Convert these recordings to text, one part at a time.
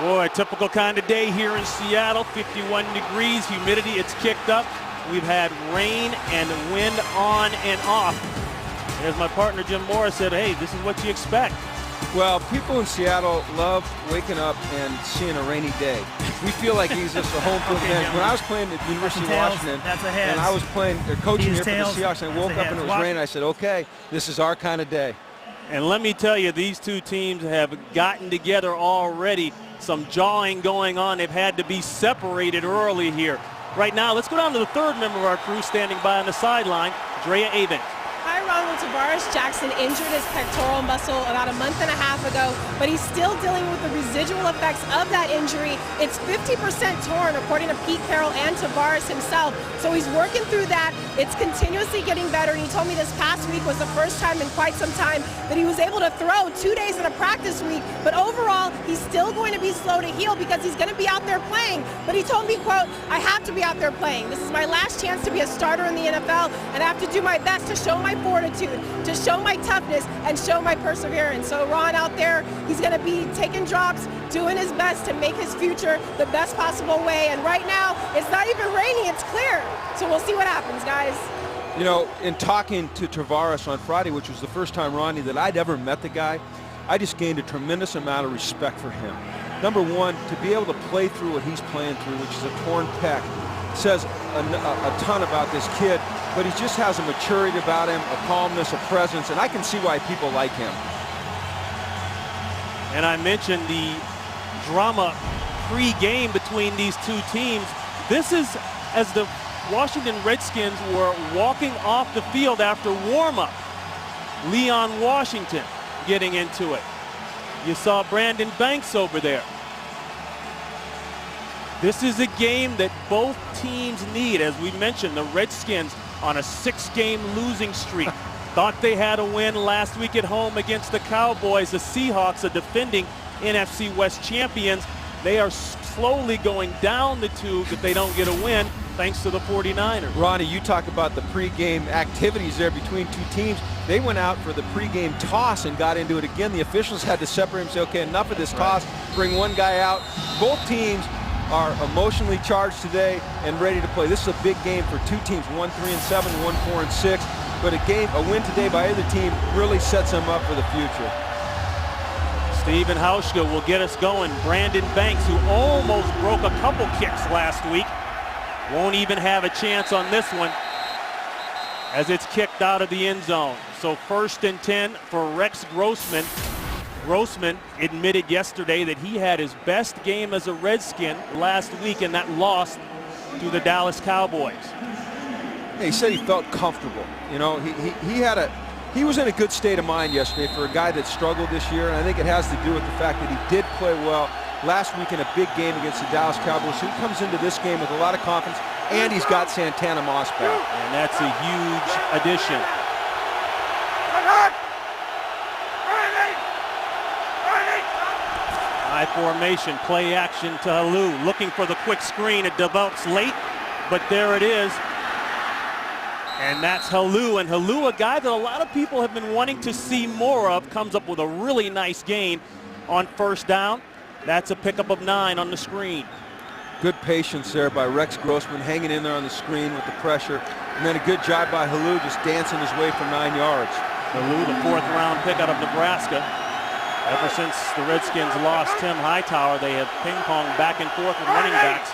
Boy, typical kind of day here in Seattle. 51 degrees, humidity, it's kicked up. We've had rain and wind on and off. As my partner Jim Morris said, hey, this is what you expect. Well, people in Seattle love waking up and seeing a rainy day. We feel like he's just a home field advantage. When I was playing at the University of Washington, and I was playing coaching here for the Seahawks, and I woke up and it was raining, I said, okay, this is our kind of day. And let me tell you, these two teams have gotten together already. Some jawing going on. They've had to be separated early here. Right now, let's go down to the third member of our crew standing by on the sideline, Drea Avent. Hi, Ronald. Tavares Jackson injured his pectoral muscle about a month and a half ago, but he's still dealing with the residual effects of that injury. It's 50% torn, according to Pete Carroll and Tavares himself. So he's working through that. It's continuously getting better. And he told me this past week was the first time in quite some time that he was able to throw 2 days in a practice week. But overall, he's still going to be slow to heal because he's going to be out there playing. But he told me, quote, I have to be out there playing. This is my last chance to be a starter in the NFL, and I have to do my best to show my fortitude, to show my toughness, and show my perseverance. So Ron out there, he's going to be taking drops, doing his best to make his future the best possible way. And right now, it's not even raining, it's clear. So we'll see what happens, guys. You know, in talking to Tavares on Friday, which was the first time, Ronnie, that I'd ever met the guy, I just gained a tremendous amount of respect for him. Number one, to be able to play through what he's playing through, which is a torn pec, says a ton about this kid, but he just has a maturity about him, a calmness, a presence, and I can see why people like him. And I mentioned the drama pre-game between these two teams. This is as the Washington Redskins were walking off the field after warm-up. Leon Washington getting into it. You saw Brandon Banks over there. This is a game that both teams need. As we mentioned, the Redskins on a 6-game losing streak. Thought they had a win last week at home against the Cowboys. The Seahawks are defending NFC West champions. They are slowly going down the tube if they don't get a win, thanks to the 49ers. Ronnie, you talk about the pregame activities there between two teams. They went out for the pregame toss and got into it again. The officials had to separate them and say, okay, enough of this toss, bring one guy out. Both teams are emotionally charged today and ready to play. This is a big game for two teams, one 3-7, one 4-6. But a win today by either team really sets them up for the future. Steven Hauschka will get us going. Brandon Banks, who almost broke a couple kicks last week, won't even have a chance on this one as it's kicked out of the end zone. So 1st and 10 for Rex Grossman. Grossman admitted yesterday that he had his best game as a Redskin last week in that loss to the Dallas Cowboys. He said he felt comfortable. You know, he was in a good state of mind yesterday for a guy that struggled this year, and I think it has to do with the fact that he did play well last week in a big game against the Dallas Cowboys. So he comes into this game with a lot of confidence, and he's got Santana Moss back. And that's a huge addition. High formation, play action to Halou, looking for the quick screen. It develops late, but there it is. And that's Halou. And Halou, a guy that a lot of people have been wanting to see more of, comes up with a really nice gain on 1st down. That's a pickup of 9 on the screen. Good patience there by Rex Grossman, hanging in there on the screen with the pressure. And then a good job by Halou, just dancing his way for 9 yards. Halou, the 4th-round pick out of Nebraska. Ever since the Redskins lost Tim Hightower, they have ping-ponged back and forth with running backs.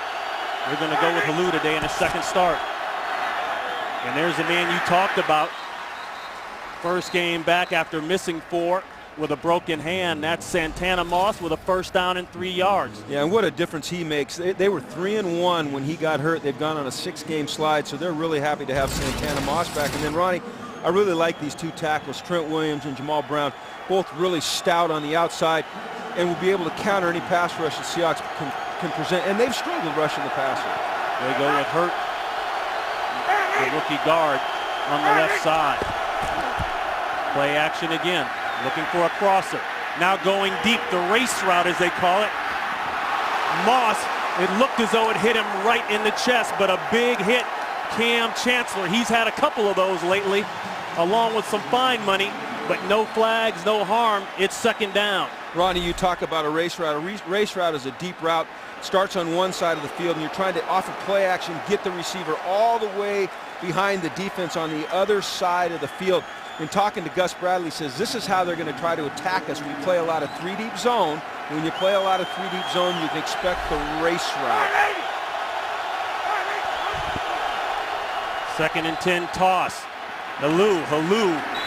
They're going to go with Halou today in his 2nd start. And there's the man you talked about. First game back after missing 4 with a broken hand. That's Santana Moss with a 1st down and 3 yards. Yeah, and what a difference he makes. They were 3-1 when he got hurt. They've gone on a 6-game slide, so they're really happy to have Santana Moss back. And then, Ronnie, I really like these two tackles, Trent Williams and Jamal Brown, both really stout on the outside and will be able to counter any pass rush the Seahawks can present. And they've struggled rushing the passer. They go with Hurt, the rookie guard on the left side. Play action again, looking for a crosser. Now going deep, the race route as they call it. Moss, it looked as though it hit him right in the chest, but a big hit. Cam Chancellor, he's had a couple of those lately, along with some fine money. but no flags, no harm. It's second down. Ronnie, you talk about a race route. A race route is a deep route. Starts on one side of the field, and you're trying to, off of play action, get the receiver all the way behind the defense on the other side of the field. In talking to Gus Bradley, says this is how they're going to try to attack us. We play a lot of three-deep zone. When you play a lot of three-deep zone, you can expect the race route. 2nd and 10 toss. Halou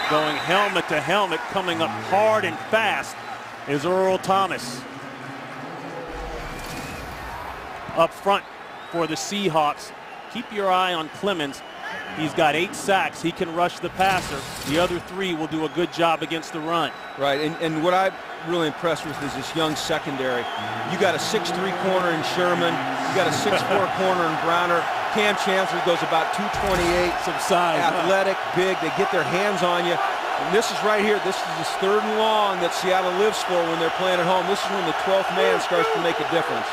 going helmet to helmet, coming up hard and fast is Earl Thomas. Up front for the Seahawks. Keep your eye on Clemens. He's got 8 sacks. He can rush the passer. The other 3 will do a good job against the run. Right, and what I'm really impressed with is this young secondary. You got a 6'3 corner in Sherman. You got a 6'4 corner in Browner. Cam Chancellor goes about 228. Some size. Athletic, big. They get their hands on you. And this is right here. This is this 3rd and long that Seattle lives for when they're playing at home. This is when the 12th man starts to make a difference.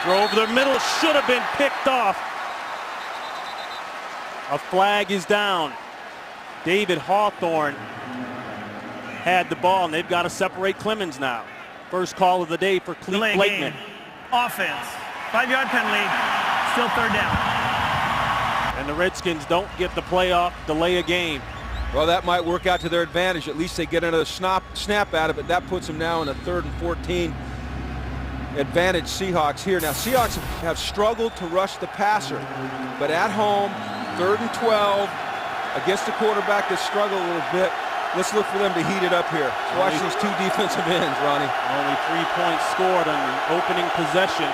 Throw over the middle, should have been picked off. A flag is down. David Hawthorne had the ball, and they've got to separate Clemens now. First call of the day for Clete Blakeman. Offense, 5-yard penalty, still 3rd down. And the Redskins don't get the playoff, delay a game. Well, that might work out to their advantage. At least they get another snap at it, but that puts them now in a 3rd and 14. Advantage Seahawks here. Now Seahawks have struggled to rush the passer, but at home, 3rd and 12 against a quarterback that struggled a little bit. Let's look for them to heat it up here. Watch these 2 defensive ends, Ronnie. Only 3 points scored on the opening possession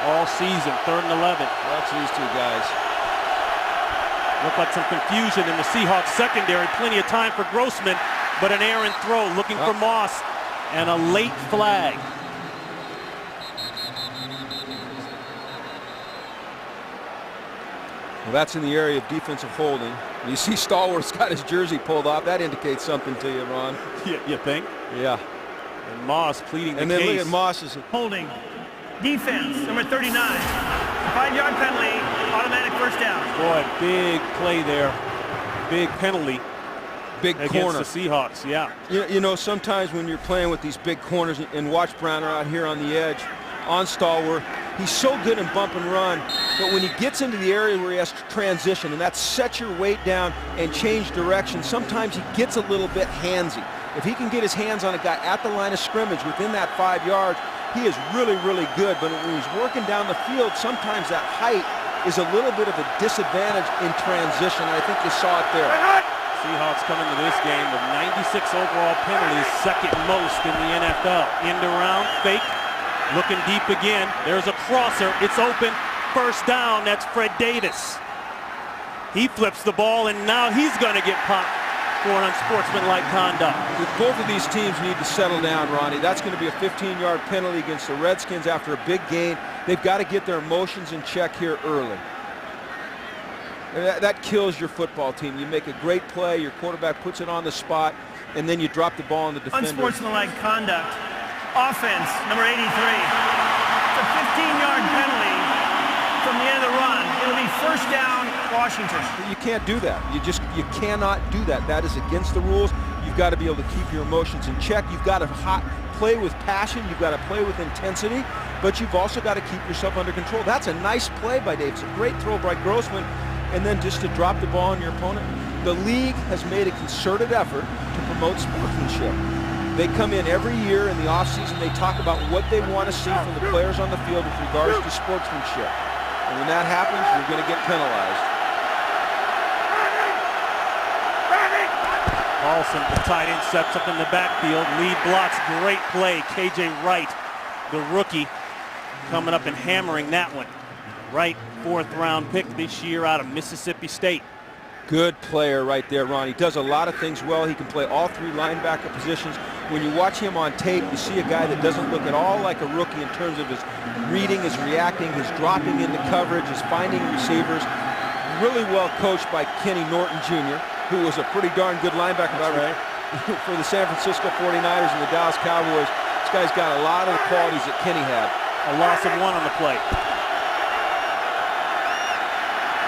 all season. 3rd and 11. Watch these 2 guys. Looked like some confusion in the Seahawks secondary. Plenty of time for Grossman, but an errant throw looking for Moss, and a late flag. Well, that's in the area of defensive holding. You see Stallworth's got his jersey pulled off. That indicates something to you, Ron. You think? Yeah. And Moss pleading the case. And then look at Moss's Holding. Defense, number 39. 5-yard penalty, automatic 1st down. Boy, big play there. Big penalty. Big against corner. the Seahawks, yeah. You know, sometimes when you're playing with these big corners, and watch Browner out here on the edge, on Stallworth, he's so good in bump and run, but when he gets into the area where he has to transition, and that's set your weight down and change direction, sometimes he gets a little bit handsy. If he can get his hands on a guy at the line of scrimmage within that 5 yards, he is really, really good. But when he's working down the field, sometimes that height is a little bit of a disadvantage in transition, and I think you saw it there. Seahawks come into this game with 96 overall penalties, 2nd most in the NFL. End around, fake. Looking deep again. There's a crosser. It's open. 1st down. That's Fred Davis. He flips the ball, and now he's going to get popped for an unsportsmanlike conduct. Both of these teams need to settle down, Ronnie. That's going to be a 15-yard penalty against the Redskins after a big gain. They've got to get their emotions in check here early. That kills your football team. You make a great play, your quarterback puts it on the spot, and then you drop the ball on the defender. Unsportsmanlike conduct. Offense, number 83. It's a 15-yard penalty from the end of the run. It'll be 1st down, Washington. You can't do that. You cannot do that. That is against the rules. You've got to be able to keep your emotions in check. You've got to play with passion. You've got to play with intensity, but you've also got to keep yourself under control. That's a nice play by Davis. A great throw by Grossman, and then just to drop the ball on your opponent. The league has made a concerted effort to promote sportsmanship. They come in every year in the offseason. They talk about what they want to see from the players on the field with regards to sportsmanship. And when that happens, you're going to get penalized. Paulson, the tight end, sets up in the backfield. Lead blocks. Great play. KJ Wright, the rookie, coming up and hammering that one. Wright, 4th round pick this year out of Mississippi State. Good player right there, Ron. He does a lot of things well. He can play all 3 linebacker positions. When you watch him on tape, you see a guy that doesn't look at all like a rookie in terms of his reading, his reacting, his dropping into coverage, his finding receivers. Really well coached by Kenny Norton Jr., who was a pretty darn good linebacker for the San Francisco 49ers and the Dallas Cowboys. This guy's got a lot of the qualities that Kenny had. A loss of 1 on the play.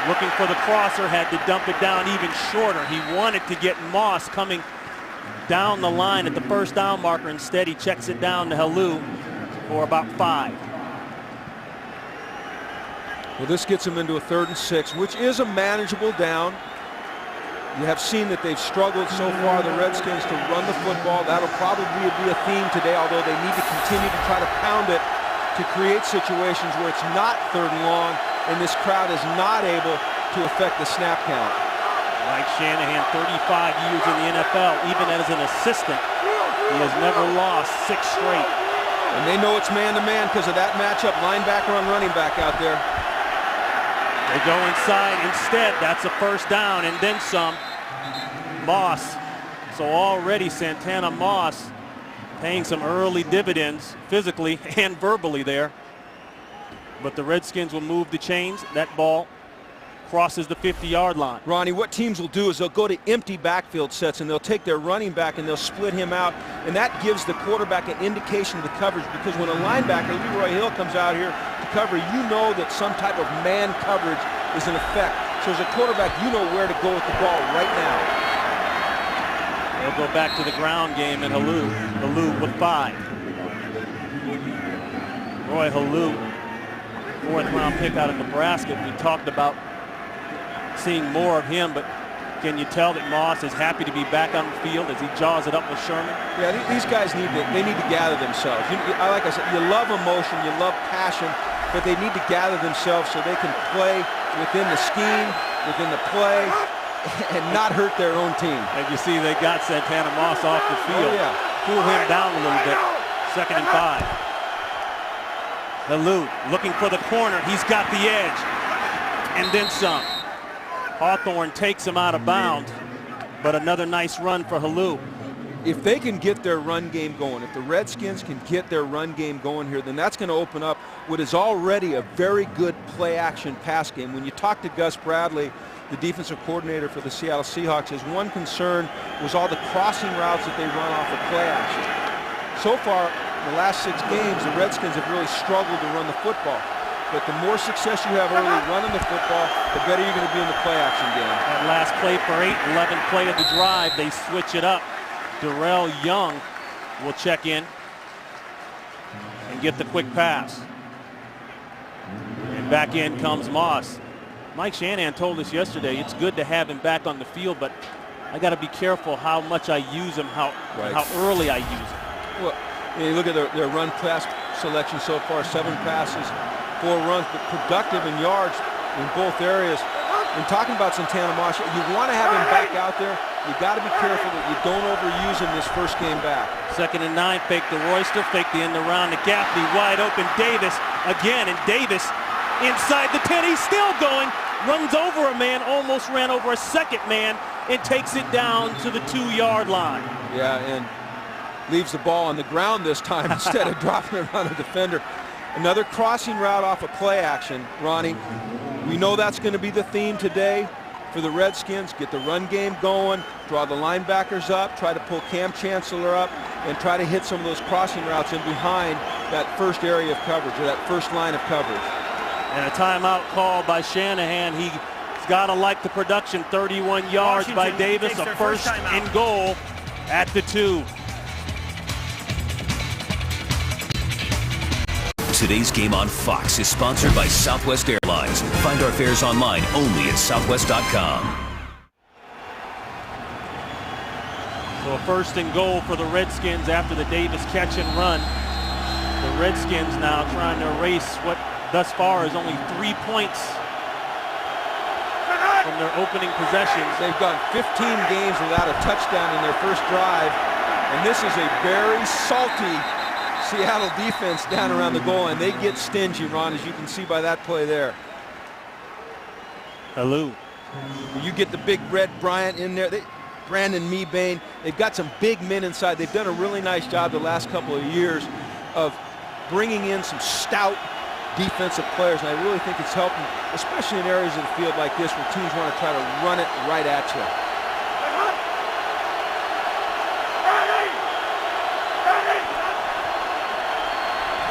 looking for the crosser, had to dump it down even shorter. He wanted to get Moss coming down the line at the first down marker. Instead, he checks it down to Halou for about 5. Well, this gets him into a 3rd and 6, which is a manageable down. You have seen that they've struggled so far, the Redskins, to run the football. That'll probably be a theme today, although they need to continue to try to pound it to create situations where it's not 3rd and long, and this crowd is not able to affect the snap count. Mike Shanahan, 35 years in the NFL, even as an assistant, he has never lost 6 straight. And they know it's man-to-man because of that matchup, linebacker on running back out there. They go inside instead. That's a first down and then some. Moss. So already Santana Moss paying some early dividends physically and verbally there. But the Redskins will move the chains. That ball crosses the 50-yard line. Ronnie, what teams will do is they'll go to empty backfield sets and they'll take their running back and they'll split him out, and that gives the quarterback an indication of the coverage, because when a linebacker, Leroy Hill, comes out here to cover, you know that some type of man coverage is in effect. So as a quarterback, you know where to go with the ball right now. They'll go back to the ground game, and Halou with 5. Roy Halou, 4th-round pick out of Nebraska. We talked about seeing more of him, but can you tell that Moss is happy to be back on the field as he jaws it up with Sherman? Yeah, these guys need to gather themselves. Like I said, you love emotion, you love passion, but they need to gather themselves so they can play within the scheme, within the play, and not hurt their own team. And you see they got Santana Moss off the field. Oh, yeah. Cool him down a little bit. 2nd and 5. Halou looking for the corner. He's got the edge. And then some. Hawthorne takes him out of bounds, but another nice run for Halou. If they can get their run game going, if the Redskins can get their run game going here, then that's going to open up what is already a very good play-action pass game. When you talk to Gus Bradley, the defensive coordinator for the Seattle Seahawks, his one concern was all the crossing routes that they run off of play-action. So far, in the last 6 games, the Redskins have really struggled to run the football. But the more success you have early running the football, the better you're going to be in the play-action game. That last play for 8, 11th play of the drive, they switch it up. Darrell Young will check in and get the quick pass. And back in comes Moss. Mike Shanahan told us yesterday it's good to have him back on the field, but I got to be careful how much I use him, how early I use him. Well, you look at their run pass selection so far, 7 passes, 4 runs, but productive in yards in both areas. And talking about Santana Moss, you want to have him back out there. You got to be careful that you don't overuse him this first game back. 2nd and 9, fake the Royster, fake the end around to Gaffney, wide open Davis again, and Davis inside the 10. He's still going, runs over a man, almost ran over a second man, and takes it down to the 2-yard line. Yeah, and leaves the ball on the ground this time instead of dropping it on a defender. Another crossing route off of play action, Ronnie. We know that's going to be the theme today for the Redskins. Get the run game going, draw the linebackers up, try to pull Cam Chancellor up, and try to hit some of those crossing routes in behind that first area of coverage, or that first line of coverage. And a timeout called by Shanahan. He's got to like the production. 31 yards by Davis, a first and goal at the 2. Today's game on Fox is sponsored by Southwest Airlines. Find our fares online only at southwest.com. So a first and goal for the Redskins after the Davis catch and run. The Redskins now trying to erase what thus far is only 3 points from their opening possessions. They've gone 15 games without a touchdown in their first drive, and this is a very salty Seattle defense down around the goal, and they get stingy, Ron, as you can see by that play there. Halou. You get the big Red Bryant in there, Brandon Mebane. They've got some big men inside. They've done a really nice job the last couple of years of bringing in some stout defensive players, and I really think it's helping, especially in areas of the field like this where teams want to try to run it right at you.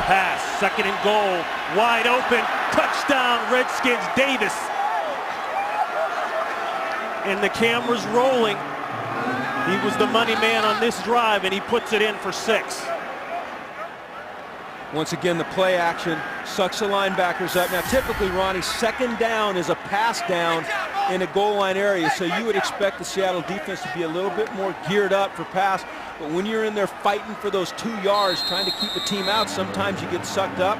Pass, 2nd and goal, wide open, touchdown Redskins. Davis and the camera's rolling. He was the money man on this drive, and he puts it in for 6. Once again, the play action sucks the linebackers up. Now, typically, Ronnie, second down is a pass down in a goal line area, so you would expect the Seattle defense to be a little bit more geared up for pass. But when you're in there fighting for those 2 yards, trying to keep a team out, sometimes you get sucked up.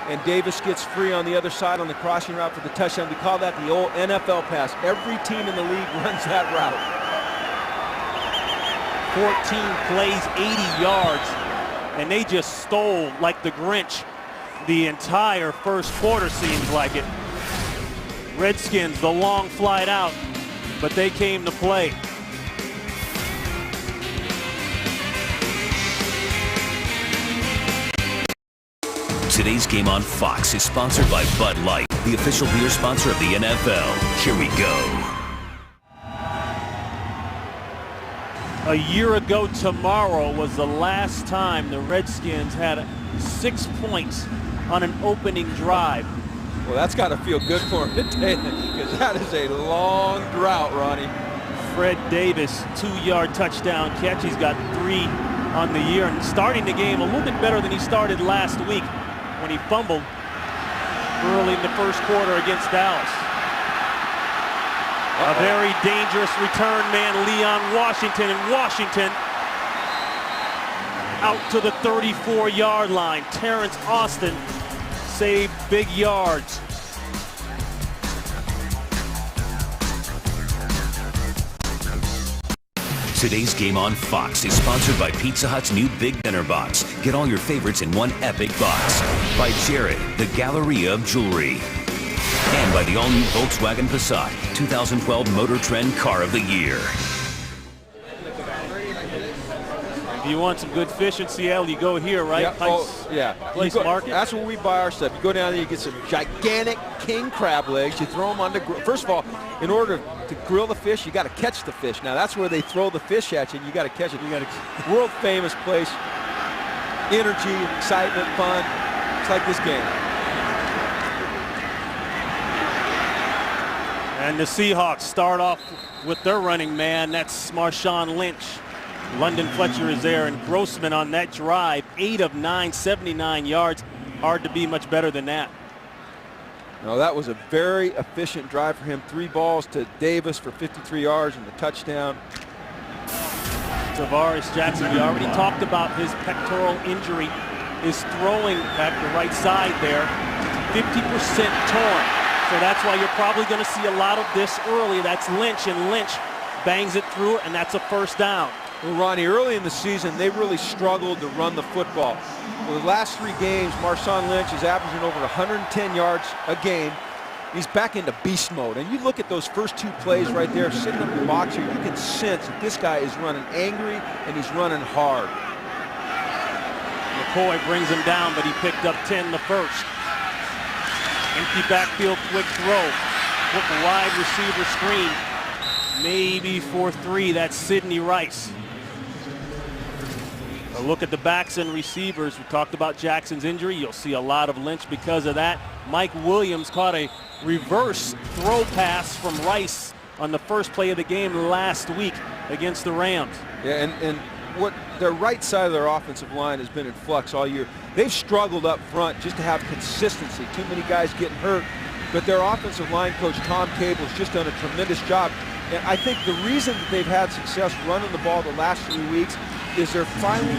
And Davis gets free on the other side on the crossing route for the touchdown. We call that the old NFL pass. Every team in the league runs that route. 14 plays, 80 yards, and they just stole like the Grinch the entire first quarter, seems like it. Redskins, the long flight out, but they came to play. Today's game on Fox is sponsored by Bud Light, the official beer sponsor of the NFL. Here we go. A year ago tomorrow was the last time the Redskins had 6 points on an opening drive. Well, that's got to feel good for him today, because that is a long drought, Ronnie. Fred Davis, 2-yard touchdown catch. He's got 3 on the year, and starting the game a little bit better than he started last week when he fumbled early in the first quarter against Dallas. A very dangerous return man, Leon Washington, and Washington out to the 34-yard line. Terrence Austin saved big yards. Today's game on Fox is sponsored by Pizza Hut's new Big Dinner Box. Get all your favorites in one epic box. By Jared, the Galleria of Jewelry. And by the all-new Volkswagen Passat, 2012 Motor Trend Car of the Year. If you want some good fish in Seattle, you go here, right? Yeah. Pikes, yeah. Place Market. That's where we buy our stuff. You go down there, you get some gigantic king crab legs. You throw them on the grill. First of all, in order to grill the fish, you got to catch the fish. Now, that's where they throw the fish at you, and you got to catch it. You got to world famous place. Energy, excitement, fun. It's like this game. And the Seahawks start off with their running man. That's Marshawn Lynch. London Fletcher is there, and Grossman on that drive, 8 of 9, 79 yards. Hard to be much better than that. No, that was a very efficient drive for him. 3 balls to Davis for 53 yards and the touchdown. Tavares Jackson, we already talked about his pectoral injury, is throwing back the right side there, 50% torn. So that's why you're probably going to see a lot of this early. That's Lynch, and Lynch bangs it through, and that's a first down. Well, Ronnie, early in the season, they really struggled to run the football. Well, the last 3 games, Marshawn Lynch is averaging over 110 yards a game. He's back into beast mode. And you look at those first 2 plays right there, sitting in the box here, you can sense that this guy is running angry and he's running hard. McCoy brings him down, but he picked up 10 the first. Empty backfield, quick throw. With the wide receiver screen. Maybe for 3, that's Sidney Rice. A look at the backs and receivers. We talked about Jackson's injury. You'll see a lot of Lynch because of that. Mike Williams caught a reverse throw pass from Rice on the first play of the game last week against the Rams. Yeah, and what their right side of their offensive line has been in flux all year. They've struggled up front just to have consistency. Too many guys getting hurt. But their offensive line coach, Tom Cable, has just done a tremendous job. And I think the reason that they've had success running the ball the last 3 weeks is they're finally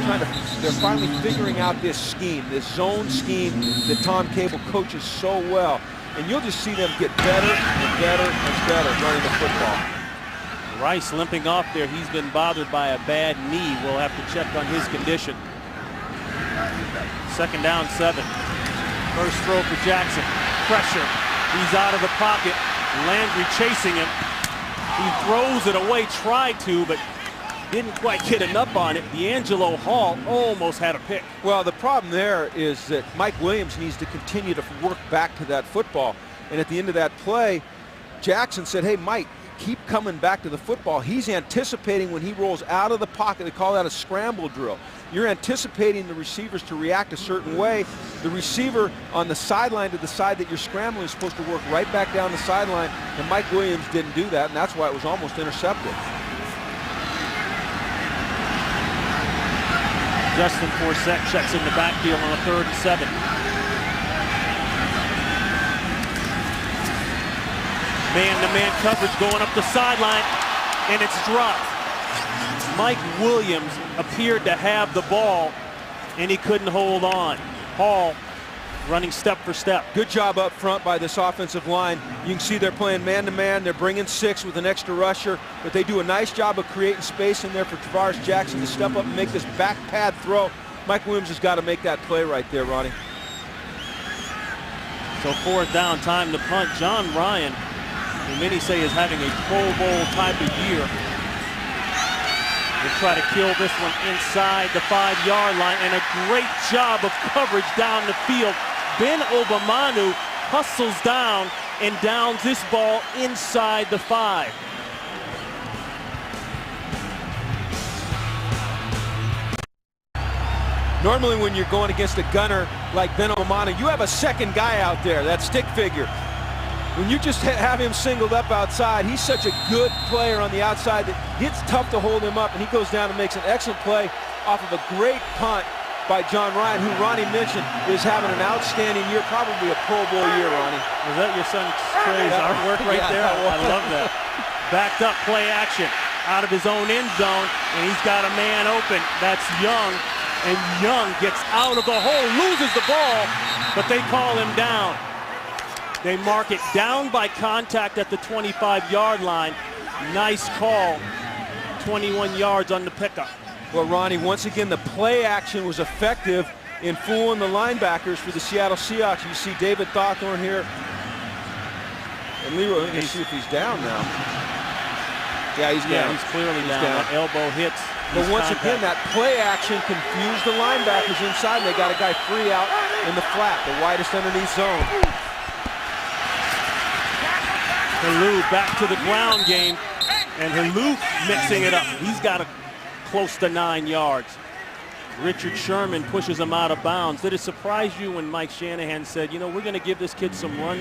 figuring out this scheme, this zone scheme that Tom Cable coaches so well. And you'll just see them get better and better and better running the football. Rice limping off there. He's been bothered by a bad knee. We'll have to check on his condition. 2nd down, 7. First throw for Jackson. Pressure. He's out of the pocket. Landry chasing him. He throws it away, tried to, but didn't quite get enough on it. D'Angelo Hall almost had a pick. Well, the problem there is that Mike Williams needs to continue to work back to that football. And at the end of that play, Jackson said, hey, Mike, keep coming back to the football. He's anticipating when he rolls out of the pocket. They call that a scramble drill. you're anticipating the receivers to react a certain way. The receiver on the sideline to the side that you're scrambling is supposed to work right back down the sideline, and Mike Williams didn't do that, and that's why it was almost intercepted. Justin Forsett checks in the backfield on a 3rd and 7. Man-to-man coverage going up the sideline, and it's dropped. Mike Williams appeared to have the ball, and he couldn't hold on. Hall running step for step. Good job up front by this offensive line. You can see they're playing man-to-man. They're bringing 6 with an extra rusher, but they do a nice job of creating space in there for Tavares Jackson to step up and make this back pad throw. Mike Williams has got to make that play right there, Ronnie. So 4th down, time to punt. John Ryan, who many say is having a Pro Bowl type of year, will try to kill this one inside the 5-yard line, and a great job of coverage down the field. Ben Obamanu hustles down and downs this ball inside the 5. Normally when you're going against a gunner like Ben Obamanu, you have a second guy out there, that stick figure. When you just have him singled up outside, he's such a good player on the outside that it's tough to hold him up, and he goes down and makes an excellent play off of a great punt by John Ryan, who Ronnie mentioned is having an outstanding year, probably a Pro Bowl year, Ronnie. Was that your son Trey's artwork right there? I love that. Backed up play action out of his own end zone, and he's got a man open. That's Young, and Young gets out of the hole, loses the ball, but they call him down. They mark it down by contact at the 25-yard line. Nice call. 21 yards on the pickup. Well, Ronnie, once again, the play action was effective in fooling the linebackers for the Seattle Seahawks. You see David Thawthorne here. And Leroy, let's see if he's down now. Yeah, he's down. He's clearly down. That elbow hits. But once again, that play action confused the linebackers inside. And they got a guy free out in the flat, the widest underneath zone. Halou back to the ground game, and Halou mixing it up. He's got close to 9 yards. Richard Sherman pushes him out of bounds. Did it surprise you when Mike Shanahan said, you know, we're going to give this kid some run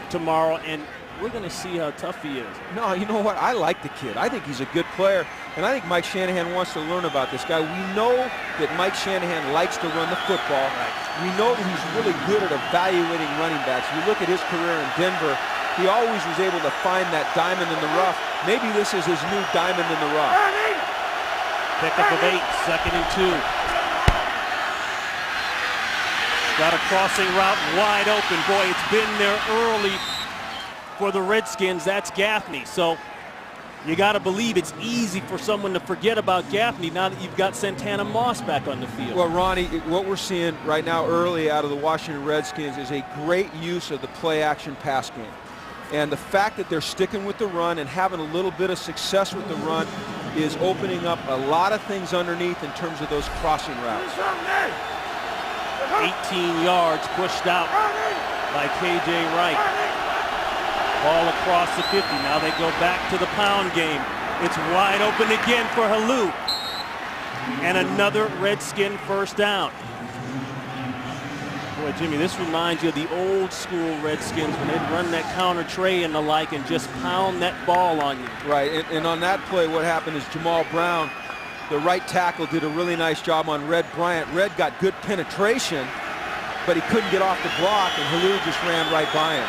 tomorrow, and we're going to see how tough he is? No, you know what? I like the kid. I think he's a good player, and I think Mike Shanahan wants to learn about this guy. We know that Mike Shanahan likes to run the football. We know that he's really good at evaluating running backs. You look at his career in Denver, he always was able to find that diamond in the rough. Maybe this is his new diamond in the rough. Pickup of 8, 2nd and 2. Got a crossing route wide open. Boy, it's been there early for the Redskins. That's Gaffney. So you got to believe it's easy for someone to forget about Gaffney now that you've got Santana Moss back on the field. Well, Ronnie, what we're seeing right now early out of the Washington Redskins is a great use of the play-action pass game. And the fact that they're sticking with the run and having a little bit of success with the run is opening up a lot of things underneath in terms of those crossing routes. 18 yards pushed out by K.J. Wright. Ball across the 50. Now they go back to the pound game. It's wide open again for Halou. And another Redskin first down. Boy, Jimmy, this reminds you of the old school Redskins when they'd run that counter tray and the like and just pound that ball on you. Right, and on that play, what happened is Jamal Brown, the right tackle, did a really nice job on Red Bryant. Red got good penetration, but he couldn't get off the block, and Halou just ran right by him.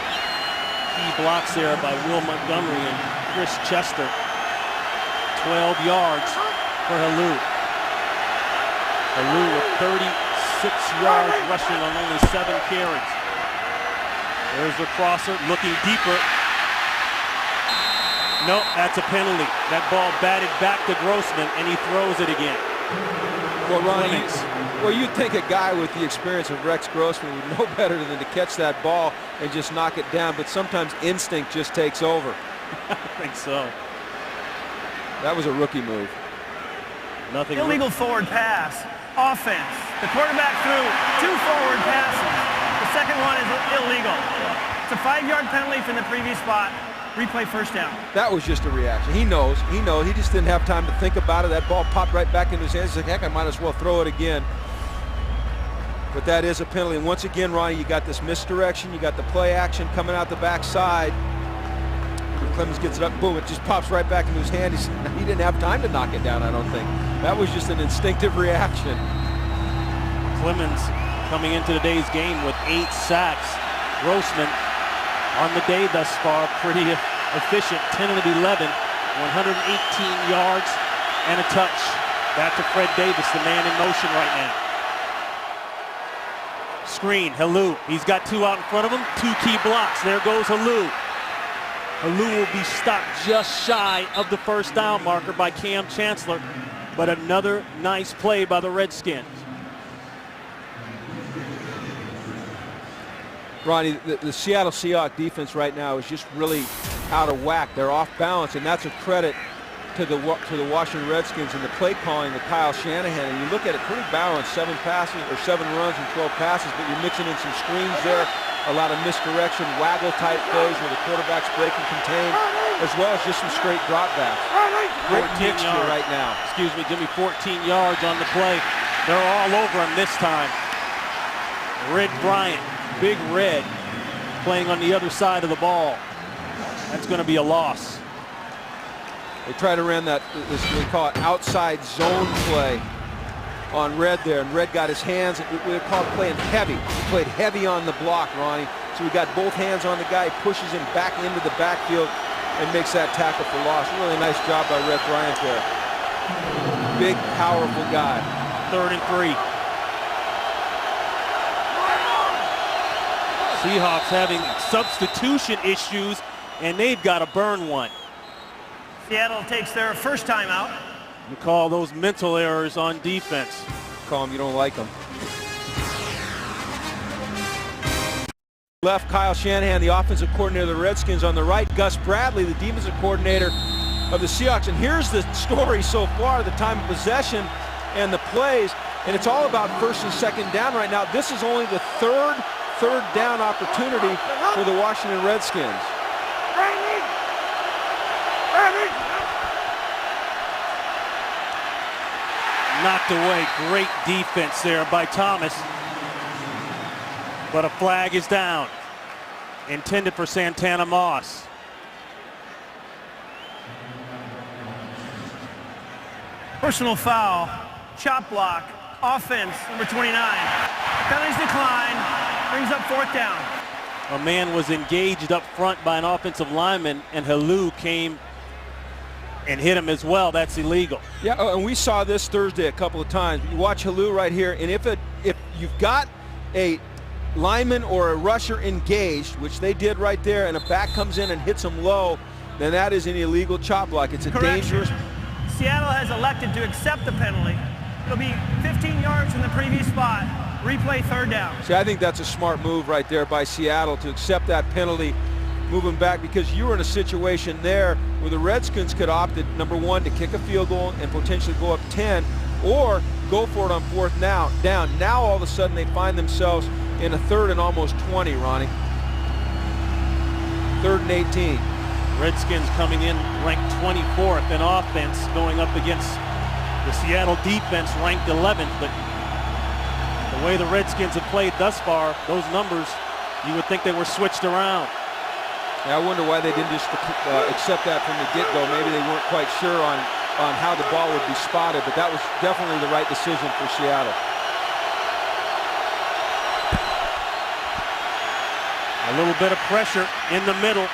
Key blocks there by Will Montgomery and Chris Chester. 12 yards for Halou. Halou with 36 yards rushing on only 7 carries. There's the crosser looking deeper. No, that's a penalty. That ball batted back to Grossman, and he throws it again. Well, Ronnie, you'd think a guy with the experience of Rex Grossman would know better than to catch that ball and just knock it down, but sometimes instinct just takes over. I think so. That was a rookie move. Nothing. Illegal forward pass. Offense. The quarterback threw 2 forward passes. The second one is illegal. It's a 5-yard penalty from the previous spot. Replay first down. That was just a reaction. He knows. He just didn't have time to think about it. That ball popped right back into his hands. He's like, heck, I might as well throw it again. But that is a penalty. And once again, Ronnie, you got this misdirection. You got the play action coming out the backside. Clemens gets it up, boom, it just pops right back into his hand. He didn't have time to knock it down, I don't think. That was just an instinctive reaction. Clemens coming into today's game with 8 sacks. Grossman on the day thus far, pretty efficient, 10 of 11, 118 yards and a touch. Back to Fred Davis, the man in motion right now. Screen, Halou, he's got 2 out in front of him, 2 key blocks. There goes Halou. Halou will be stopped just shy of the first down marker by Cam Chancellor, but another nice play by the Redskins. Ronnie, the Seattle Seahawks defense right now is just really out of whack. They're off balance, and that's a credit to the Washington Redskins and the play calling of Kyle Shanahan. And you look at it, pretty balanced, 7 runs and 12 passes, but you're mixing in some screens there, a lot of misdirection, waggle-type plays where the quarterback's break and contain, as well as just some straight dropbacks. Great mixture right now. Excuse me, Jimmy, 14 yards on the play. They're all over him this time. Red Bryant, Big Red, playing on the other side of the ball. That's going to be a loss. They try to run that, they call it outside zone play on Red there, and Red got his hands, we call it playing heavy. He played heavy on the block, Ronnie. So we got both hands on the guy, pushes him back into the backfield and makes that tackle for loss. Really nice job by Red Bryant there. Big, powerful guy. 3rd and 3. Seahawks having substitution issues, and they've got to burn one. Seattle takes their first time out. You call those mental errors on defense. Call them, you don't like them. Left, Kyle Shanahan, the offensive coordinator of the Redskins. On the right, Gus Bradley, the defensive coordinator of the Seahawks. And here's the story so far, the time of possession and the plays. And it's all about 1st and 2nd down right now. This is only the third down opportunity for the Washington Redskins. Knocked away. Great defense there by Thomas. But a flag is down. Intended for Santana Moss. Personal foul, chop block, offense, number 29. Penalties decline, brings up 4th down. A man was engaged up front by an offensive lineman, and Halou came and hit him as well. That's illegal. Yeah, and we saw this Thursday a couple of times. You watch Halou right here, and if you've got a lineman or a rusher engaged, which they did right there, and a back comes in and hits him low, then that is an illegal chop block. It's a dangerous. Seattle has elected to accept the penalty. It'll be 15 yards from the previous spot. Replay 3rd down. See, I think that's a smart move right there by Seattle to accept that penalty, moving back, because you were in a situation there where the Redskins could opt, number 1, to kick a field goal and potentially go up 10, or go for it on 4th down. Now all of a sudden they find themselves in a 3rd and almost 20, Ronnie. 3rd and 18. Redskins coming in ranked 24th in offense, going up against the Seattle defense ranked 11th. But the way the Redskins have played thus far, those numbers, you would think they were switched around. Yeah, I wonder why they didn't just accept that from the get-go. Maybe they weren't quite sure on how the ball would be spotted, but that was definitely the right decision for Seattle. A little bit of pressure in the middle.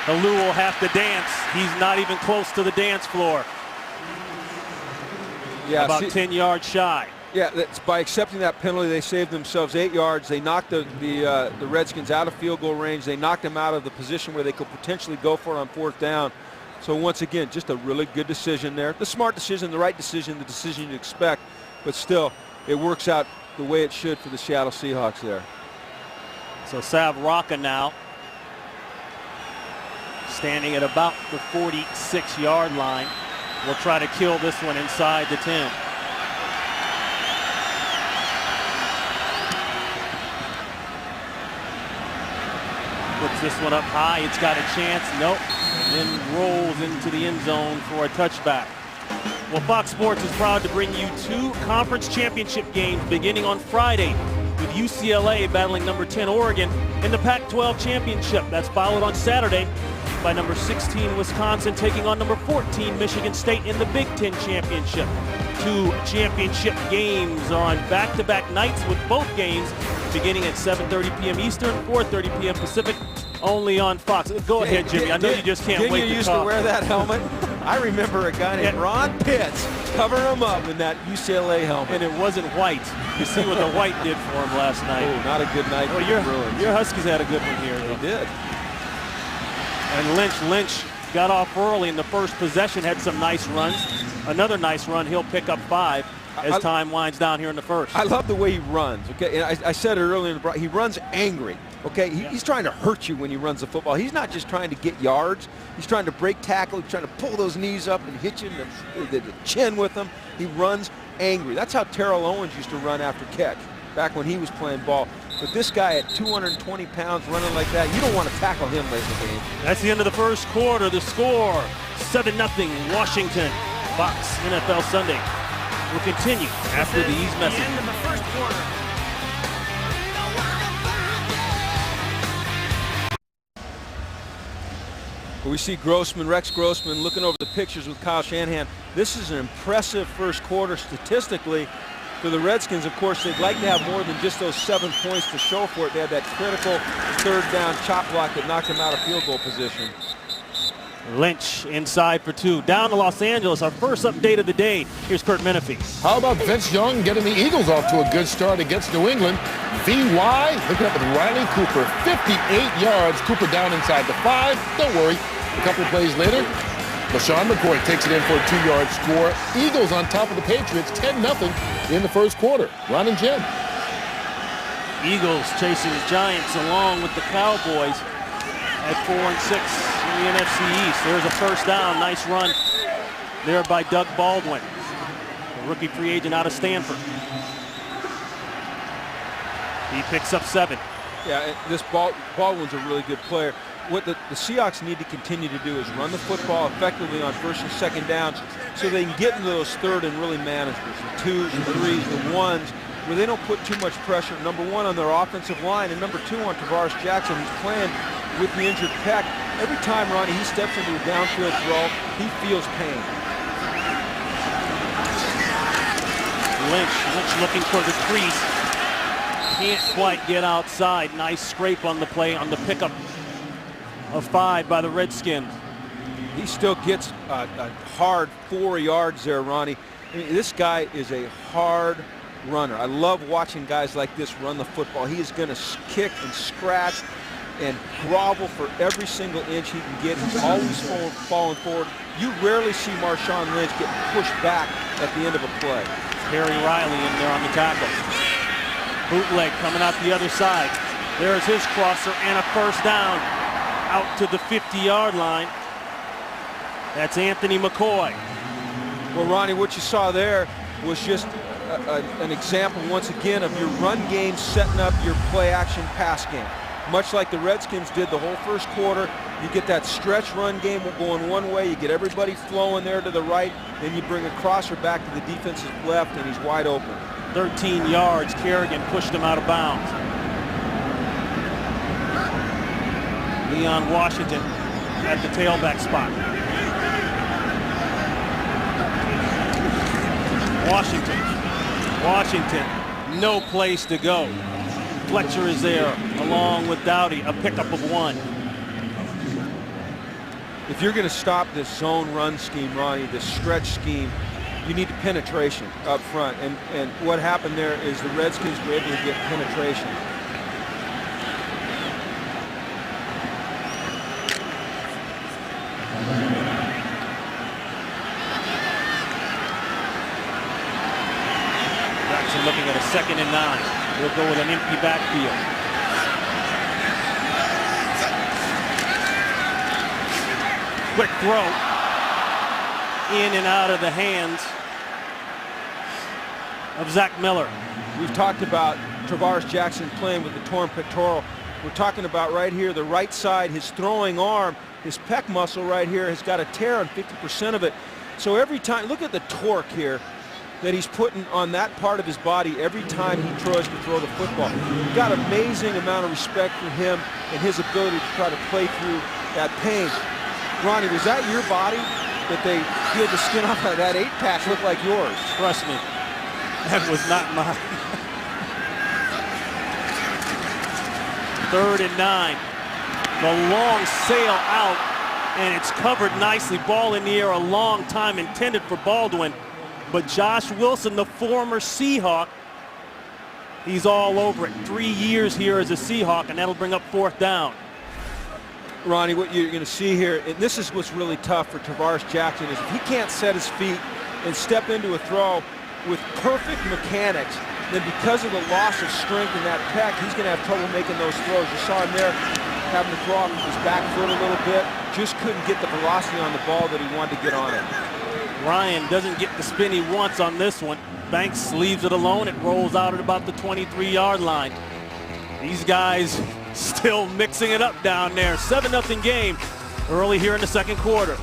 Halou will have to dance. He's not even close to the dance floor. Yeah, about 10 yards shy. Yeah, that's, by accepting that penalty, they saved themselves 8 yards. They knocked the Redskins out of field goal range. They knocked them out of the position where they could potentially go for it on 4th down. So once again, just a really good decision there. The smart decision, the right decision, the decision you'd expect. But still, it works out the way it should for the Seattle Seahawks there. So Sav Rocca now standing at about the 46-yard line. We'll try to kill this one inside the 10. Puts this one up high. It's got a chance. Nope. And then rolls into the end zone for a touchback. Well, Fox Sports is proud to bring you 2 conference championship games beginning on Friday, with UCLA battling number 10 Oregon in the Pac-12 championship. That's followed on Saturday by number 16 Wisconsin taking on number 14 Michigan State in the Big Ten championship. 2 championship games are on back-to-back nights, with both games beginning at 7:30 p.m. Eastern, 4:30 p.m. Pacific, only on Fox. Go ahead, Jimmy. I know you just can't wait to talk. You used to wear that helmet? I remember a guy named Ron Pitts covering him up in that UCLA helmet. And it wasn't white. You see what the white did for him last night. Oh, not a good night for the Bruins. Your Huskies had a good one here. They did. And Lynch got off early in the first possession, had some nice runs. Another nice run. He'll pick up 5 as time winds down here in the first. I love the way he runs, okay? And I said it earlier, he runs angry, okay? He's trying to hurt you when he runs the football. He's not just trying to get yards. He's trying to break tackle. He's trying to pull those knees up and hit you in the chin with them. He runs angry. That's how Terrell Owens used to run after catch back when he was playing ball. But this guy at 220 pounds running like that, you don't want to tackle him late in the game. That's the end of the first quarter. The score, 7-0 Washington. Fox NFL Sunday will continue after these messages. The end of the first quarter. We see Rex Grossman looking over the pictures with Kyle Shanahan. This is an impressive first quarter statistically for the Redskins. Of course, they'd like to have more than just those 7 points to show for it. They had that critical 3rd down chop block that knocked them out of field goal position. Lynch inside for 2. Down to Los Angeles, our first update of the day. Here's Kurt Menefee. How about Vince Young getting the Eagles off to a good start against New England? VY hooking up with Riley Cooper, 58 yards. Cooper down inside the 5. Don't worry, a couple of plays later, LaShawn McCoy takes it in for a 2-yard score. Eagles on top of the Patriots, 10-0 in the first quarter. Ron and Jen. Eagles chasing the Giants along with the Cowboys at 4-6 in the NFC East. There's a first down. Nice run there by Doug Baldwin, the rookie free agent out of Stanford. He picks up 7. Yeah, this Baldwin's a really good player. What the Seahawks need to continue to do is run the football effectively on 1st and 2nd downs so they can get into those 3rd and really manageable. The 2s, the 3s, the 1s, where they don't put too much pressure, number 1, on their offensive line, and number 2 on Tavares Jackson, who's playing with the injured pec. Every time, Ronnie, he steps into a downfield throw, he feels pain. Lynch looking for the crease. Can't quite get outside. Nice scrape on the play on the pickup of 5 by the Redskins. He still gets a hard 4 yards there, Ronnie. I mean, this guy is a hard runner. I love watching guys like this run the football. He is going to kick and scratch and grovel for every single inch he can get. He's always falling forward. You rarely see Marshawn Lynch getting pushed back at the end of a play. Harry Riley in there on the tackle. Bootleg coming out the other side. There's his crosser and a first down out to the 50-yard line. That's Anthony McCoy. Well, Ronnie, what you saw there was just an example once again of your run game setting up your play-action pass game. Much like the Redskins did the whole first quarter, you get that stretch run game going one way, you get everybody flowing there to the right, then you bring a crosser back to the defense's left, and he's wide open. 13 yards, Kerrigan pushed him out of bounds. Leon Washington at the tailback spot. Washington, no place to go. Fletcher is there along with Dowdy, a pickup of 1. If you're going to stop this zone run scheme, Ronnie, this stretch scheme, you need penetration up front. And what happened there is the Redskins were able to get penetration. Jackson looking at a 2nd and 9. We'll go with an empty backfield. Quick throw. In and out of the hands of Zach Miller. We've talked about Tavares Jackson playing with the torn pectoral. We're talking about right here, the right side, his throwing arm, his pec muscle right here has got a tear on 50% of it. So every time, look at the torque here that he's putting on that part of his body every time he tries to throw the football. You've got amazing amount of respect for him and his ability to try to play through that pain. Ronnie, was that your body that they peeled the skin off of that 8-pack looked like yours? Trust me, that was not mine. 3rd and 9. The long sail out, and it's covered nicely. Ball in the air a long time, intended for Baldwin. But Josh Wilson, the former Seahawk, he's all over it. 3 years here as a Seahawk, and that'll bring up 4th down. Ronnie, what you're going to see here, and this is what's really tough for Tavares Jackson, is if he can't set his feet and step into a throw with perfect mechanics, then because of the loss of strength in that pec, he's going to have trouble making those throws. You saw him there having to throw off his back foot a little bit, just couldn't get the velocity on the ball that he wanted to get on it. Ryan doesn't get the spin he wants on this one. Banks leaves it alone. It rolls out at about the 23-yard line. These guys still mixing it up down there. 7-0 game early here in the 2nd quarter.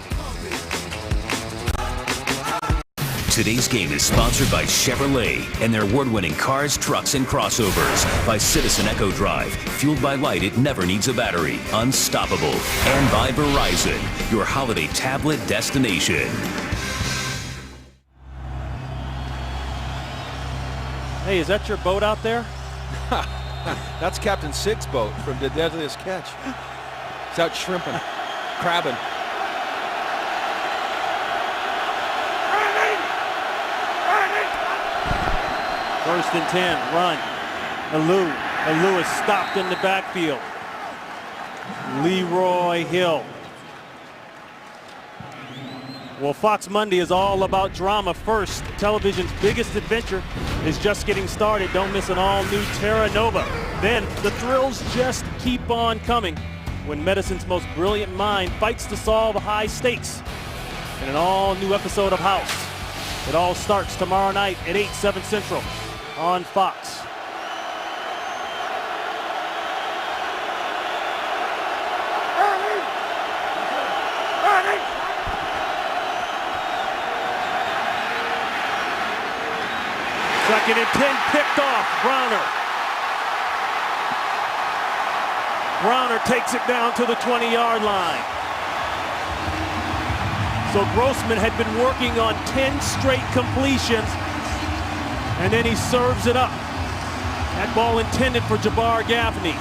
Today's game is sponsored by Chevrolet and their award-winning cars, trucks, and crossovers. By Citizen Echo Drive, fueled by light, it never needs a battery. Unstoppable. And by Verizon, your holiday tablet destination. Hey, is that your boat out there? That's Captain Sig's boat from The Deadliest Catch. He's out shrimping, crabbing. 1st and 10, run. Alou is stopped in the backfield. Leroy Hill. Well, Fox Monday is all about drama first. Television's biggest adventure is just getting started. Don't miss an all-new Terra Nova. Then the thrills just keep on coming when medicine's most brilliant mind fights to solve high stakes in an all-new episode of House. It all starts tomorrow night at 8, 7 Central on Fox. Second and 10, picked off. Browner takes it down to the 20-yard line. So Grossman had been working on 10 straight completions, and then he serves it up. That ball intended for Jabbar Gaffney.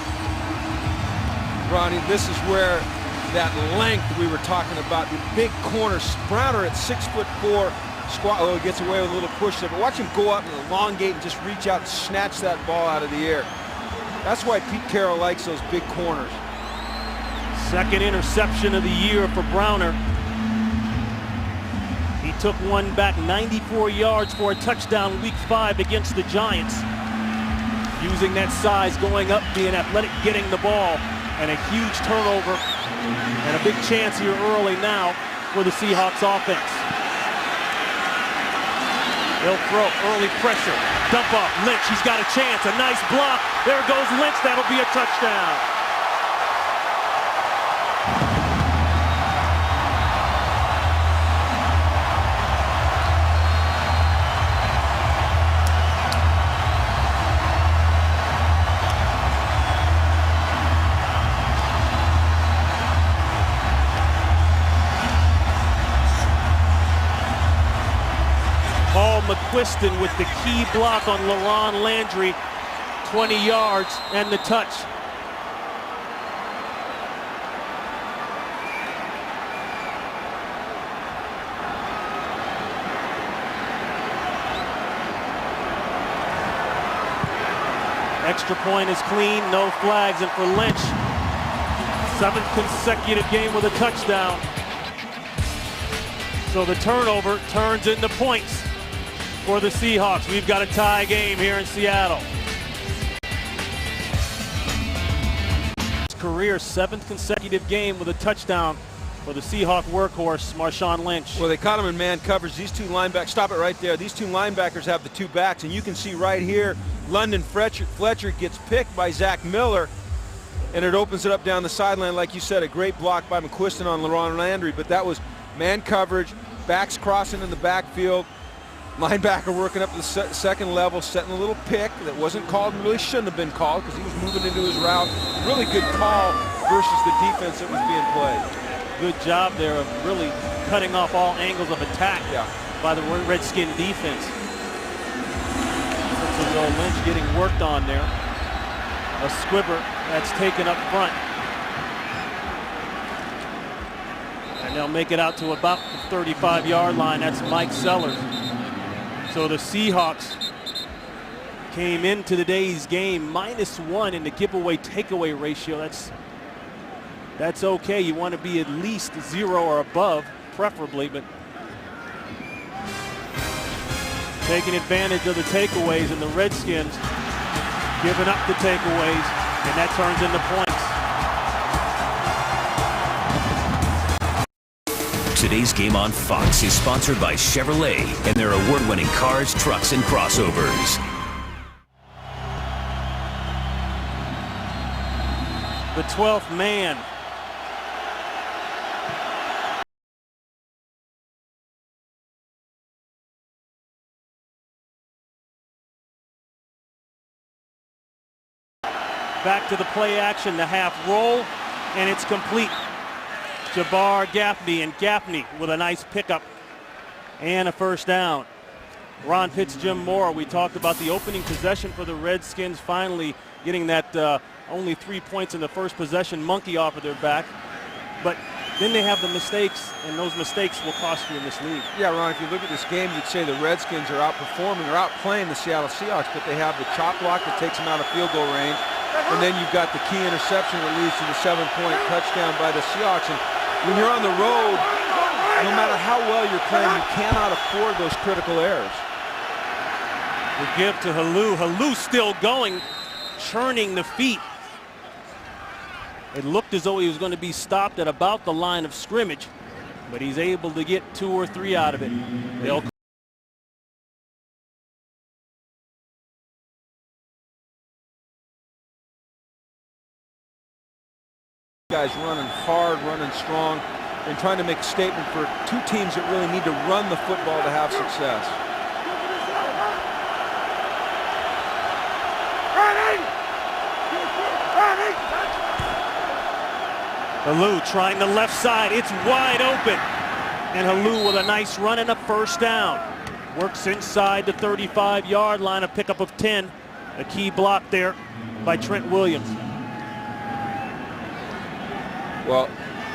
Ronnie, this is where that length we were talking about, the big corner. Browner at 6'4", squat. Oh, he gets away with a little push there, but watch him go up and elongate and just reach out and snatch that ball out of the air. That's why Pete Carroll likes those big corners. 2nd interception of the year for Browner. He took one back 94 yards for a touchdown week 5 against the Giants. Using that size, going up, being athletic, getting the ball, and a huge turnover and a big chance here early now for the Seahawks offense. They'll throw early pressure. Dump off Lynch. He's got a chance. A nice block. There goes Lynch. That'll be a touchdown. McQuiston with the key block on LaRon Landry, 20 yards and the touch. Extra point is clean, no flags, and for Lynch, 7th consecutive game with a touchdown. So the turnover turns into points for the Seahawks. We've got a tie game here in Seattle. His career 7th consecutive game with a touchdown for the Seahawk workhorse, Marshawn Lynch. Well, they caught him in man coverage. These two linebackers, stop it right there. These two linebackers have the two backs, and you can see right here, London Fletcher gets picked by Zach Miller, and it opens it up down the sideline. Like you said, a great block by McQuiston on LaRon Landry, but that was man coverage, backs crossing in the backfield, linebacker working up to the second level, setting a little pick that wasn't called and really shouldn't have been called because he was moving into his route. Really good call versus the defense that was being played. Good job there of really cutting off all angles of attack by the Redskin defense. Looks as though Lynch getting worked on there. A squibber that's taken up front. And they'll make it out to about the 35-yard line. That's Mike Sellers. So the Seahawks came into today's game -1 in the giveaway takeaway ratio. That's okay. You want to be at least 0 or above, preferably, but taking advantage of the takeaways, and the Redskins giving up the takeaways, and that turns into points. Today's game on Fox is sponsored by Chevrolet and their award-winning cars, trucks, and crossovers. The 12th man. Back to the play action, the half roll, and it's complete. Jabbar Gaffney, and Gaffney with a nice pickup and a first down. Ron Pitts, Jim Moore, we talked about the opening possession for the Redskins, finally getting that only 3 points in the first possession monkey off of their back. But then they have the mistakes, and those mistakes will cost you in this league. Yeah, Ron, if you look at this game, you'd say the Redskins are outperforming, or outplaying the Seattle Seahawks, but they have the chop block that takes them out of field goal range. And then you've got the key interception that leads to the 7-point touchdown by the Seahawks. And when you're on the road, no matter how well you're playing, you cannot afford those critical errors. We give to Halou. Halou still going, churning the feet. It looked as though he was going to be stopped at about the line of scrimmage, but he's able to get 2 or 3 out of it. They'll guys running hard, running strong, and trying to make a statement for two teams that really need to run the football to have success. Halou trying the left side. It's wide open. And Halou with a nice run and a first down. Works inside the 35-yard line, a pickup of 10. A key block there by Trent Williams. Well,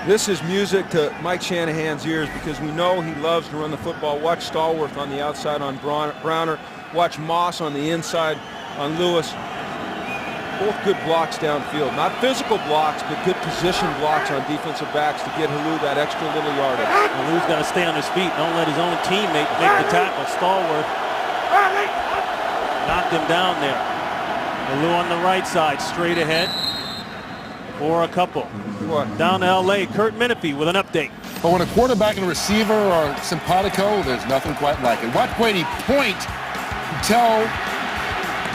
this is music to Mike Shanahan's ears because we know he loves to run the football. Watch Stallworth on the outside on Browner. Watch Moss on the inside on Lewis. Both good blocks downfield. Not physical blocks, but good position blocks on defensive backs to get Halou that extra little yardage. Halou's got to stay on his feet. Don't let his own teammate make the tackle. Stallworth knocked him down there. Halou on the right side, straight ahead for a couple. Down to L.A., Kurt Menefee with an update. But when a quarterback and a receiver are simpatico, there's nothing quite like it. Watch Brady point, tell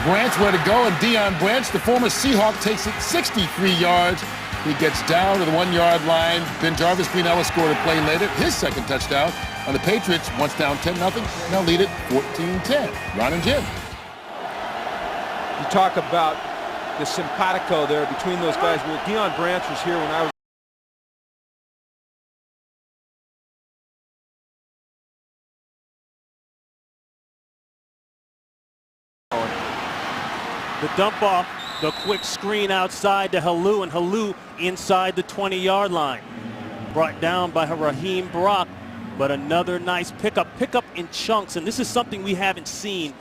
Branch where to go, and Deion Branch, the former Seahawk, takes it 63 yards. He gets down to the 1-yard line. Then Jarvis Green Ellis scored a play later, his second touchdown. On the Patriots, once down 10-0, now lead it 14-10. Ron and Jim. You talk about the simpatico there between those guys. Well, Deion Branch was here when I was the dump off, the quick screen outside to Halou, and Halou inside the 20-yard line. Brought down by Raheem Brock, but another nice pickup in chunks, and this is something we haven't seen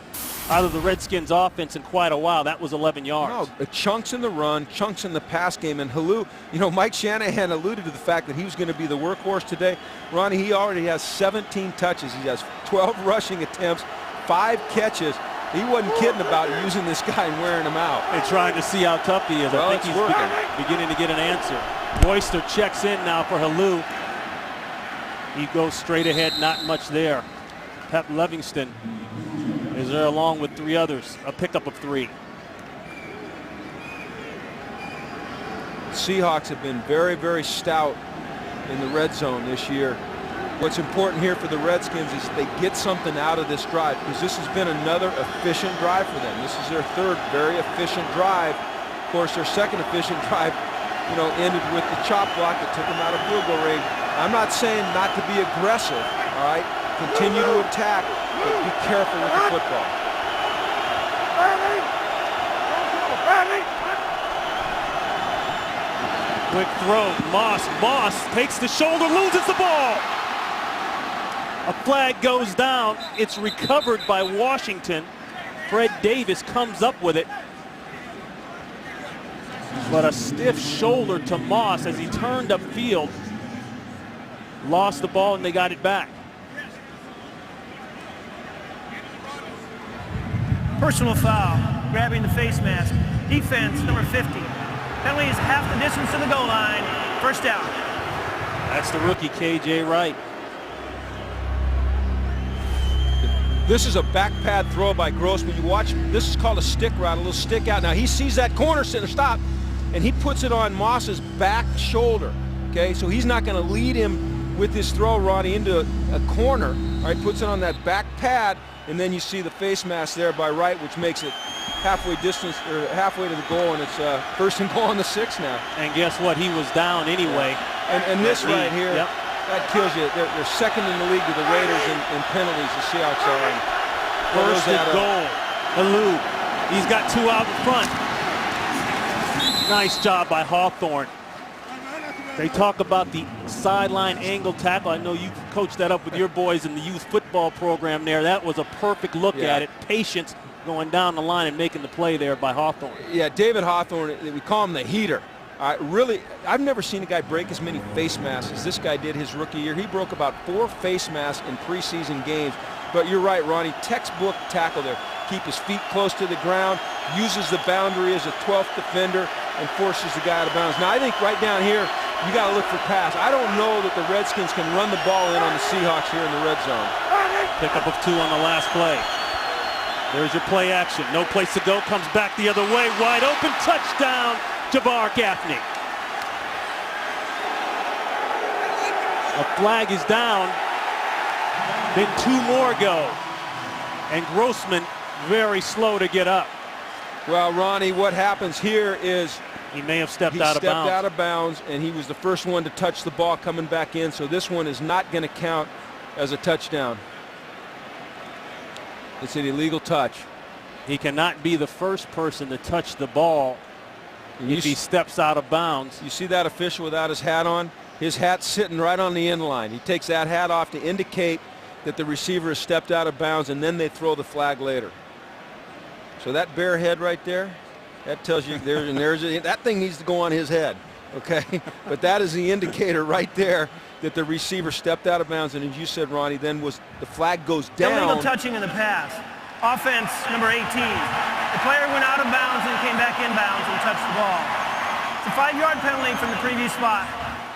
out of the Redskins offense in quite a while. That was 11 yards. No, chunks in the run, chunks in the pass game, and Halou, you know, Mike Shanahan alluded to the fact that he was going to be the workhorse today. Ronnie, he already has 17 touches. He has 12 rushing attempts, 5 catches. He wasn't kidding about using this guy and wearing him out. And trying to see how tough he is. Well, I think he's beginning to get an answer. Royster checks in now for Halou. He goes straight ahead, not much there. Pep Livingston is there along with 3 others, a pickup of 3. Seahawks have been very, very stout in the red zone this year. What's important here for the Redskins is they get something out of this drive, because this has been another efficient drive for them. This is their third very efficient drive. Of course, their second efficient drive, ended with the chop block that took them out of field goal range. I'm not saying not to be aggressive, all right? Continue to attack, but be careful with the football. Quick throw, Moss takes the shoulder, loses the ball. A flag goes down. It's recovered by Washington. Fred Davis comes up with it. But a stiff shoulder to Moss as he turned upfield. Lost the ball and they got it back. Personal foul, grabbing the face mask. Defense, number 50. Penalty is half the distance to the goal line. First down. That's the rookie, KJ Wright. This is a back pad throw by Gross. When you watch, this is called a stick route, a little stick out. Now he sees that corner center stop, and he puts it on Moss's back shoulder. Okay, so he's not going to lead him with his throw, Ronnie, into a corner. All right, puts it on that back pad, and then you see the face mask there by Wright, which makes it halfway distance, or halfway to the goal, and it's first and goal on the 6 now. And guess what? He was down anyway. And this right here. Yep. That kills you. They're second in the league to the Raiders in penalties, the Seahawks are. First and goal. Alou. He's got 2 out in front. Nice job by Hawthorne. They talk about the sideline angle tackle. I know you coached that up with your boys in the youth football program there. That was a perfect look at it. Patience going down the line and making the play there by Hawthorne. Yeah, David Hawthorne, we call him the heater. Really, I've never seen a guy break as many face masks as this guy did his rookie year. He broke about 4 face masks in preseason games. But you're right, Ronnie, textbook tackle there. Keep his feet close to the ground, uses the boundary as a 12th defender, and forces the guy out of bounds. Now, I think right down here, you got to look for pass. I don't know that the Redskins can run the ball in on the Seahawks here in the red zone. Pickup of 2 on the last play. There's your play action. No place to go. Comes back the other way. Wide open. Touchdown. Jabbar Gaffney. A flag is down. Then 2 more go. And Grossman very slow to get up. Well, Ronnie, what happens here is he may have stepped out of bounds. He stepped out of bounds, and he was the first one to touch the ball coming back in, so this one is not going to count as a touchdown. It's an illegal touch. He cannot be the first person to touch the ball if he steps out of bounds. You see that official without his hat on? His hat's sitting right on the end line. He takes that hat off to indicate that the receiver has stepped out of bounds, and then they throw the flag later. So that bare head right there, that tells you that thing needs to go on his head, okay? But that is the indicator right there that the receiver stepped out of bounds, and as you said, Ronnie, then the flag goes down. Illegal touching in the pass. Offense, number 18. The player went out of bounds and came back in bounds and touched the ball. It's a 5-yard penalty from the previous spot.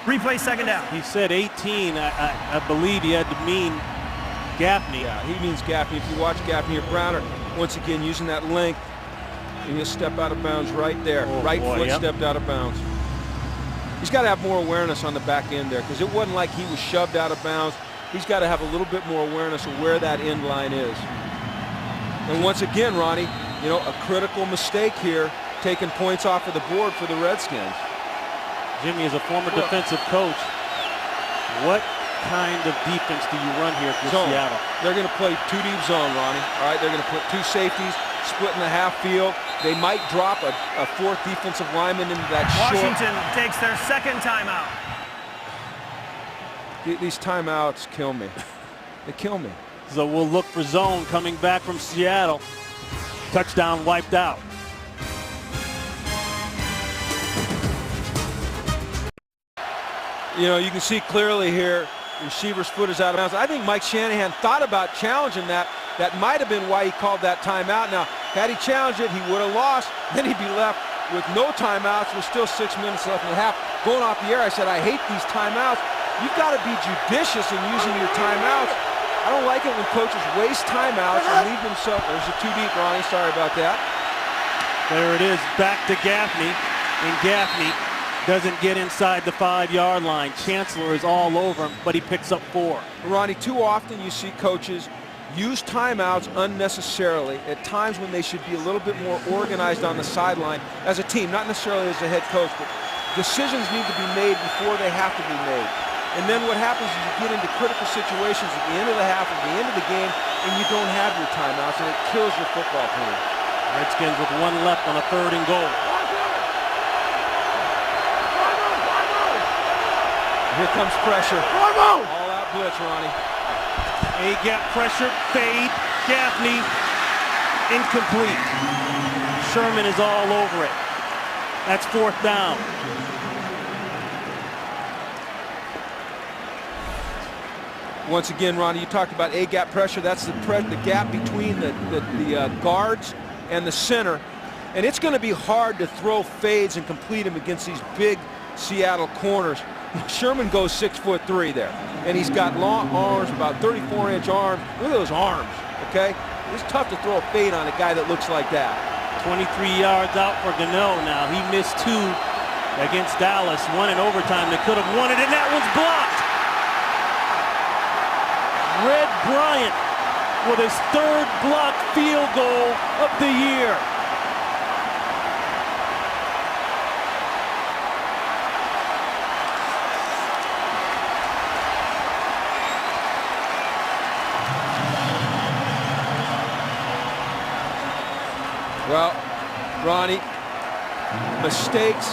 Replay, second down. He said 18. I believe he had to mean Gaffney. Yeah, he means Gaffney. If you watch Gaffney or Browner, once again using that length, and he'll step out of bounds right there. Foot stepped out of bounds. He's got to have more awareness on the back end there, because it wasn't like he was shoved out of bounds. He's got to have a little bit more awareness of where that end line is. And once again, Ronnie, a critical mistake here, taking points off of the board for the Redskins. Jimmy is a former defensive coach. What kind of defense do you run here for Seattle? They're going to play 2 deep zone, Ronnie. All right, they're going to put 2 safeties, split in the half field. They might drop a 4th defensive lineman into that Washington takes their second timeout. These timeouts kill me. They kill me. So we'll look for zone coming back from Seattle. Touchdown wiped out. You can see clearly here, the receiver's foot is out of bounds. I think Mike Shanahan thought about challenging that. That might have been why he called that timeout. Now, had he challenged it, he would have lost. Then he'd be left with no timeouts. There's still 6 minutes left in the half. Going off the air, I said, I hate these timeouts. You've got to be judicious in using your timeouts. I don't like it when coaches waste timeouts and leave themselves. There's a 2 deep, Ronnie. Sorry about that. There it is. Back to Gaffney. And Gaffney Doesn't get inside the 5-yard line. Chancellor is all over him, but he picks up 4. Ronnie, too often you see coaches use timeouts unnecessarily at times when they should be a little bit more organized on the sideline as a team, not necessarily as a head coach, but decisions need to be made before they have to be made. And then what happens is you get into critical situations at the end of the half, at the end of the game, and you don't have your timeouts, and it kills your football team. Redskins with 1 left on a 3rd and goal. Here comes pressure. All out blitz, Ronnie. A-gap pressure, fade, Gaffney, incomplete. Sherman is all over it. That's 4th down. Once again, Ronnie, you talked about A-gap pressure. That's the gap between the guards and the center. And it's going to be hard to throw fades and complete them against these big Seattle corners. Sherman goes 6'3" there, and he's got long arms, about 34-inch arms. Look at those arms, okay? It's tough to throw a fade on a guy that looks like that. 23 yards out for Gano now. He missed 2 against Dallas, 1 in overtime. They could have won it, and that one's blocked. Red Bryant with his 3rd blocked field goal of the year. Well, Ronnie, mistakes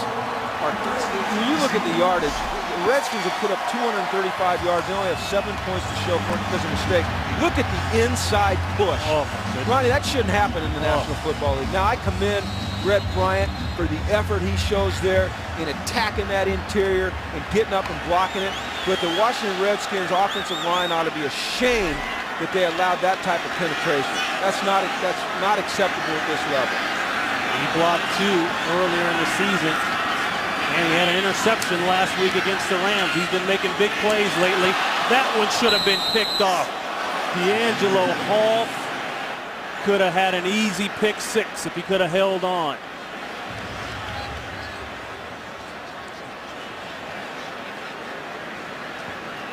are, when you look at the yardage, the Redskins have put up 235 yards. They only have 7 points to show for it because of mistakes. Look at the inside push. Oh, my goodness. Ronnie, that shouldn't happen in the National Football League. Now, I commend Red Bryant for the effort he shows there in attacking that interior and getting up and blocking it. But the Washington Redskins offensive line ought to be ashamed that they allowed that type of penetration. That's not acceptable at this level. He blocked 2 earlier in the season, and he had an interception last week against the Rams. He's been making big plays lately. That one should have been picked off. D'Angelo Hall could have had an easy pick 6 if he could have held on.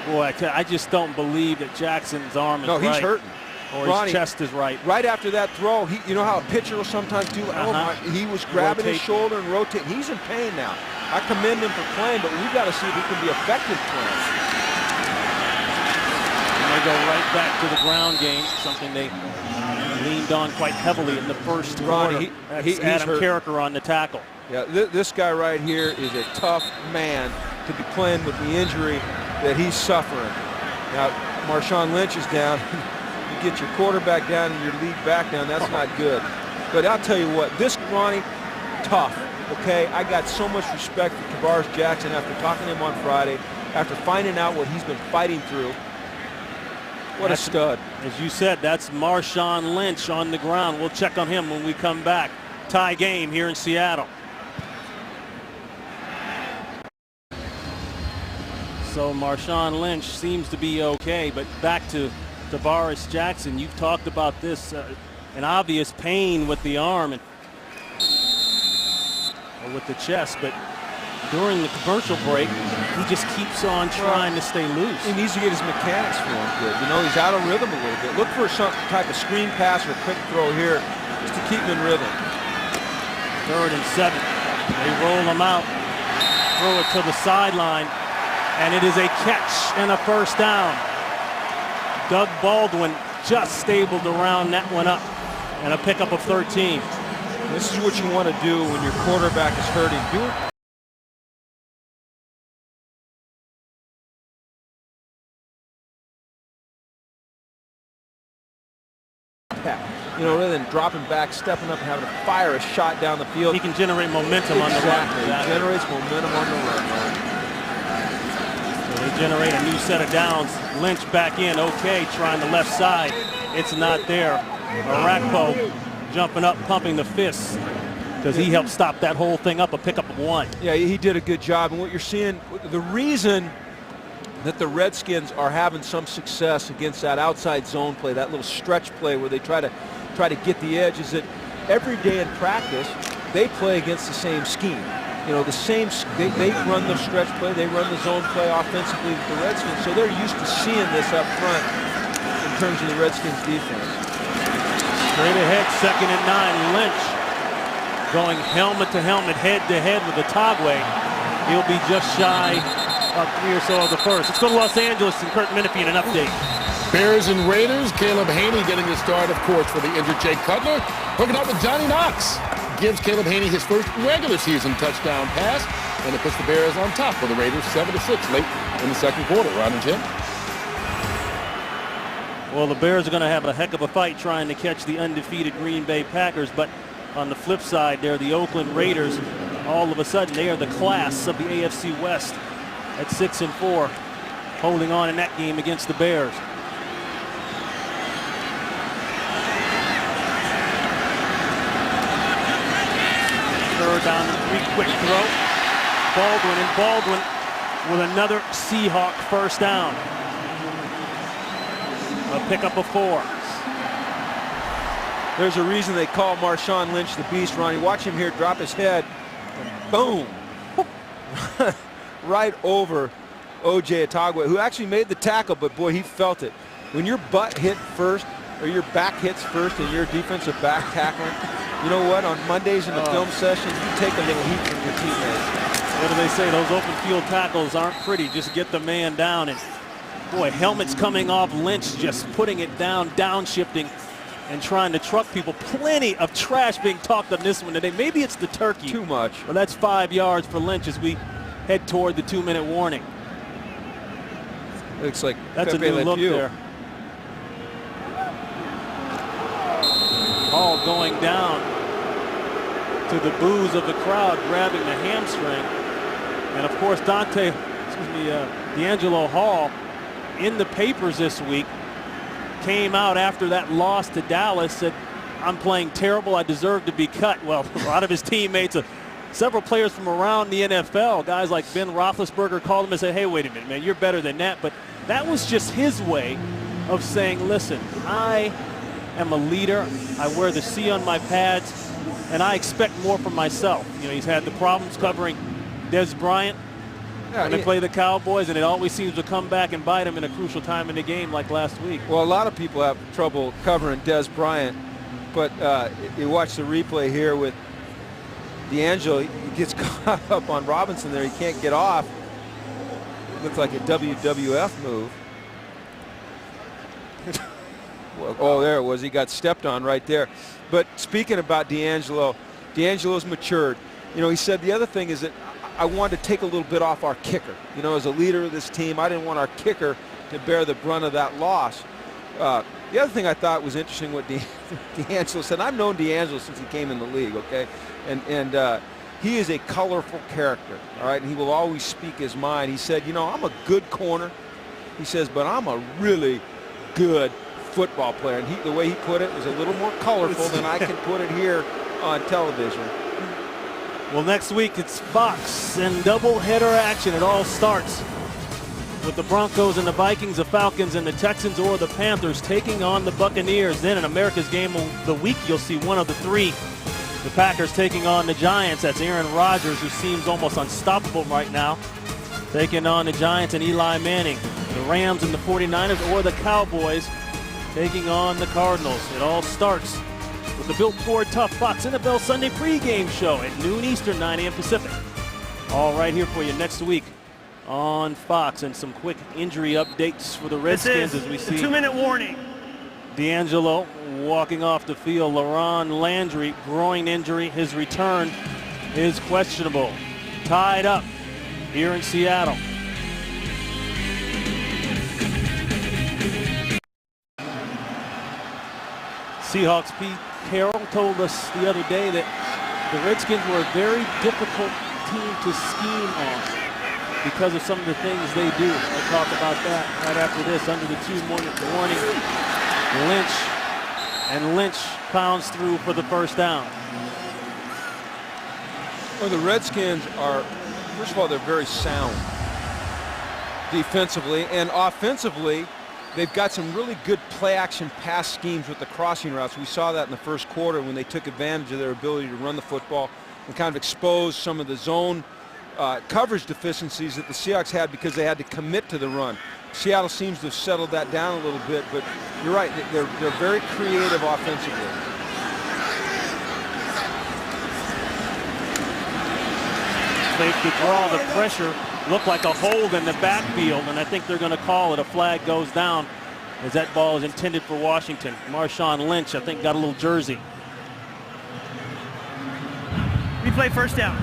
Boy, I just don't believe that Jackson's arm is right. No, he's hurting. Or his Ronnie, chest is right. Right after that throw, you know how a pitcher will sometimes do, he was grabbing his shoulder and rotating. He's in pain now. I commend him for playing, but we've got to see if he can be effective playing. And they go right back to the ground game, something they leaned on quite heavily in the first quarter. That's Adam Carricker on the tackle. Yeah, this guy right here is a tough man to be playing with the injury that he's suffering. Now, Marshawn Lynch is down. You get your quarterback down and your lead back down, that's not good. But I'll tell you what, this, Ronnie, tough, okay? I got so much respect for Tavares Jackson after talking to him on Friday, after finding out what he's been fighting through. What a stud. As you said, that's Marshawn Lynch on the ground. We'll check on him when we come back. Tie game here in Seattle. So Marshawn Lynch seems to be okay, but back to Tavares Jackson. You've talked about this, an obvious pain with the arm and or with the chest, but during the commercial break, he just keeps on trying to stay loose. He needs to get his mechanics feeling good. You know, he's out of rhythm a little bit. Look for some type of screen pass or quick throw here just to keep him in rhythm. 3rd and 7. They roll him out, throw it to the sideline, and it is a catch and a 1st down. Doug Baldwin just stabled around that one up, and a pickup of 13. This is what you want to do when your quarterback is hurting. Do it. You know, rather than dropping back, stepping up, and having to fire a shot down the field. He can generate momentum on the run. He generates momentum on the run. So they generate a new set of downs. Lynch back in, okay, trying the left side. It's not there. Arakpo jumping up, pumping the fists, because he helped stop that whole thing up, a pickup of 1. Yeah, he did a good job. And what you're seeing, the reason that the Redskins are having some success against that outside zone play, that little stretch play where they try to get the edge, is that every day in practice they play against the same scheme. you know, the same, they run the stretch play, they run the zone play offensively with the Redskins, so they're used to seeing this up front in terms of the Redskins defense. Straight ahead, 2nd and 9. Lynch going helmet to helmet, head to head with Otagwe. He'll be just shy of 3 or so of the first. Let's go to Los Angeles and Kurt Menefee in an update. Bears and Raiders, Caleb Haney getting the start, of course, for the injured Jake Cutler. Hooking up with Johnny Knox. Gives Caleb Haney his first regular season touchdown pass, and it puts the Bears on top of the Raiders 7-6 late in the second quarter. Ron and Jim. Well, the Bears are going to have a heck of a fight trying to catch the undefeated Green Bay Packers, but on the flip side, they're the Oakland Raiders. All of a sudden, they are the class of the AFC West at 6-4, holding on in that game against the Bears. Third down and 3, quick throw. Baldwin with another Seahawk first down. A pickup of 4. There's a reason they call Marshawn Lynch the Beast, Ronnie. Watch him here drop his head. Boom. Right over O.J. Otagwe, who actually made the tackle, but boy, he felt it. When your butt hit first, or your back hits first, and your defensive back tackling, you know what? On Mondays in the film session, you take a little heat from your teammates. What do they say? Those open field tackles aren't pretty. Just get the man down. And boy, helmets coming off. Lynch just putting it down, downshifting, and trying to truck people. Plenty of trash being talked on this one today. Maybe it's the turkey. Too much. Well, that's 5 yards for Lynch as we head toward the 2-minute warning. Looks like that's Pepe a new Le look Pew. there. Hall going down to the boos of the crowd, grabbing the hamstring. And of course, D'Angelo Hall in the papers this week came out after that loss to Dallas, said, I'm playing terrible, I deserve to be cut. Well, a lot of his teammates, several players from around the NFL, guys like Ben Roethlisberger called him and said, hey, wait a minute, man, you're better than that. But that was just his way of saying, listen, I am a leader, I wear the C on my pads, and I expect more from myself. You know, he's had the problems covering Des Bryant when they play the Cowboys, and it always seems to come back and bite him in a crucial time in the game like last week. Well, a lot of people have trouble covering Des Bryant, but you watch the replay here with D'Angelo, he gets caught up on Robinson there, he can't get off. Looks like a WWF move. Oh, there it was. He got stepped on right there. But speaking about D'Angelo's matured. You know, he said the other thing is that I wanted to take a little bit off our kicker. You know, as a leader of this team, I didn't want our kicker to bear the brunt of that loss. The other thing I thought was interesting what D'Angelo said. I've known D'Angelo since he came in the league, okay? And he is a colorful character, all right? And he will always speak his mind. He said, you know, I'm a good corner. He says, but I'm a really good football player. And the way he put it was a little more colorful than I can put it here on television. Well, next week it's Fox and doubleheader action. It all starts with the Broncos and the Vikings, the Falcons and the Texans, or the Panthers taking on the Buccaneers. Then in America's Game of the Week, you'll see one of the three. The Packers taking on the Giants. That's Aaron Rodgers, who seems almost unstoppable right now, taking on the Giants and Eli Manning. The Rams and the 49ers, or the Cowboys taking on the Cardinals. It all starts with the Built Ford Tough Fox NFL Sunday pregame show at noon Eastern, 9 a.m. Pacific. All right here for you next week on Fox, and some quick injury updates for the Redskins as we see. 2-minute warning. D'Angelo walking off the field. LaRon Landry, groin injury. His return is questionable. Tied up here in Seattle. Seahawks Pete Carroll told us the other day that the Redskins were a very difficult team to scheme on because of some of the things they do. We'll talk about that right after this. Under the 2-minute warning, Lynch pounds through for the first down. Well, the Redskins are, first of all, they're very sound defensively, and offensively, they've got some really good play-action pass schemes with the crossing routes. We saw that in the first quarter when they took advantage of their ability to run the football and kind of expose some of the zone coverage deficiencies that the Seahawks had because they had to commit to the run. Seattle seems to have settled that down a little bit, but you're right, they're very creative offensively. They draw the pressure, look like a hold in the backfield, and I think they're going to call it. A flag goes down as that ball is intended for Washington. Marshawn Lynch, I think, got a little jersey. Replay first down.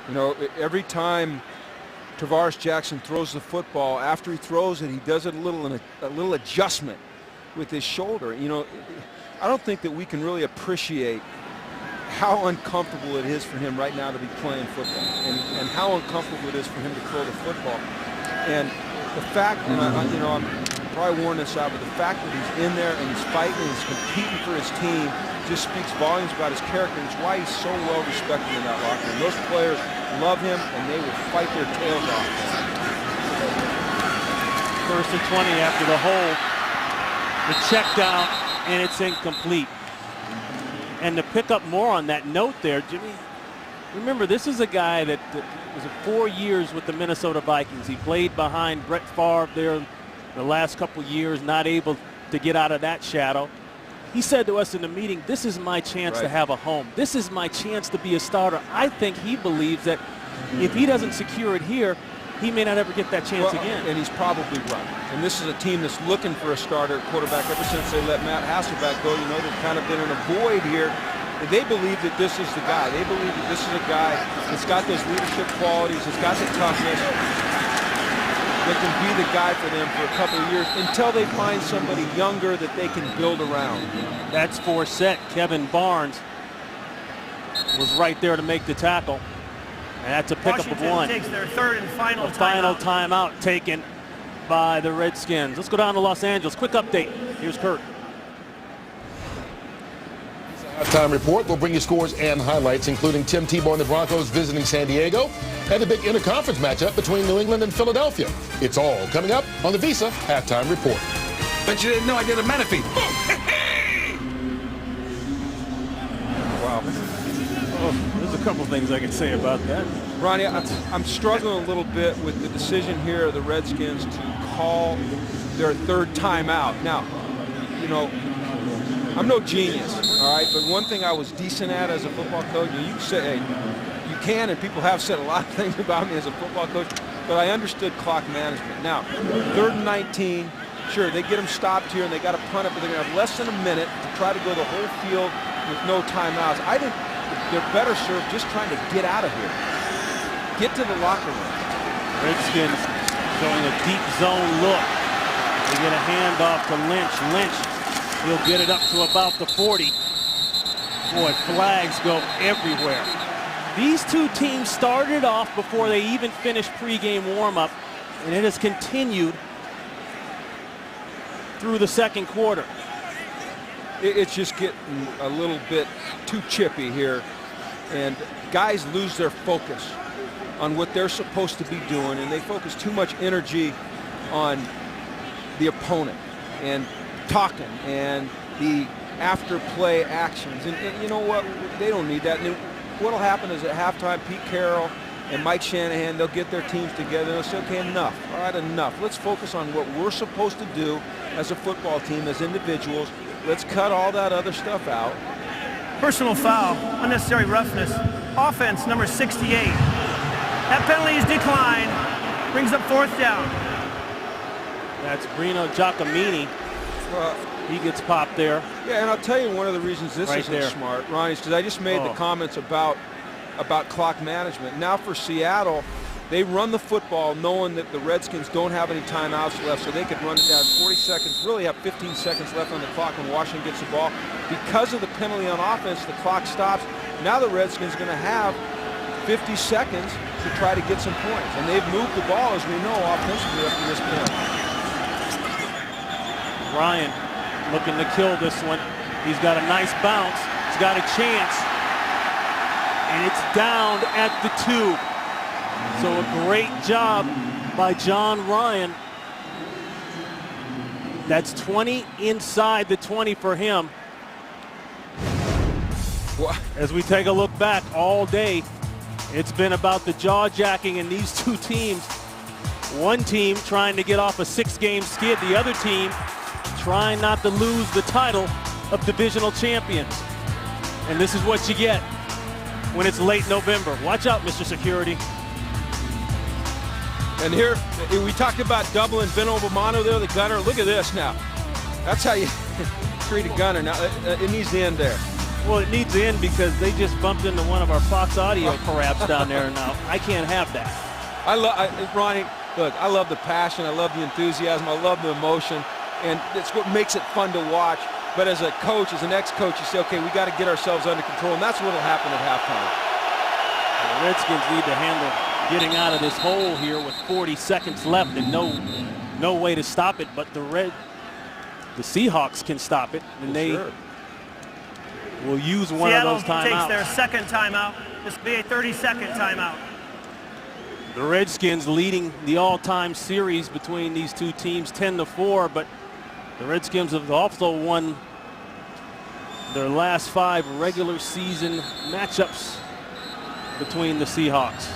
You know, every time Tavares Jackson throws the football, after he throws it, he does it a little adjustment with his shoulder. You know, I don't think that we can really appreciate how uncomfortable it is for him right now to be playing football, and how uncomfortable it is for him to throw the football. And the fact, and I'm probably worn this out, but the fact that he's in there and he's fighting and he's competing for his team just speaks volumes about his character. It's why he's so well respected in that locker room. Those players love him, and they will fight their tails off. First and 20 after the hold. The check down, and it's incomplete. And to pick up more on that note there, Jimmy, remember, this is a guy that was 4 years with the Minnesota Vikings. He played behind Brett Favre there the last couple years, not able to get out of that shadow. He said to us in the meeting, this is my chance to have a home. This is my chance to be a starter. I think he believes that if he doesn't secure it here, he may not ever get that chance again. And he's probably right. And this is a team that's looking for a starter quarterback ever since they let Matt Hasselbeck go. You know, they've kind of been in a void here. And they believe that this is the guy. They believe that this is a guy that's got those leadership qualities, that's got the toughness, that can be the guy for them for a couple of years until they find somebody younger that they can build around. That's Forsett. Kevin Barnes was right there to make the tackle. And that's a pickup of one. Takes their third and final timeout taken by the Redskins. Let's go down to Los Angeles. Quick update. Here's Kurt. Halftime report. We'll bring you scores and highlights, including Tim Tebow and the Broncos visiting San Diego, and a big interconference matchup between New England and Philadelphia. It's all coming up on the Visa Halftime Report. But you didn't know I did a Menifee. Wow. Oh, there's a couple things I can say about that. Ronnie, I'm struggling a little bit with the decision here of the Redskins to call their third timeout. Now, you know, I'm no genius, all right, but one thing I was decent at as a football coach, and you say, you can, and people have said a lot of things about me as a football coach, but I understood clock management. Now, 3rd and 19, sure, they get them stopped here and they got to punt it, but they're going to have less than a minute to try to go the whole field with no timeouts. I think they're better served just trying to get out of here. Get to the locker room. Redskins showing a deep zone look. They get a handoff to Lynch. Lynch, he'll get it up to about the 40. Boy, flags go everywhere. These two teams started off before they even finished pregame warm-up, and it has continued through the second quarter. It's just getting a little bit too chippy here, and guys lose their focus on what they're supposed to be doing, and they focus too much energy on the opponent and talking and the after-play actions. And you know what? They don't need that. And what'll happen is at halftime, Pete Carroll and Mike Shanahan, they'll get their teams together and they'll say, okay, enough. All right, enough. Let's focus on what we're supposed to do as a football team, as individuals. Let's cut all that other stuff out. Personal foul, unnecessary roughness. Offense, number 68. That penalty is declined. Brings up 4th down. That's Brino Giacomini. He gets popped there. Yeah, and I'll tell you one of the reasons this isn't smart, Ronnie, is because I just made the comments about clock management. Now for Seattle, they run the football knowing that the Redskins don't have any timeouts left, so they could run it down 40 seconds, really have 15 seconds left on the clock when Washington gets the ball. Because of the penalty on offense, the clock stops. Now the Redskins are going to have 50 seconds to try to get some points. And they've moved the ball, as we know, offensively up to this point. Ryan looking to kill this one. He's got a nice bounce. He's got a chance. And it's down at the 2. So a great job by John Ryan. That's 20 inside the 20 for him. As we take a look back all day, it's been about the jaw-jacking in these two teams. One team trying to get off a 6-game skid, the other team trying not to lose the title of divisional champions. And this is what you get when it's late November. Watch out, Mr. Security. And here, we talked about doubling Vino Romano there, the gunner. Look at this now. That's how you treat a gunner. Now, it needs to end there. Well, it needs to end because they just bumped into one of our Fox Audio perhaps down there now. I can't have that. Ronnie, look, I love the passion. I love the enthusiasm. I love the emotion. And it's what makes it fun to watch. But as a coach, as an ex-coach, you say, okay, we got to get ourselves under control. And that's what will happen at halftime. The Redskins need to handle getting out of this hole here with 40 seconds left and no way to stop it. But the Seahawks can stop it. And they will use one Seattle of those timeouts. Takes their second timeout. This will be a 30-second timeout. The Redskins leading the all-time series between these two teams 10-4, but the Redskins have also won their last 5 regular season matchups between the Seahawks.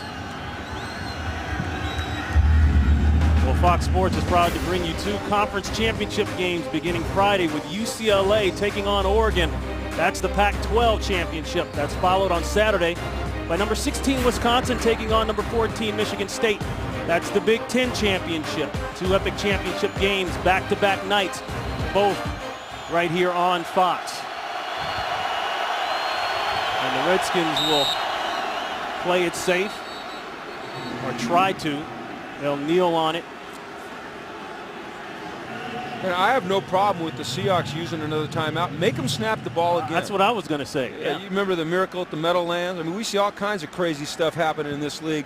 Well, Fox Sports is proud to bring you 2 conference championship games beginning Friday with UCLA taking on Oregon. That's the Pac-12 championship. That's followed on Saturday by number 16 Wisconsin taking on number 14 Michigan State. That's the Big Ten championship. 2 epic championship games back-to-back nights, both right here on Fox. And the Redskins will play it safe, or try to. They'll kneel on it. And I have no problem with the Seahawks using another timeout. Make them snap the ball again. That's what I was going to say. Yeah. You remember the miracle at the Meadowlands? I mean, we see all kinds of crazy stuff happening in this league.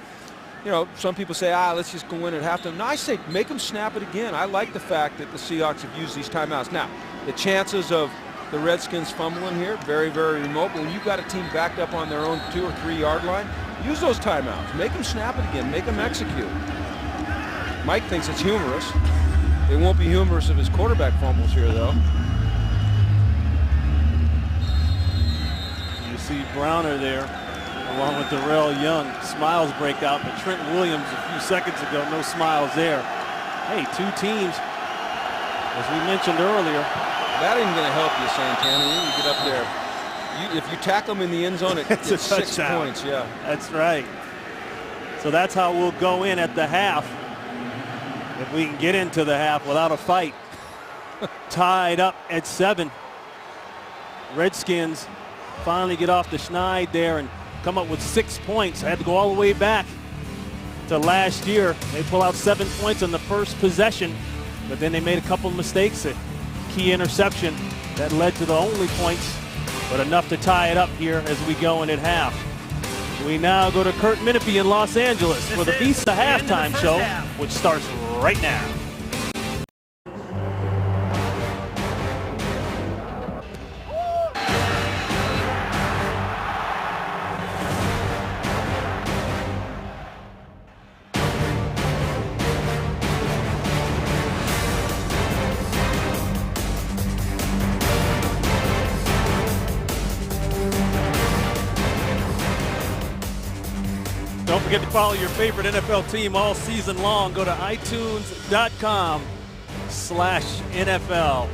You know, some people say, let's just go in at halftime. No, I say make them snap it again. I like the fact that the Seahawks have used these timeouts. Now, the chances of the Redskins fumbling here, very, very remote. But when you've got a team backed up on their own 2 or 3 yard line, use those timeouts. Make them snap it again. Make them execute. Mike thinks it's humorous. It won't be humorous if his quarterback fumbles here, though. You see Browner there, along with Darrell Young. Smiles break out, but Trent Williams a few seconds ago, no smiles there. Hey, 2 teams, as we mentioned earlier. That ain't going to help you, Santana. You get up there. If you tackle him in the end zone, it's 6 points. Yeah, that's right. So that's how we'll go in at the half. If we can get into the half without a fight. Tied up at 7. Redskins finally get off the schneid there and come up with 6 points. I had to go all the way back to last year. They pull out 7 points on the first possession, but then they made a couple of mistakes. A key interception that led to the only points, but enough to tie it up here as we go in at half. We now go to Kurt Minipie in Los Angeles for the Visa Halftime Show, which starts right now. Don't forget to follow your favorite NFL team all season long. Go to itunes.com/NFL.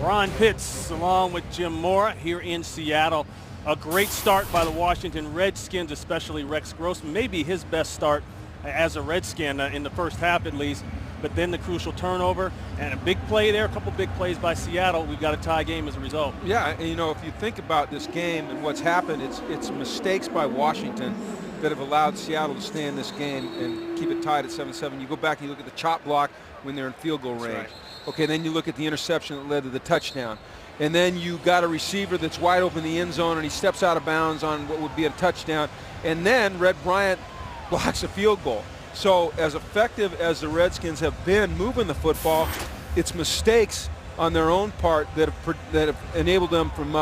Ron Pitts along with Jim Mora here in Seattle. A great start by the Washington Redskins, especially Rex Grossman. Maybe his best start as a Redskin in the first half at least. But then the crucial turnover and a big play there, a couple big plays by Seattle. We've got a tie game as a result. Yeah, and you know, if you think about this game and what's happened, it's mistakes by Washington that have allowed Seattle to stay in this game and keep it tied at 7-7. You go back and you look at the chop block when they're in field goal range. Right. Okay, then you look at the interception that led to the touchdown. And then you got a receiver that's wide open in the end zone and he steps out of bounds on what would be a touchdown. And then Red Bryant blocks a field goal. So as effective as the Redskins have been moving the football, it's mistakes on their own part that have enabled them from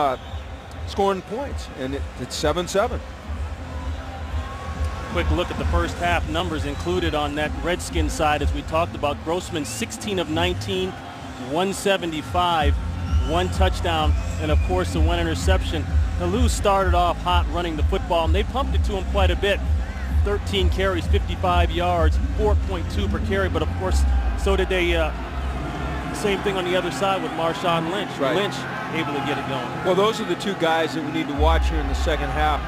scoring points. And it's 7-7. Quick look at the first half numbers included on that Redskins side as we talked about. Grossman 16 of 19, 175. 1 touchdown, and of course the 1 interception. Halou started off hot running the football, and they pumped it to him quite a bit. 13 carries, 55 yards, 4.2 per carry, but of course, so did they, same thing on the other side with Marshawn Lynch. Right. Lynch able to get it going. Well, those are the two guys that we need to watch here in the second half.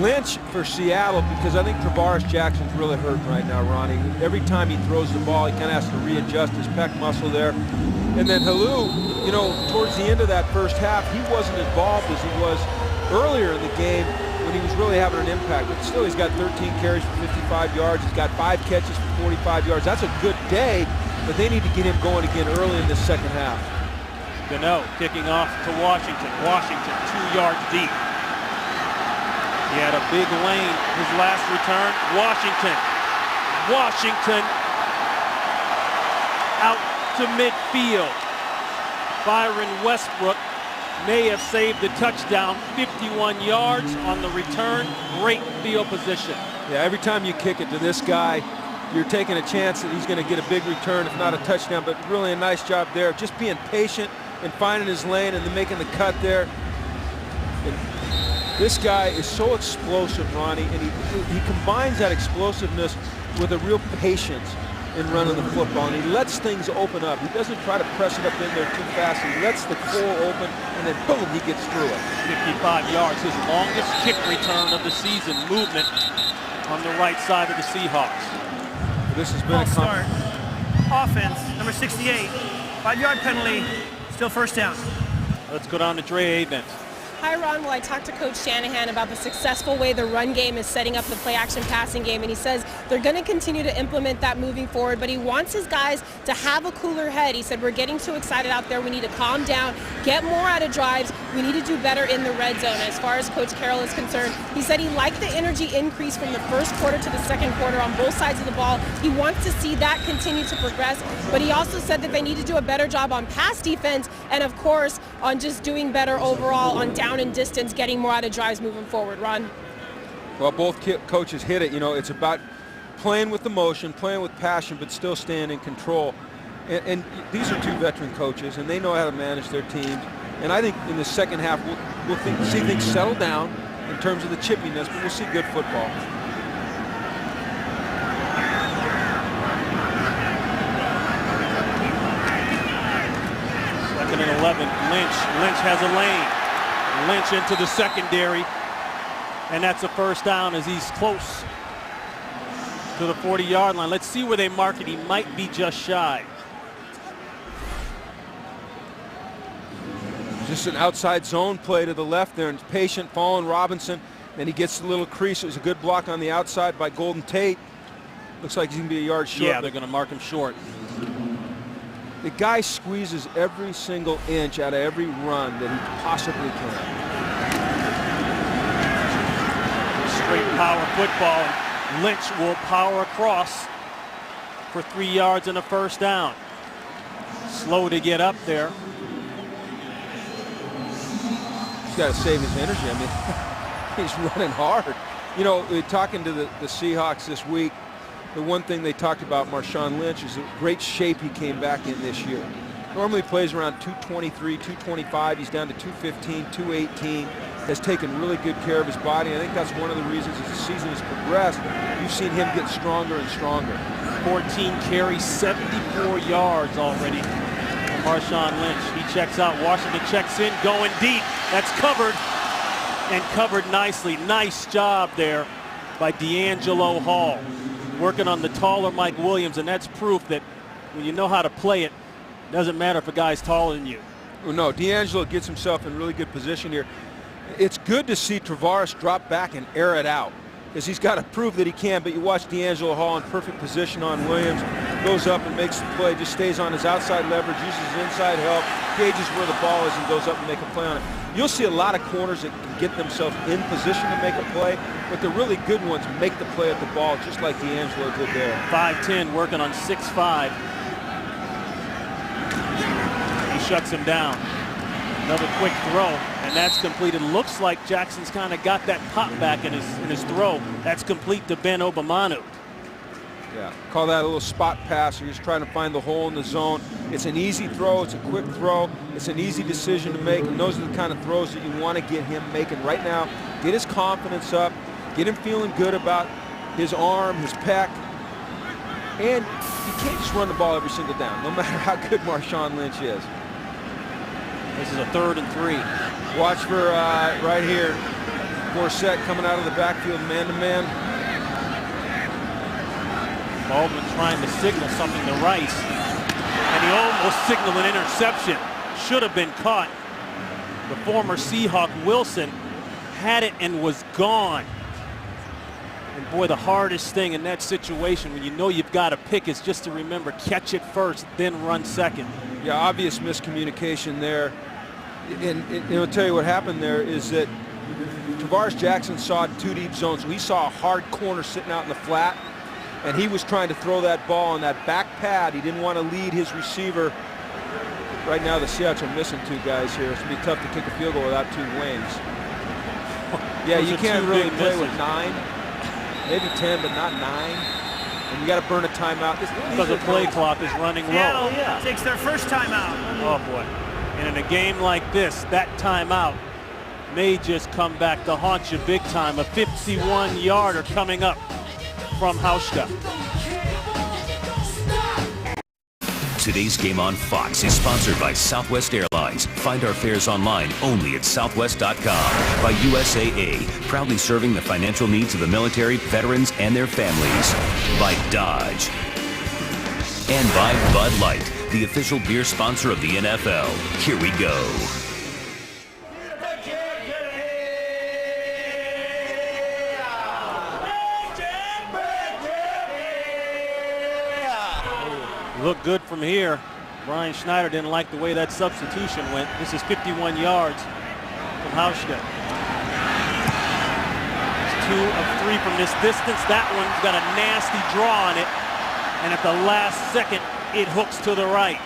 Lynch for Seattle, because I think Travaris Jackson's really hurting right now, Ronnie. Every time he throws the ball, he kind of has to readjust his pec muscle there. And then Halou, you know, towards the end of that first half, he wasn't involved as he was earlier in the game when he was really having an impact. But still, he's got 13 carries for 55 yards. He's got 5 catches for 45 yards. That's a good day, but they need to get him going again early in the second half. Gano kicking off to Washington. Washington 2 yards deep. He had a big lane his last return. Washington out to midfield. Byron Westbrook may have saved the touchdown. 51 yards on the return. Great field position. Yeah, every time you kick it to this guy, you're taking a chance that he's going to get a big return, if not a touchdown. But really a nice job there, just being patient and finding his lane and then making the cut there. And this guy is so explosive, Ronnie, and he combines that explosiveness with a real patience in running the football, and he lets things open up. He doesn't try to press it up in there too fast. He lets the floor open, and then boom, he gets through it. 55 yards, his longest kick return of the season. Movement on the right side of the Seahawks. This has been a start. Offense, number 68. 5-yard penalty, still first down. Let's go down to Dre Avent. Hi, Ron. Well, I talked to Coach Shanahan about the successful way the run game is setting up the play-action passing game, and he says they're going to continue to implement that moving forward, but he wants his guys to have a cooler head. He said, we're getting too excited out there. We need to calm down, get more out of drives. We need to do better in the red zone. As far as Coach Carroll is concerned, he said he liked the energy increase from the first quarter to the second quarter on both sides of the ball. He wants to see that continue to progress, but he also said that they need to do a better job on pass defense and, of course, on just doing better overall on down and distance, getting more out of drives moving forward. Ron? Well, both coaches hit it. You know, it's about playing with emotion, playing with passion, but still staying in control. And these are 2 veteran coaches, and they know how to manage their teams. And I think in the second half, we'll see things settle down in terms of the chippiness, but we'll see good football. Second and 11, Lynch has a lane. Lynch into the secondary, and that's a first down as he's close to the 40-yard line. Let's see where they mark it. He might be just shy. Just an outside zone play to the left there, and patient following Robinson. Then he gets a little crease. It was a good block on the outside by Golden Tate. Looks like he's going to be a yard short. Yeah, they're going to mark him short. The guy squeezes every single inch out of every run that he possibly can. Straight power football. Lynch will power across for 3 yards and a first down. Slow to get up there. He's got to save his energy. I mean, he's running hard. You know, talking to the Seahawks this week, the one thing they talked about Marshawn Lynch is the great shape he came back in this year. Normally plays around 223, 225. He's down to 215, 218. Has taken really good care of his body. I think that's one of the reasons as the season has progressed, you've seen him get stronger and stronger. 14 carries, 74 yards already for Marshawn Lynch. He checks out. Washington checks in, going deep. That's covered, and covered nicely. Nice job there by D'Angelo Hall, working on the taller Mike Williams, and that's proof that when you know how to play it, doesn't matter if a guy's taller than you. Well, no, D'Angelo gets himself in really good position here. It's good to see Travaris drop back and air it out, because he's got to prove that he can, but you watch D'Angelo Hall in perfect position on Williams, goes up and makes the play, just stays on his outside leverage, uses his inside help, gauges where the ball is and goes up and make a play on it. You'll see a lot of corners that can get themselves in position to make a play, but the really good ones make the play at the ball, just like D'Angelo did there. 5'10", working on 6'5". He shuts him down. Another quick throw, and that's completed. Looks like Jackson's kind of got that pop back in his throw. That's complete to Ben Obamanu. Yeah, call that a little spot pass. You're just trying to find the hole in the zone. It's an easy throw. It's a quick throw. It's an easy decision to make, and those are the kind of throws that you want to get him making right now. Get his confidence up. Get him feeling good about his arm, his pec. And you can't just run the ball every single down, no matter how good Marshawn Lynch is. This is a 3rd and 3. Watch for right here, Forsett coming out of the backfield man-to-man. Baldwin trying to signal something to Rice, and he almost signaled an interception. Should have been caught. The former Seahawk Wilson had it and was gone. And boy, the hardest thing in that situation when you know you've got to pick is just to remember, catch it first, then run second. Yeah, obvious miscommunication there. And I'll tell you what happened there is that Tavares Jackson saw 2 deep zones. So he saw a hard corner sitting out in the flat, and he was trying to throw that ball on that back pad. He didn't want to lead his receiver. Right now, the Seahawks are missing 2 guys here. It's going to be tough to kick a field goal without 2 wings. Yeah, you can't really play with 9. Maybe 10, but not 9. And you got to burn a timeout. Because the play clock is running low. Seattle takes their first timeout. Oh, boy. And in a game like this, that timeout may just come back to haunt you big time. A 51-yarder coming up from Hauschka. Today's game on Fox is sponsored by Southwest Airlines. Find our fares online only at southwest.com. By USAA, proudly serving the financial needs of the military, veterans, and their families. By Dodge. And by Bud Light, the official beer sponsor of the NFL. Here we go. Look good from here. Brian Schneider didn't like the way that substitution went. This is 51 yards from Hauschka. It's 2 of 3 from this distance. That one's got a nasty draw on it. And at the last second, it hooks to the right.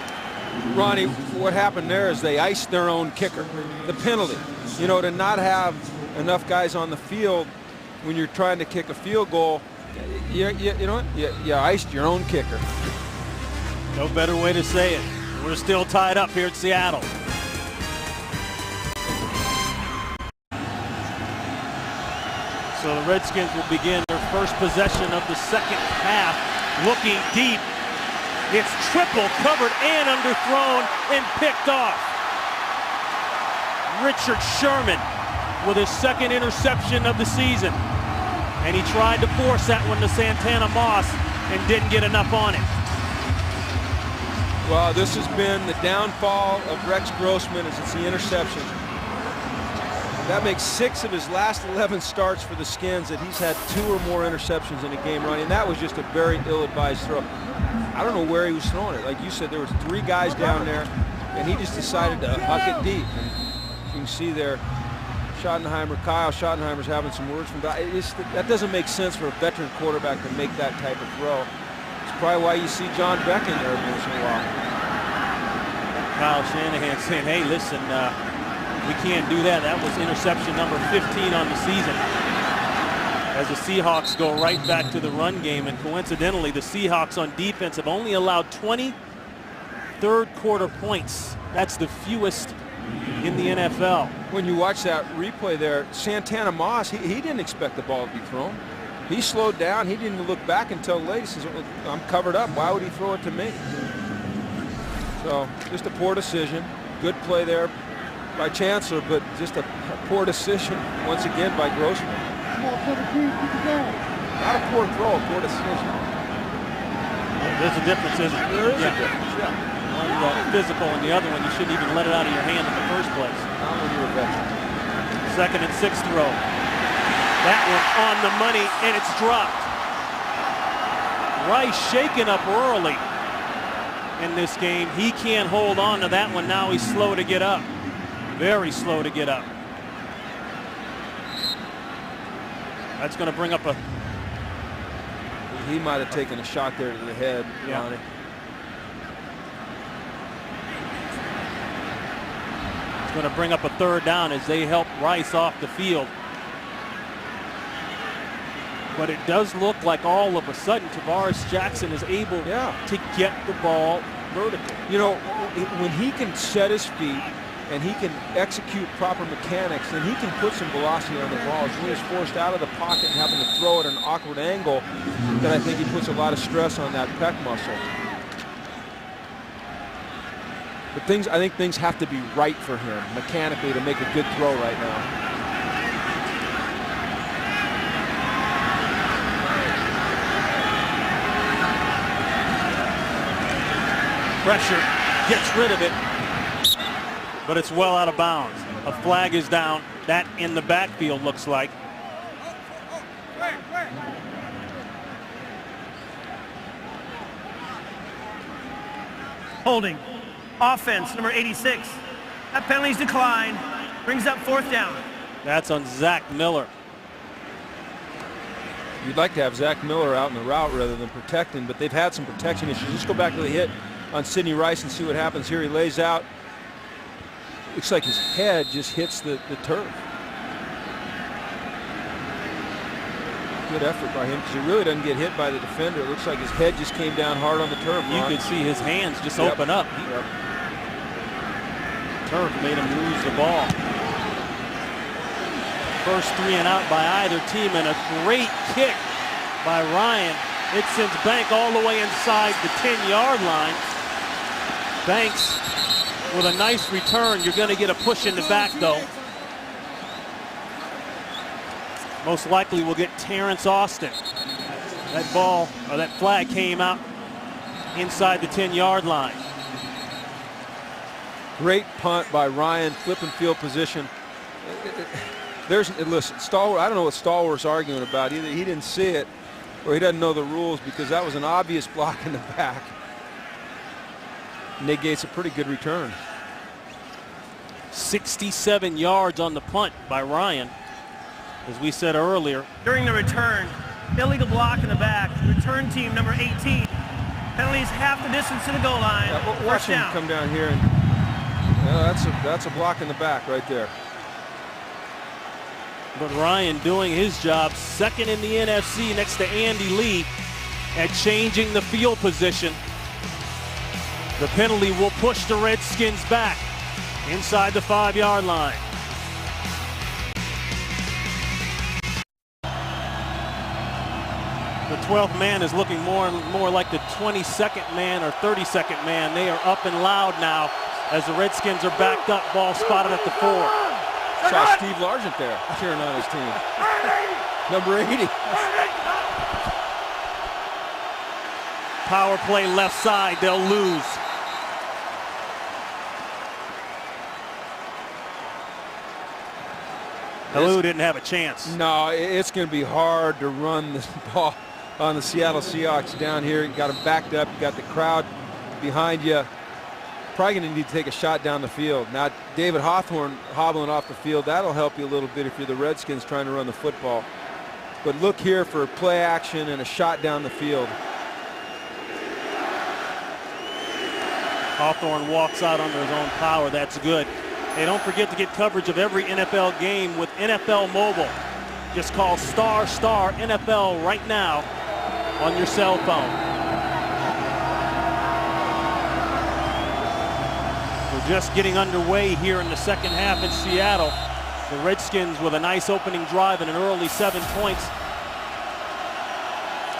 Ronnie, what happened there is they iced their own kicker. The penalty. You know, to not have enough guys on the field when you're trying to kick a field goal, you know what? You iced your own kicker. No better way to say it. We're still tied up here at Seattle. So the Redskins will begin their first possession of the second half. Looking deep. It's triple covered and underthrown and picked off. Richard Sherman with his 2nd interception of the season. And he tried to force that one to Santana Moss and didn't get enough on it. Well, this has been the downfall of Rex Grossman as it's the interception. That makes 6 of his last 11 starts for the Skins that he's had 2 or more interceptions in a game, Ronnie, and that was just a very ill-advised throw. I don't know where he was throwing it. Like you said, there was 3 guys down there, and he just decided to huck it deep. And you can see there, Kyle Schottenheimer's having some words from that. That doesn't make sense for a veteran quarterback to make that type of throw. It's probably why you see John Beck in there every once in a while. Kyle Shanahan saying, hey, listen, we can't do that. That was interception number 15 on the season. As the Seahawks go right back to the run game. And coincidentally, the Seahawks on defense have only allowed 20 third-quarter points. That's the fewest in the NFL. When you watch that replay there, Santana Moss, he didn't expect the ball to be thrown. He slowed down. He didn't look back until late. He says, I'm covered up. Why would he throw it to me? So just a poor decision. Good play there by Chancellor, but just a poor decision once again by Grossman. Not a poor throw, a poor decision. There's a difference, isn't there? There is a difference, yeah. One's physical and the other one, you shouldn't even let it out of your hand in the first place. Not when you're a veteran. 2nd and 6 throw. That one on the money, and it's dropped. Rice shaken up early in this game. He can't hold on to that one. Now he's slow to get up. Very slow to get up. That's going to bring up a... He might have taken a shot there to the head, yeah. Ronnie. It's going to bring up a 3rd down as they help Rice off the field. But it does look like all of a sudden Tavares Jackson is able to get the ball vertical. You know, when he can set his feet and he can execute proper mechanics, then he can put some velocity on the ball. It's when he's forced out of the pocket and having to throw at an awkward angle that I think he puts a lot of stress on that pec muscle. But I think things have to be right for him mechanically to make a good throw right now. Pressure gets rid of it, but it's well out of bounds. A flag is down. That in the backfield looks like. Holding. Offense, number 86. That penalty's declined. Brings up 4th down. That's on Zach Miller. You'd like to have Zach Miller out in the route rather than protecting, but they've had some protection issues. Let's go back to the hit on Sidney Rice and see what happens here. He lays out. Looks like his head just hits the turf. Good effort by him because he really doesn't get hit by the defender. It looks like his head just came down hard on the turf. You could see his hands just open up. Turf made him lose the ball. First 3 and out by either team, and a great kick by Ryan. It sends Bank all the way inside the 10-yard line. Banks with a nice return. You're going to get a push in the back, though. Most likely we'll get Terrence Austin. That ball, or that flag came out inside the 10-yard line. Great punt by Ryan, flipping field position. Listen, Stallworth, I don't know what Stallworth's arguing about. Either he didn't see it or he doesn't know the rules, because that was an obvious block in the back. Negates a pretty good return. 67 yards on the punt by Ryan, as we said earlier. During the return, illegal block in the back. Return team number 18. Penalties half the distance to the goal line. Watch him come down here, and that's a block in the back right there. But Ryan doing his job, second in the NFC next to Andy Lee at changing the field position. The penalty will push the Redskins back inside the 5-yard line. The 12th man is looking more and more like the 22nd man or 32nd man. They are up and loud now as the Redskins are backed up. Ball spotted at the 4. Saw Steve Largent there cheering on his team. Number 80. Power play left side. They'll lose. Hello didn't have a chance. No, it's going to be hard to run this ball on the Seattle Seahawks down here. You got them backed up. You got the crowd behind you. Probably going to need to take a shot down the field. Now, David Hawthorne hobbling off the field. That'll help you a little bit if you're the Redskins trying to run the football. But look here for play action and a shot down the field. Hawthorne walks out under his own power. That's good. Hey, don't forget to get coverage of every NFL game with NFL Mobile. Just call ** NFL right now on your cell phone. We're just getting underway here in the second half in Seattle. The Redskins with a nice opening drive and an early 7 points.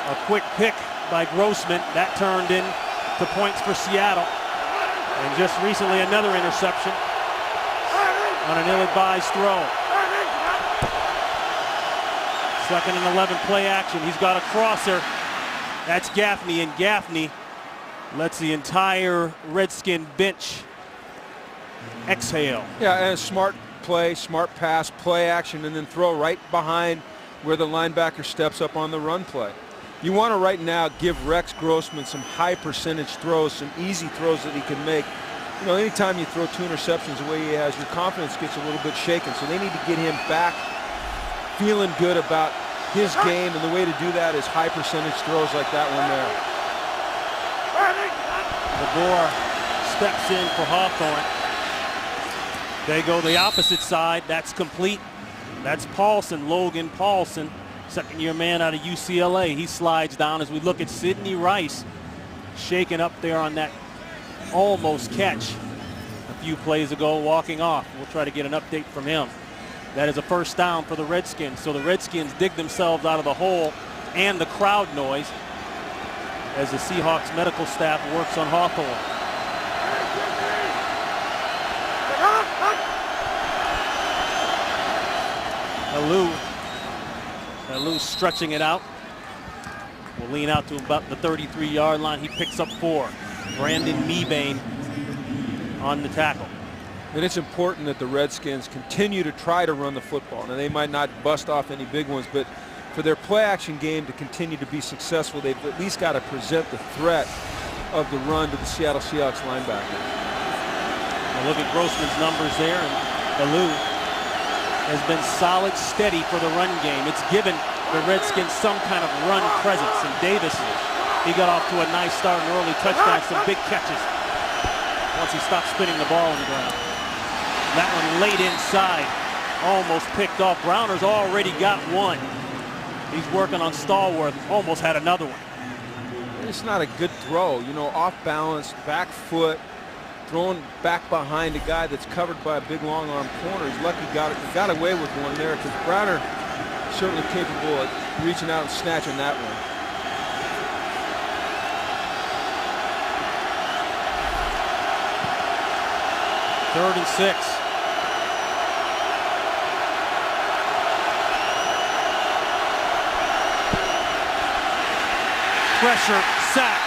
A quick pick by Grossman. That turned into points for Seattle. And just recently another interception on an ill-advised throw. 2nd and 11 play action. He's got a crosser. That's Gaffney, and Gaffney lets the entire Redskin bench exhale. Yeah, and a smart play, smart pass, play action, and then throw right behind where the linebacker steps up on the run play. You want to right now give Rex Grossman some high percentage throws, some easy throws that he can make. You know, anytime you throw 2 interceptions the way he has, your confidence gets a little bit shaken. So they need to get him back feeling good about his game, and the way to do that is high percentage throws like that one there. DeBoer steps in for Hawthorne. They go the opposite side. That's complete. That's Paulson, Logan Paulson. second-year man out of UCLA. He slides down as we look at Sidney Rice shaking up there on that almost catch a few plays ago, walking off. We'll try to get an update from him. That is a first down for the Redskins. So the Redskins dig themselves out of the hole and the crowd noise as the Seahawks medical staff works on Hawthorne. Alou stretching it out. Will lean out to about the 33-yard line. He picks up 4. Brandon Mebane on the tackle. And it's important that the Redskins continue to try to run the football. Now, they might not bust off any big ones, but for their play-action game to continue to be successful, they've at least got to present the threat of the run to the Seattle Seahawks linebacker. Look at Grossman's numbers there, and Alou has been solid, steady for the run game. It's given the Redskins some kind of run presence, and Davis, he got off to a nice start, an early touchdown, some big catches once he stopped spinning the ball on the ground. That one late inside, almost picked off. Browner's already got one. He's working on Stallworth, almost had another one. It's not a good throw, you know, off balance, back foot, throwing back behind a guy that's covered by a big long arm corner. He's lucky he got away with one there, because Browner certainly capable of reaching out and snatching that one. Third and 6. Pressure, sack.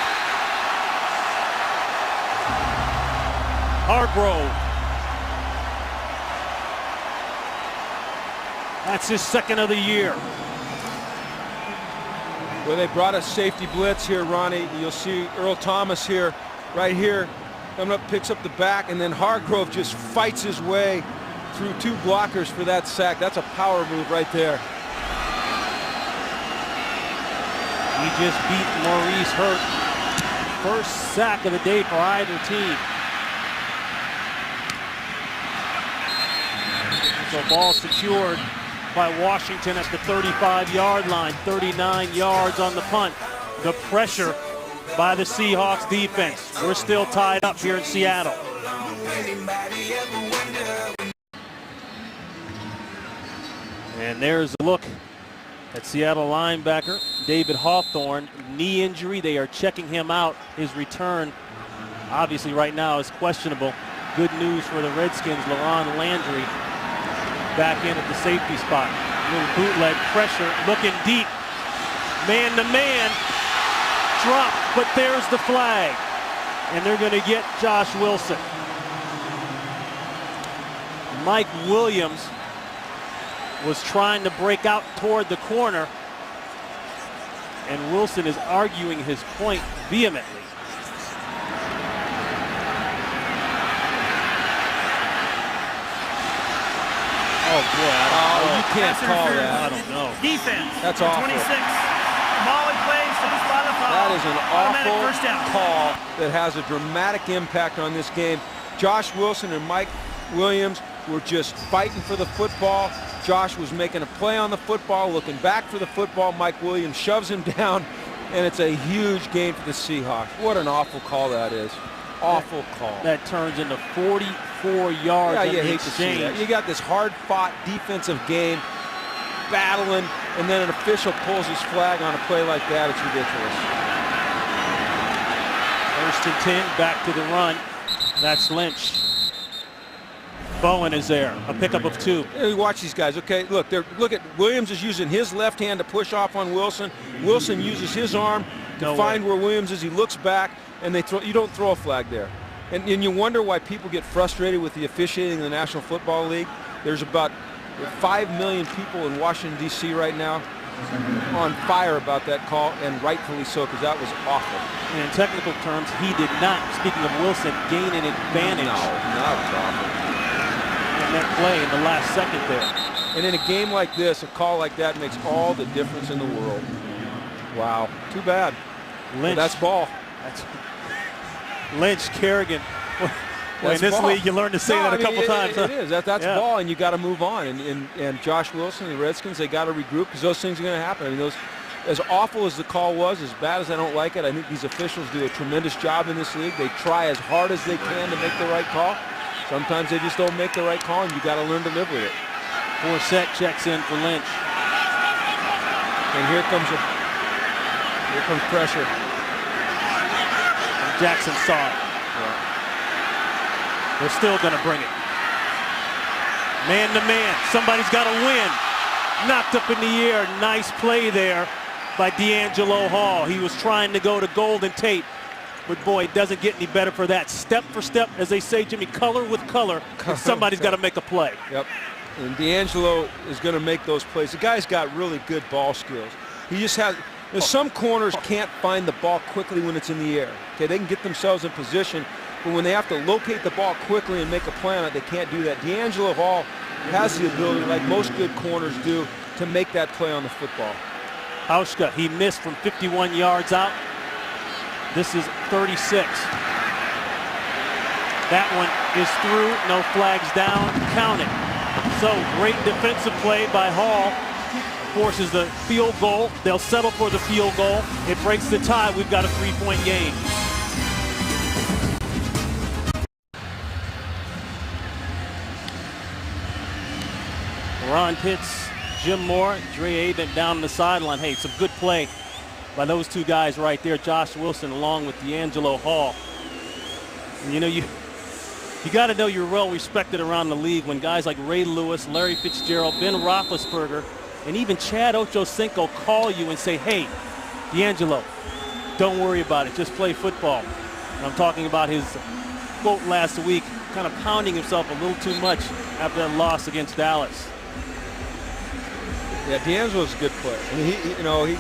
Hargrove. That's his second of the year. Well, they brought a safety blitz here, Ronnie. You'll see Earl Thomas here, right here, coming up, picks up the back, and then Hargrove just fights his way through 2 blockers for that sack. That's a power move right there. He just beat Maurice Hurt. First sack of the day for either team. So ball secured by Washington at the 35-yard line. 39 yards on the punt. The pressure by the Seahawks defense. We're still tied up here in Seattle. And there's a look at Seattle linebacker David Hawthorne. Knee injury. They are checking him out. His return, obviously right now, is questionable. Good news for the Redskins. LaRon Landry back in at the safety spot. Little bootleg pressure, looking deep. Man to man. Drop, but there's the flag. And they're going to get Josh Wilson. Mike Williams was trying to break out toward the corner, and Wilson is arguing his point vehemently. Oh boy, you can't call that. I don't know. Defense. That's awful. 26. Ball in play, stops by the foul. That is an Automatic awful first down. call that has a dramatic impact on this game. Josh Wilson and Mike Williams were just fighting for the football. Josh was making a play on the football, looking back for the football. Mike Williams shoves him down, and it's a huge game for the Seahawks. What an awful call that is. Awful call. That turns into 44 yards Yeah, on you the hate to see exchange. that. You got this hard-fought defensive game, battling, and then an official pulls his flag on a play like that. It's ridiculous. First and 10, back to the run. That's Lynch. Bowen is there, a pickup of 2. You watch these guys. Okay, look at Williams is using his left hand to push off on Wilson. Wilson uses his arm to find where Williams is. He looks back, and they throw. You don't throw a flag there. And you wonder why people get frustrated with the officiating in the National Football League. There's about 5 million people in Washington, D.C. right now on fire about that call, and rightfully so, because that was awful. And in technical terms, he did not, speaking of Wilson, gain an advantage. No, that was awful. In that play in the last second there. And in a game like this, a call like that makes all the difference in the world. Wow, too bad. Lynch. But that's ball. That's Lynch, Kerrigan. Well, in this league, you learn to say that a couple times. It is. That's Yeah. ball, and you got to move on. And Josh Wilson and the Redskins, they got to regroup because those things are going to happen. I mean, those, as awful as the call was, as bad as I don't like it, I think these officials do a tremendous job in this league. They try as hard as they can to make the right call. Sometimes they just don't make the right call, and you got to learn to live with it. Forsett checks in for Lynch. And here comes pressure. Jackson saw it. They're still going to bring it. Man to man. Somebody's got to win. Knocked up in the air. Nice play there by D'Angelo Hall. He was trying to go to Golden Tate. But boy, it doesn't get any better for that. Step for step, as they say, Jimmy, color with color. Somebody's got to make a play. Yep. And D'Angelo is going to make those plays. The guy's got really good ball skills. He just has, some corners can't find the ball quickly when it's in the air. Okay, they can get themselves in position, but when they have to locate the ball quickly and make a play on it, they can't do that. D'Angelo Hall has the ability, like most good corners do, to make that play on the football. Hauschka, he missed from 51 yards out. This is 36. That one is through, no flags down, count it. So great defensive play by Hall. Forces the field goal. They'll settle for the field goal. It breaks the tie. We've got a 3-point game. Ron Pitts, Jim Moore, Dre Abent down on the sideline. Hey, some good play by those two guys right there. Josh Wilson along with D'Angelo Hall. And, you know, you got to know you're well respected around the league when guys like Ray Lewis, Larry Fitzgerald, Ben Roethlisberger, and even Chad Ochocinco call you and say, hey, D'Angelo, don't worry about it. Just play football. And I'm talking about his quote last week, kind of pounding himself a little too much after that loss against Dallas. Yeah, D'Angelo's a good player. I mean, he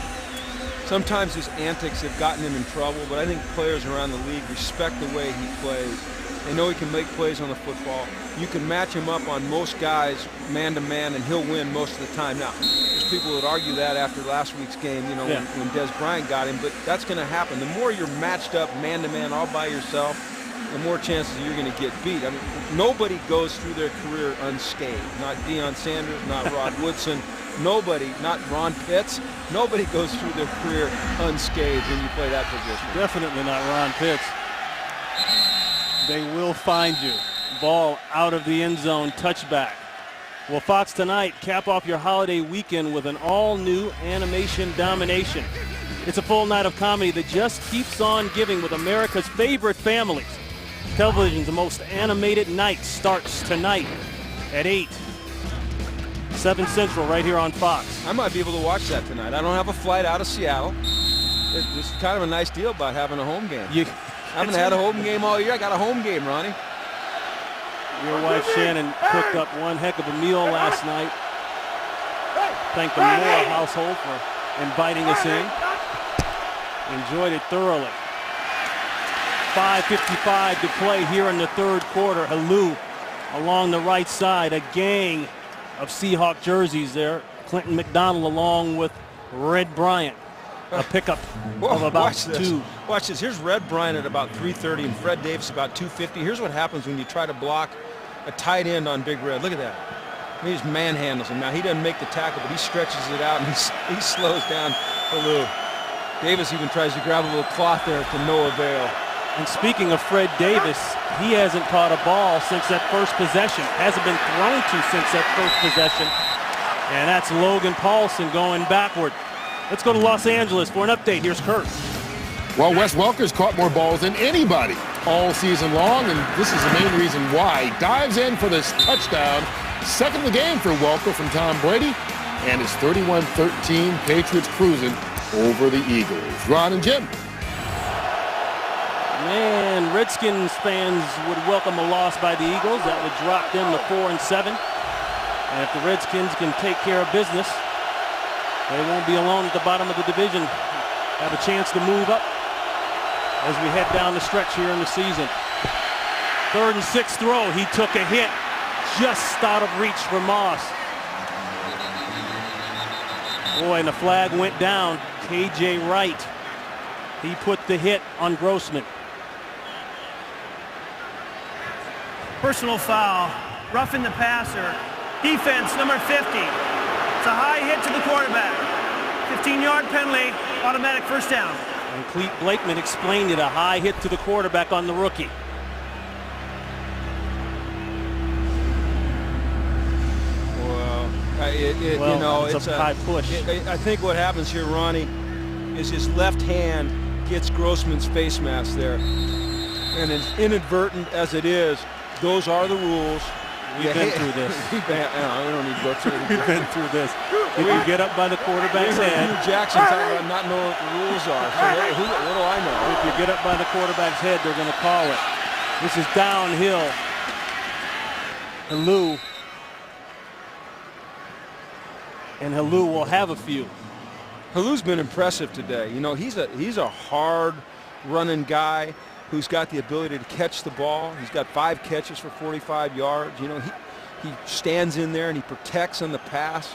sometimes his antics have gotten him in trouble, but I think players around the league respect the way he plays. They know he can make plays on the football. You can match him up on most guys man-to-man, and he'll win most of the time. Now, there's people that argue that after last week's game, you know, when Des Bryant got him, but that's going to happen. The more you're matched up man-to-man all by yourself, the more chances you're going to get beat. I mean, nobody goes through their career unscathed. Not Deion Sanders, not Rod Woodson, nobody, not Ron Pitts. Nobody goes through their career unscathed when you play that position. Definitely not Ron Pitts. They will find you. Ball out of the end zone, touchback. Well, Fox tonight, cap off your holiday weekend with an all-new animation domination. It's a full night of comedy that just keeps on giving with America's favorite families. Television's most animated night starts tonight at 8. 7 Central right here on Fox. I might be able to watch that tonight. I don't have a flight out of Seattle. It's kind of a nice deal about having a home game. I haven't had a home game all year. I got a home game, Ronnie. Your wife Shannon cooked up one heck of a meal last night. Thank the Moore household for inviting us in. Enjoyed it thoroughly. 5:55 to play here in the third quarter. Halou along the right side. A gang of Seahawk jerseys there. Clinton McDonald along with Red Bryant. A pickup of about 2. Watch this. Here's Red Bryant at about 330 and Fred Davis about 250. Here's what happens when you try to block a tight end on Big Red. Look at that. He just manhandles him. Now, he doesn't make the tackle, but he stretches it out, and he slows down Halou. Davis even tries to grab a little cloth there to no avail. And speaking of Fred Davis, he hasn't caught a ball since that first possession. Hasn't been thrown to since that first possession. And that's Logan Paulson going backward. Let's go to Los Angeles for an update. Here's Kurt. Well, Wes Welker's caught more balls than anybody all season long, and this is the main reason why. He dives in for this touchdown. Second of the game for Welker from Tom Brady, and it's 31-13, Patriots cruising over the Eagles. Ron and Jim. Man, Redskins fans would welcome a loss by the Eagles. That would drop them to 4-7. And if the Redskins can take care of business, they won't be alone at the bottom of the division. Have a chance to move up as we head down the stretch here in the season. 3rd and 6 throw. He took a hit just out of reach for Moss. Boy, and the flag went down. K.J. Wright. He put the hit on Grossman. Personal foul. Roughing the passer. Defense, number 50. It's a high hit to the quarterback. 15-yard penalty, automatic first down. And Clete Blakeman explained it, a high hit to the quarterback on the rookie. It's a high push. I think what happens here, Ronnie, is his left hand gets Grossman's face mask there. And as inadvertent as it is, those are the rules. We've been through this. We don't need to go through it. We've been through this. If you get up by the quarterback's head. Hugh Jackson talking about not knowing what the rules are. So what do I know? If you get up by the quarterback's head, they're going to call it. This is downhill. Halou. And Halou will have a few. Halou's been impressive today. You know, he's a hard running guy who's got the ability to catch the ball. He's got 5 catches for 45 yards. You know, he stands in there and he protects on the pass.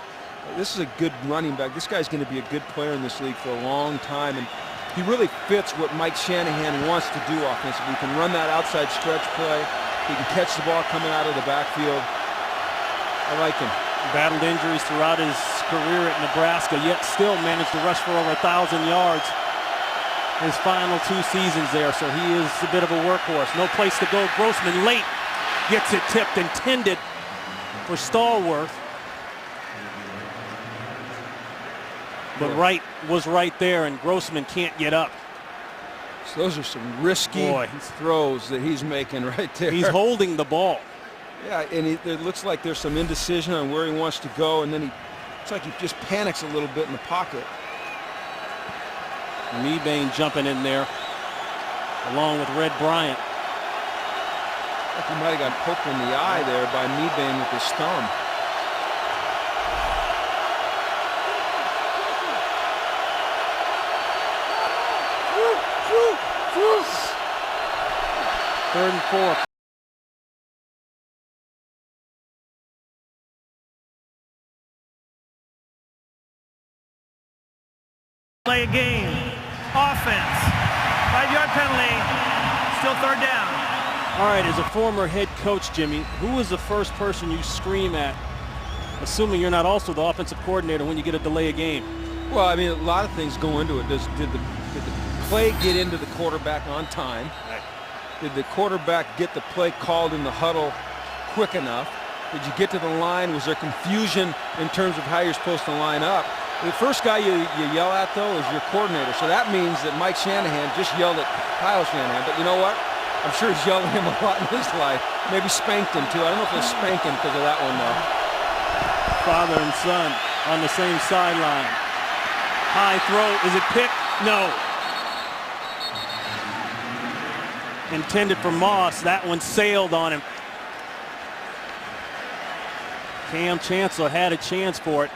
This is a good running back. This guy's going to be a good player in this league for a long time, and he really fits what Mike Shanahan wants to do offensively. He can run that outside stretch play. He can catch the ball coming out of the backfield. I like him. Battled injuries throughout his career at Nebraska, yet still managed to rush for over 1,000 yards his final 2 seasons there, so he is a bit of a workhorse. No place to go. Grossman late gets it tipped, intended for Stallworth. But Wright was right there, and Grossman can't get up. So those are some risky throws that he's making right there. He's holding the ball. Yeah, and it looks like there's some indecision on where he wants to go, and then it's like he just panics a little bit in the pocket. Mebane jumping in there, along with Red Bryant. Like he might have got poked in the eye there by Mebane with his thumb. Third and 4. Play a game. Offense. 5-yard penalty. Still third down. All right, as a former head coach, Jimmy, who is the first person you scream at, assuming you're not also the offensive coordinator, when you get a delay of game? Well, I mean, a lot of things go into it. Did the play get into the quarterback on time? Right. Did the quarterback get the play called in the huddle quick enough? Did you get to the line? Was there confusion in terms of how you're supposed to line up? The first guy you yell at, though, is your coordinator. So that means that Mike Shanahan just yelled at Kyle Shanahan. But you know what? I'm sure he's yelled at him a lot in his life. Maybe spanked him, too. I don't know if he'll spank him because of that one, though. Father and son on the same sideline. High throw. Is it picked? No. Intended for Moss. That one sailed on him. Cam Chancellor had a chance for it,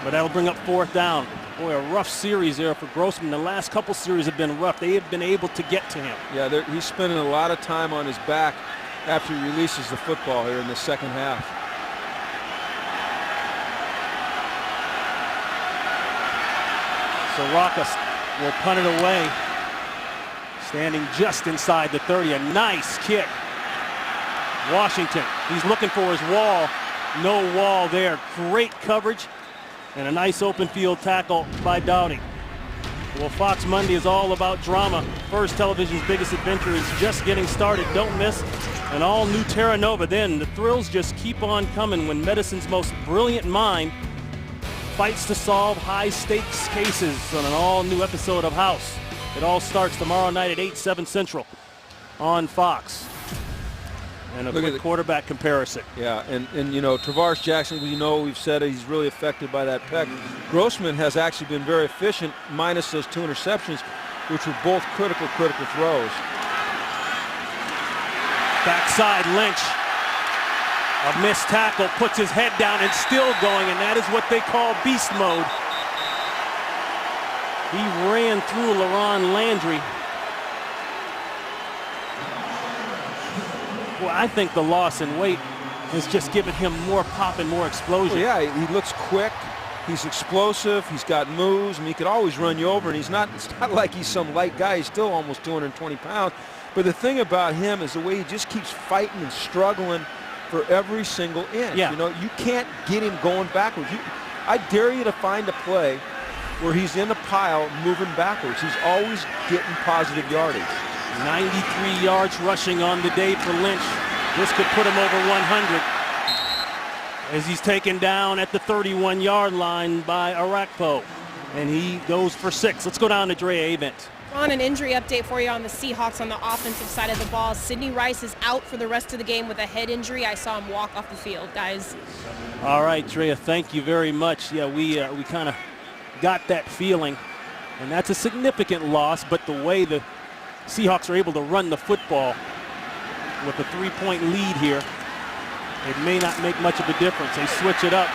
but that'll bring up 4th down. Boy, a rough series there for Grossman. The last couple series have been rough. They have been able to get to him. Yeah, he's spending a lot of time on his back after he releases the football here in the second half. So Rockus will punt it away. Standing just inside the 30. A nice kick. Washington, he's looking for his wall. No wall there. Great coverage and a nice open field tackle by Dowdy. Well, Fox Monday is all about drama. First Television's biggest adventure is just getting started. Don't miss an all-new Terra Nova. Then the thrills just keep on coming when medicine's most brilliant mind fights to solve high-stakes cases on an all-new episode of House. It all starts tomorrow night at 8, 7 Central on Fox. And a quick quarterback comparison. Yeah, and you know, Travaris Jackson, we've said it, he's really affected by that pec. Grossman has actually been very efficient, minus those 2 interceptions, which were both critical throws. Backside Lynch. A missed tackle, puts his head down and still going, and that is what they call beast mode. He ran through LaRon Landry. Well, I think the loss in weight has just given him more pop and more explosion. Well, yeah, he looks quick. He's explosive. He's got moves. I mean, he could always run you over, and it's not like he's some light guy. He's still almost 220 pounds. But the thing about him is the way he just keeps fighting and struggling for every single inch. Yeah. You know, you can't get him going backwards. I dare you to find a play where he's in a pile moving backwards. He's always getting positive yardage. 93 yards rushing on the day for Lynch. This could put him over 100 as he's taken down at the 31-yard line by Arakpo. And he goes for 6. Let's go down to Dre Avent. On an injury update for you on the Seahawks on the offensive side of the ball. Sidney Rice is out for the rest of the game with a head injury. I saw him walk off the field, guys. All right, Drea, thank you very much. Yeah, we kind of got that feeling, and that's a significant loss, but the way the Seahawks are able to run the football with a 3-point lead here, it may not make much of a difference. They switch it up.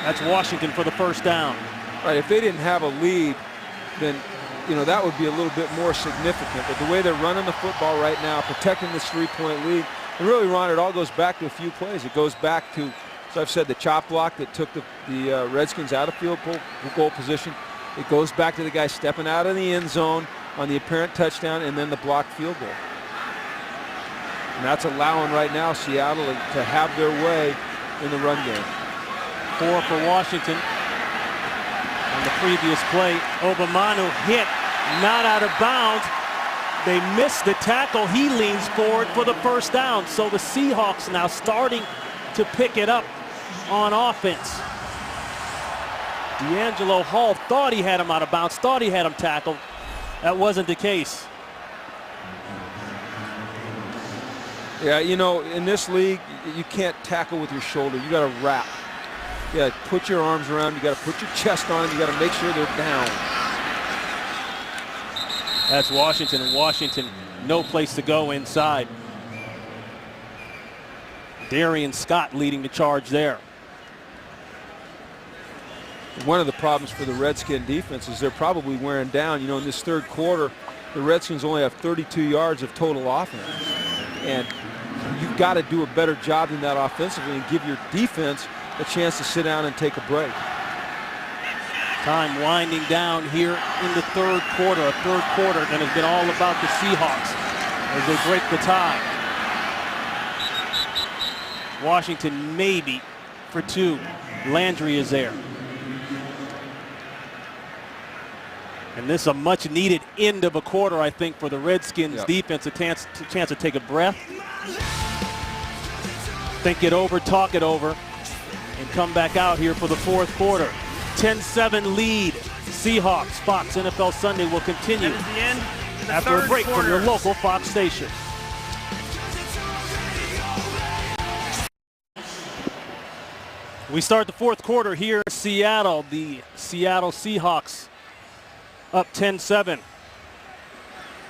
That's Washington for the first down. Right, if they didn't have a lead, then that would be a little bit more significant. But the way they're running the football right now, protecting this 3-point lead, and really, Ron, it all goes back to a few plays. It goes back to, as I've said, the chop block that took the Redskins out of field goal position. It goes back to the guy stepping out of the end zone on the apparent touchdown, and then the blocked field goal. And that's allowing right now Seattle to have their way in the run game. 4 for Washington. On the previous play, Obamanu hit, not out of bounds. They missed the tackle. He leans forward for the first down. So the Seahawks now starting to pick it up on offense. D'Angelo Hall thought he had him out of bounds, thought he had him tackled. That wasn't the case. Yeah, in this league, you can't tackle with your shoulder. You got to wrap. You got to put your arms around. You got to put your chest on. You got to make sure they're down. That's Washington, and Washington, no place to go inside. Darian Scott leading the charge there. One of the problems for the Redskin defense is they're probably wearing down. In this third quarter, the Redskins only have 32 yards of total offense. And you've got to do a better job than that offensively and give your defense a chance to sit down and take a break. Time winding down here in the third quarter. A third quarter that has been all about the Seahawks as they break the tie. Washington maybe for 2. Landry is there. And this is a much needed end of a quarter, I think, for the Redskins defense. A chance to take a breath, think it over, talk it over, and come back out here for the fourth quarter. 10-7 lead. Seahawks. Fox NFL Sunday will continue That is the end of the after a third break quarter. from your local Fox station. We start the fourth quarter here in Seattle. The Seattle Seahawks up 10-7.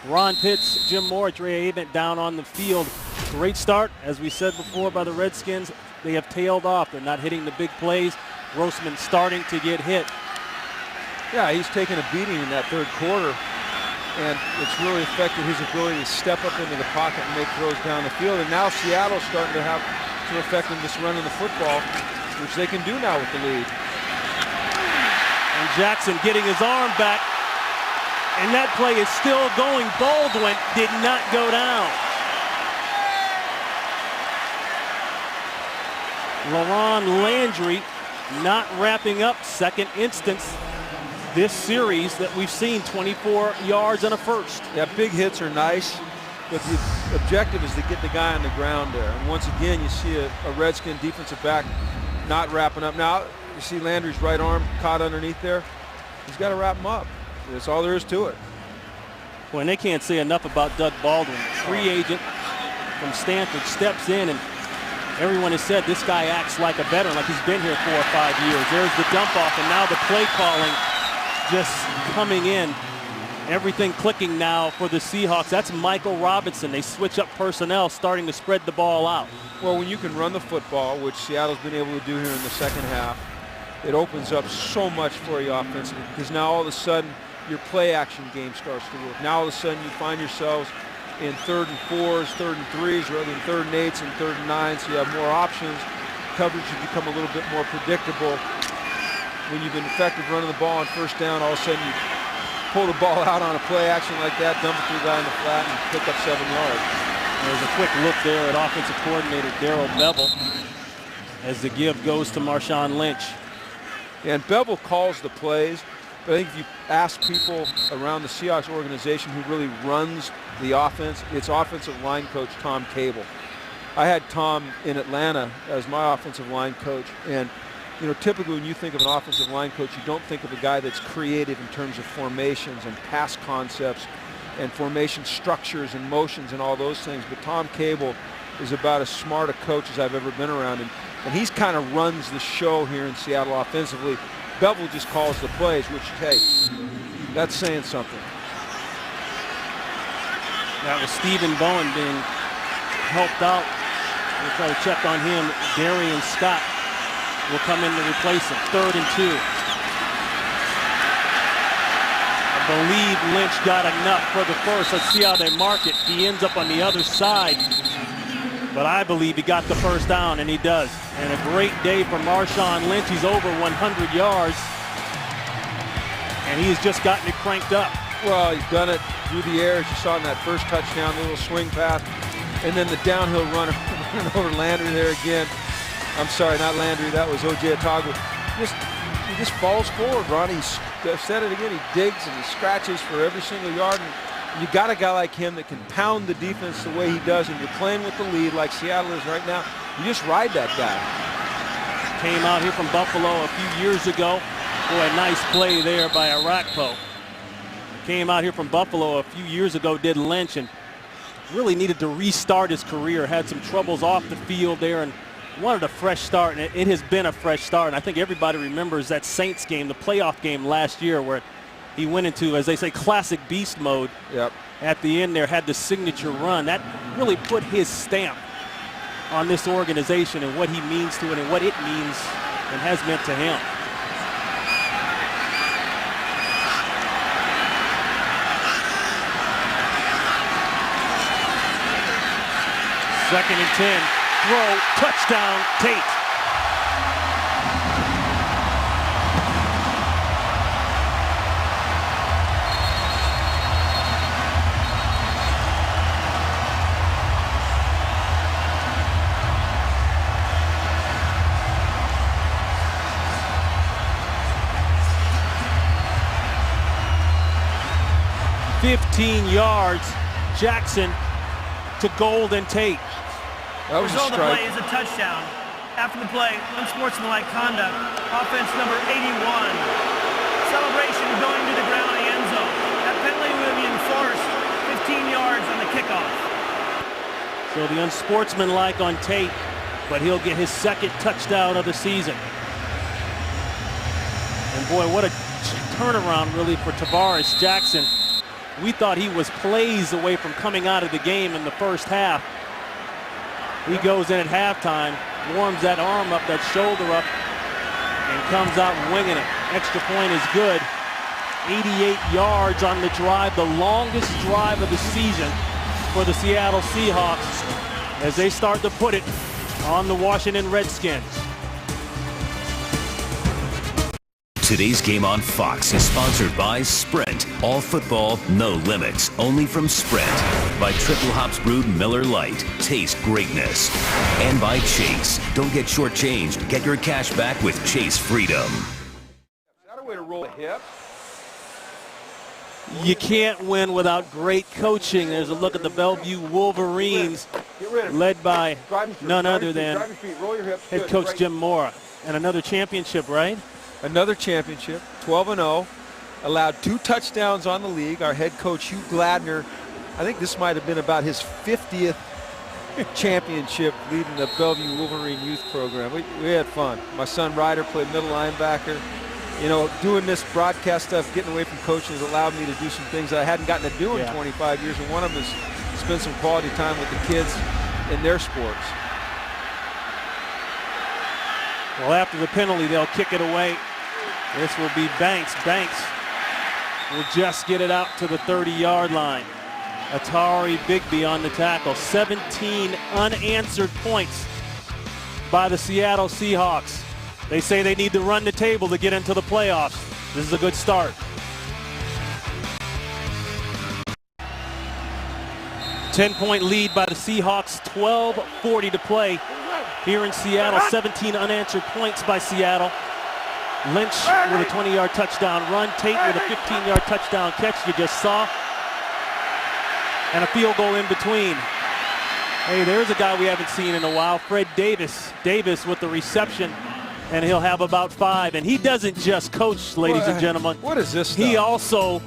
Ron Pitts, Jim Moore, Dre Avent down on the field. Great start, as we said before, by the Redskins. They have tailed off. They're not hitting the big plays. Grossman starting to get hit. Yeah, he's taken a beating in that third quarter, and it's really affected his ability to step up into the pocket and make throws down the field. And now Seattle's starting to have some effectiveness running the football, which they can do now with the lead. And Jackson getting his arm back, and that play is still going. Baldwin did not go down. LaRon Landry not wrapping up, second instance this series that we've seen, 24 yards and a first. Yeah, big hits are nice, but the objective is to get the guy on the ground there. And once again, you see a Redskin defensive back not wrapping up. Now, you see Landry's right arm caught underneath there. He's got to wrap him up. That's all there is to it. Well, and they can't say enough about Doug Baldwin. Free agent from Stanford steps in, and everyone has said this guy acts like a veteran, like he's been here 4 or 5 years. There's the dump off, and now the play calling just coming in. Everything clicking now for the Seahawks. That's Michael Robinson. They switch up personnel, starting to spread the ball out. Well, when you can run the football, which Seattle's been able to do here in the second half, it opens up so much for you offensively, because now all of a sudden your play action game starts to work. Now all of a sudden you find yourselves in 3rd and 4s, 3rd and 3s, rather than 3rd and 8s and 3rd and 9s. So you have more options. Coverage has become a little bit more predictable. When you've been effective running the ball on first down, all of a sudden you pull the ball out on a play action like that, dump it to the guy in the flat, and pick up 7 yards. There's a quick look there at offensive coordinator Darrell Bevel as the give goes to Marshawn Lynch. And Bevel calls the plays, but I think if you ask people around the Seahawks organization who really runs the offense, it's offensive line coach Tom Cable. I had Tom in Atlanta as my offensive line coach, and typically when you think of an offensive line coach, you don't think of a guy that's creative in terms of formations and pass concepts and formation structures and motions and all those things. But Tom Cable is about as smart a coach as I've ever been around, and he's kind of runs the show here in Seattle offensively. Bevel just calls the plays, which, hey, that's saying something. That was Stephen Bowen being helped out. We'll try to check on him. Darian Scott will come in to replace him. 3rd and 2. I believe Lynch got enough for the first. Let's see how they mark it. He ends up on the other side. But I believe he got the first down, and he does. And a great day for Marshawn Lynch. He's over 100 yards. And he's just gotten it cranked up. Well, he's done it through the air, as you saw in that first touchdown, the little swing pass. And then the downhill run over Landry there again. I'm sorry, not Landry, that was O.J. Otago. He just falls forward, Ronnie. I've said it again, he digs and he scratches for every single yard. And you got a guy like him that can pound the defense the way he does, and you're playing with the lead like Seattle is right now. You just ride that guy. Came out here from Buffalo a few years ago. Boy, a nice play there by Arakpo. Came out here from Buffalo a few years ago, did Lynch, and really needed to restart his career. Had some troubles off the field there and wanted a fresh start, and it has been a fresh start. And I think everybody remembers that Saints game, the playoff game last year, where he went into, as they say, classic beast mode. Yep. At the end there, had the signature run. That really put his stamp on this organization and what he means to it and what it means and has meant to him. Second and 10, throw, touchdown, Tate. $15 yards, Jackson to Golden Tate. That was result a of the strike. play is a touchdown. After the play, unsportsmanlike conduct. Offense number 81. Celebration going to the ground in the end zone. That penalty will be enforced. 15 yards on the kickoff. So the unsportsmanlike on Tate, but he'll get his second touchdown of the season. And boy, what a turnaround really for Tavares Jackson. We thought he was plays away from coming out of the game in the first half. He goes in at halftime, warms that arm up, that shoulder up, and comes out winging it. Extra point is good. 88 yards on the drive, the longest drive of the season for the Seattle Seahawks as they start to put it on the Washington Redskins. Today's game on Fox is sponsored by Sprint. All football, no limits. Only from Sprint. By Triple Hops Brewed Miller Lite. Taste greatness. And by Chase. Don't get shortchanged. Get your cash back with Chase Freedom. Is that a way to roll a hip? You can't win without great coaching. There's a look at the Bellevue Wolverines, led by none other than head coach Jim Mora. And another championship, right? Another championship, 12-0, allowed 2 touchdowns on the league. Our head coach, Hugh Gladner, I think this might have been about his 50th championship leading the Bellevue Wolverine youth program. We had fun. My son Ryder played middle linebacker. You know, doing this broadcast stuff, getting away from coaching has allowed me to do some things that I hadn't gotten to do in 25 years, and one of them is spend some quality time with the kids in their sports. Well, after the penalty, they'll kick it away. This will be Banks. Banks will just get it out to the 30-yard line. Atari Bigby on the tackle. 17 unanswered points by the Seattle Seahawks. They say they need to run the table to get into the playoffs. This is a good start. 10-point lead by the Seahawks, 12:40 to play here in Seattle. 17 unanswered points by Seattle. Lynch with a 20-yard touchdown run. Tate with a 15-yard touchdown catch you just saw. And a field goal in between. Hey, there's a guy we haven't seen in a while, Fred Davis. Davis with the reception, and he'll have about 5. And he doesn't just coach, ladies and gentlemen. What is this stuff? He also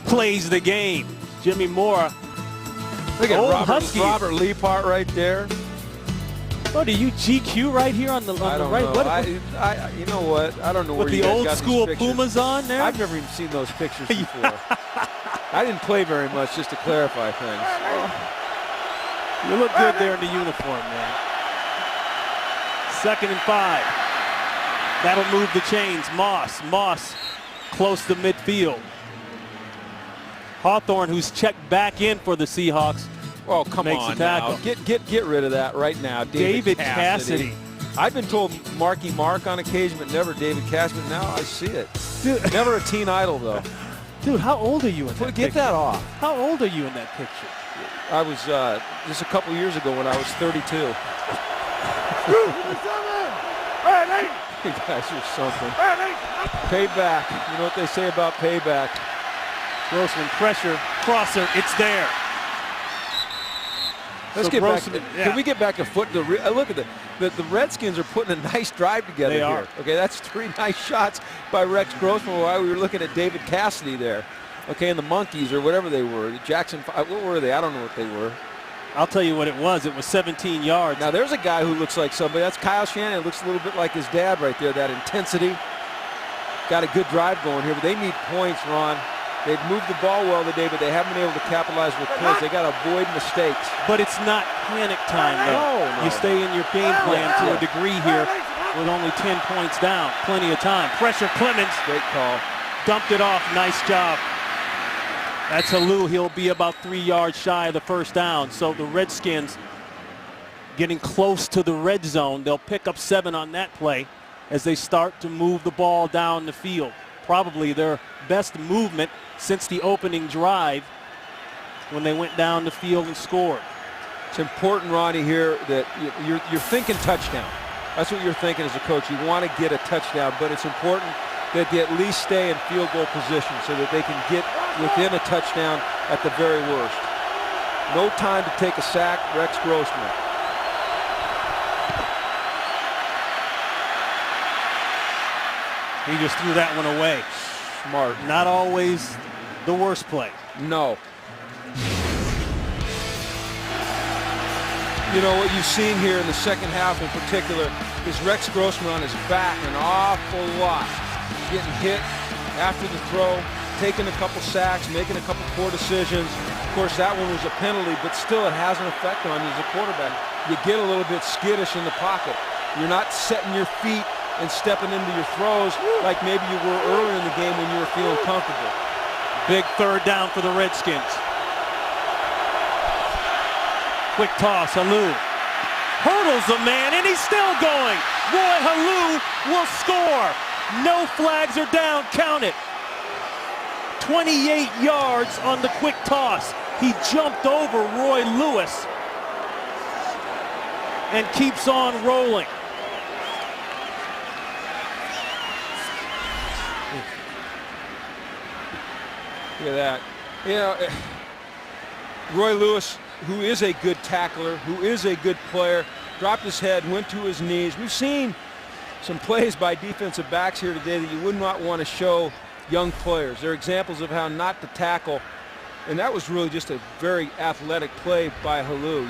plays the game. Jimmy Moore. Look at Huskies. Robert Leapart right there. Oh, do you GQ right here on the I don't right? know. What, you know what? I don't know with where the you guys old got school these pictures. Pumas on there? I've never even seen those pictures before. I didn't play very much, just to clarify things. You look good there in the uniform, man. 2nd and 5. That'll move the chains. Moss close to midfield. Hawthorne, who's checked back in for the Seahawks. Oh, come makes on the tackle. now. Get rid of that right now. David Cassidy. I've been told Marky Mark on occasion, but never David Cassidy. Now I see it. Dude. Never a teen idol, though. Dude, how old are you in that Get picture? that off. How old are you in that picture? I was just a couple years ago when I was 32. You guys are something. Payback. You know what they say about payback. Grossman pressure, crosser, it's there. Let's So get Grossman, back. yeah. Can we get back to foot? Look at the Redskins are putting a nice drive together They here. are. Okay, that's 3 nice shots by Rex Grossman while we were looking at David Cassidy there. Okay, and the Monkeys or whatever they were. Jackson, what were they? I don't know what they were. I'll tell you what it was. It was 17 yards. Now there's a guy who looks like somebody. That's Kyle Shanahan. Looks a little bit like his dad right there. That intensity. Got a good drive going here, but they need points, Ron. They've moved the ball well today, but they haven't been able to capitalize with points. They got to avoid mistakes. But it's not panic time, though. No. You stay in your game plan to a degree here with only 10 points down. Plenty of time. Pressure Clemens. Great call. Dumped it off. Nice job. That's Halou. He'll be about 3 yards shy of the first down. So the Redskins getting close to the red zone. They'll pick up 7 on that play as they start to move the ball down the field. Probably their best movement since the opening drive when they went down the field and scored. It's important, Ronnie, here that you're thinking touchdown. That's what you're thinking as a coach. You want to get a touchdown, but it's important that they at least stay in field goal position so that they can get within a touchdown at the very worst. No time to take a sack, Rex Grossman. He just threw that one away. Smart. Not always the worst play. No. You know, what you've seen here in the second half in particular is Rex Grossman on his back an awful lot. Getting hit after the throw, taking a couple sacks, making a couple poor decisions. Of course, that one was a penalty, but still it has an effect on you as a quarterback. You get a little bit skittish in the pocket. You're not setting your feet and stepping into your throws like maybe you were earlier in the game when you were feeling comfortable. Big third down for the Redskins. Quick toss, Halou. Hurdles the man, and he's still going. Roy Halou will score. No flags are down, count it. 28 yards on the quick toss. He jumped over Roy Lewis and keeps on rolling. Look at that. You know, Roy Lewis, who is a good tackler, who is a good player, dropped his head, went to his knees. We've seen some plays by defensive backs here today that you would not want to show young players. They're examples of how not to tackle, and that was really just a very athletic play by Halou.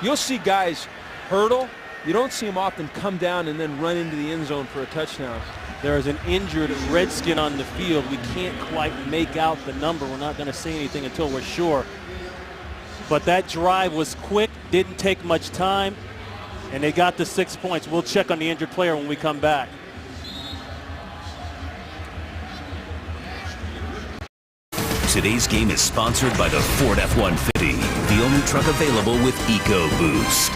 You'll see guys hurdle. You don't see them often come down and then run into the end zone for a touchdown. There is an injured Redskin on the field. We can't quite make out the number. We're not going to say anything until we're sure. But that drive was quick, didn't take much time, and they got the 6 points. We'll check on the injured player when we come back. Today's game is sponsored by the Ford F-150, the only truck available with EcoBoost.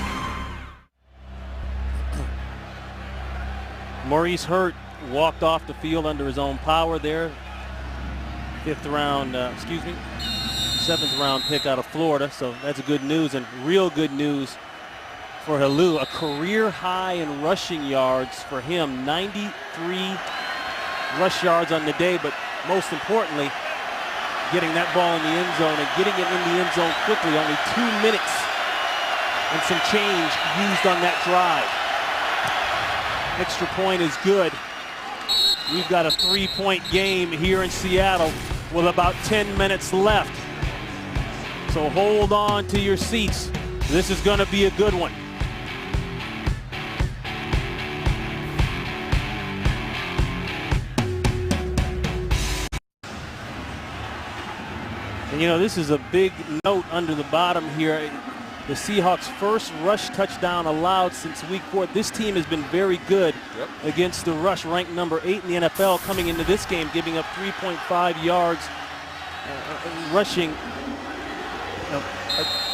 Maurice Hurt walked off the field under his own power there. 7th 7th-round pick out of Florida, so that's good news, and real good news for Halou. A career high in rushing yards for him, 93 rush yards on the day, but most importantly, getting that ball in the end zone and getting it in the end zone quickly. Only 2 minutes and some change used on that drive. Extra point is good. We've got a 3-point game here in Seattle with about 10 minutes left. So hold on to your seats. This is going to be a good one. And you know, this is a big note under the bottom here. The Seahawks' first rush touchdown allowed since week 4. This team has been very good against the rush, ranked number 8 in the NFL coming into this game, giving up 3.5 yards rushing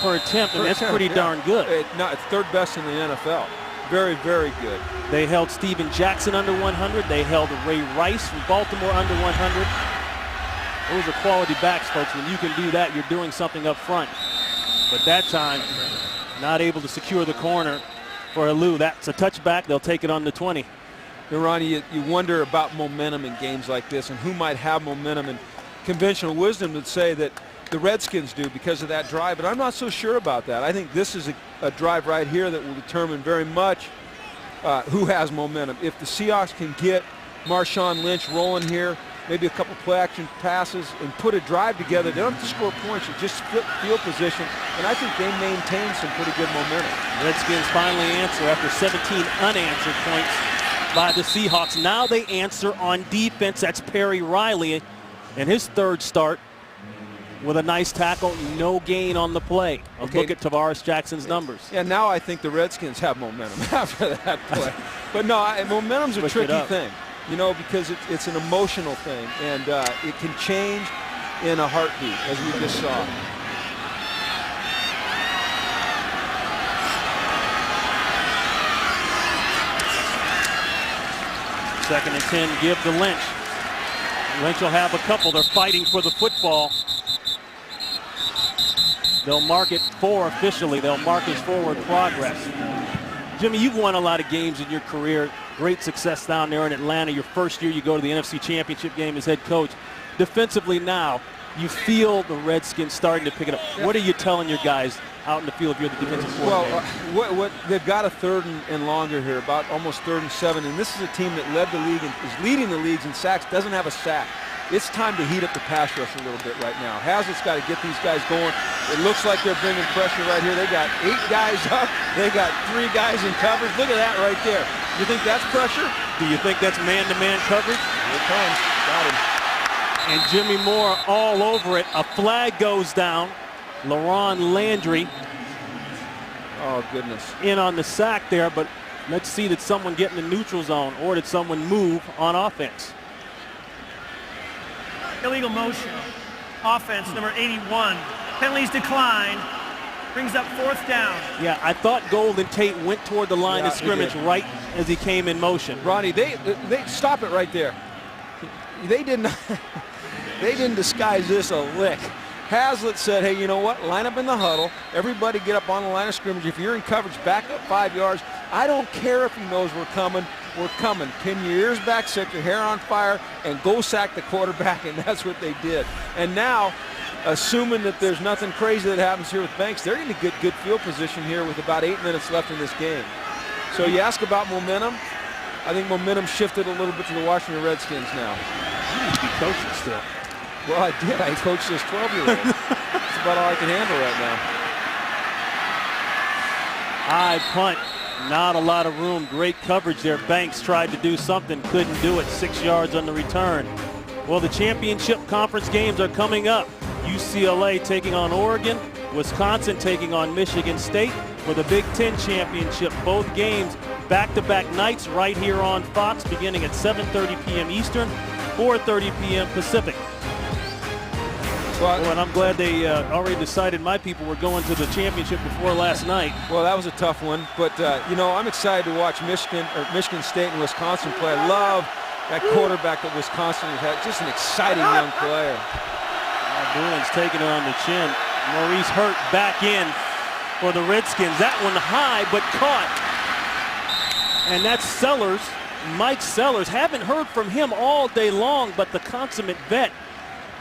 per attempt, and that's pretty darn good. It's third best in the NFL. Very, very good. They held Steven Jackson under 100. They held Ray Rice from Baltimore under 100. Those are quality backs, folks. When you can do that, you're doing something up front. But that time, not able to secure the corner for Halou. That's a touchback. They'll take it on the 20. Ronnie, you wonder about momentum in games like this and who might have momentum. And conventional wisdom would say that the Redskins do because of that drive, but I'm not so sure about that. I think this is a drive right here that will determine very much who has momentum. If the Seahawks can get Marshawn Lynch rolling here, maybe a couple play-action passes, and put a drive together, they don't have to score points, it's just field position, and I think they maintain some pretty good momentum. Redskins finally answer after 17 unanswered points by the Seahawks. Now they answer on defense. That's Perry Riley in his third start with a nice tackle, no gain on the play. Look at Tavares Jackson's numbers. Yeah, now I think the Redskins have momentum after that play. But no, momentum's a tricky thing, you know, because it's an emotional thing, and it can change in a heartbeat, as we just saw. Second and 10, give to Lynch. Lynch will have a couple. They're fighting for the football. They'll mark it 4 officially. They'll mark his forward progress. Jimmy, you've won a lot of games in your career. Great success down there in Atlanta. Your first year you go to the NFC Championship game as head coach. Defensively now, you feel the Redskins starting to pick it up. What are you telling your guys out in the field if you're the defensive coordinator? Well, they've got a 3rd and longer here, about almost 3rd and 7, and this is a team that led the league and is leading the leagues in sacks, doesn't have a sack. It's time to heat up the pass rush a little bit right now. Hazlitt's got to get these guys going. It looks like they're bringing pressure right here. They got 8 guys up. They got 3 guys in coverage. Look at that right there. You think that's pressure? Do you think that's man-to-man coverage? Here it comes. Got him. And Jimmy Moore all over it. A flag goes down. LaRon Landry. Oh, goodness. In on the sack there, but let's see, did someone get in the neutral zone or did someone move on offense? Illegal motion. Offense, number 81. Penalties declined. Brings up 4th down. Yeah, I thought Golden Tate went toward the line of scrimmage right as he came in motion. Ronnie, they stop it right there. They didn't disguise this a lick. Hazlitt said, hey, you know what? Line up in the huddle. Everybody get up on the line of scrimmage. If you're in coverage, back up 5 yards. I don't care if he knows we're coming. We're coming. Pin your ears back, set your hair on fire, and go sack the quarterback, and that's what they did. And now, assuming that there's nothing crazy that happens here with Banks, they're going to get good field position here with about 8 minutes left in this game. So you ask about momentum. I think momentum shifted a little bit to the Washington Redskins now. You need to be coaching still. Well, I did. I coached this 12-year-old. That's about all I can handle right now. High punt. Not a lot of room. Great coverage there. Banks tried to do something. Couldn't do it. 6 yards on the return. Well, the championship conference games are coming up. UCLA taking on Oregon. Wisconsin taking on Michigan State for the Big Ten championship. Both games back-to-back nights right here on Fox beginning at 7:30 p.m. Eastern, 4:30 p.m. Pacific. Well, and I'm glad they already decided my people were going to the championship before last night. Well, that was a tough one, but you know, I'm excited to watch Michigan State and Wisconsin play. I love that quarterback that Wisconsin has had, just an exciting young player. Bruin's taking it on the chin. Maurice Hurt back in for the Redskins. That one high, but caught. And that's Sellers, Mike Sellers. Haven't heard from him all day long, but the consummate vet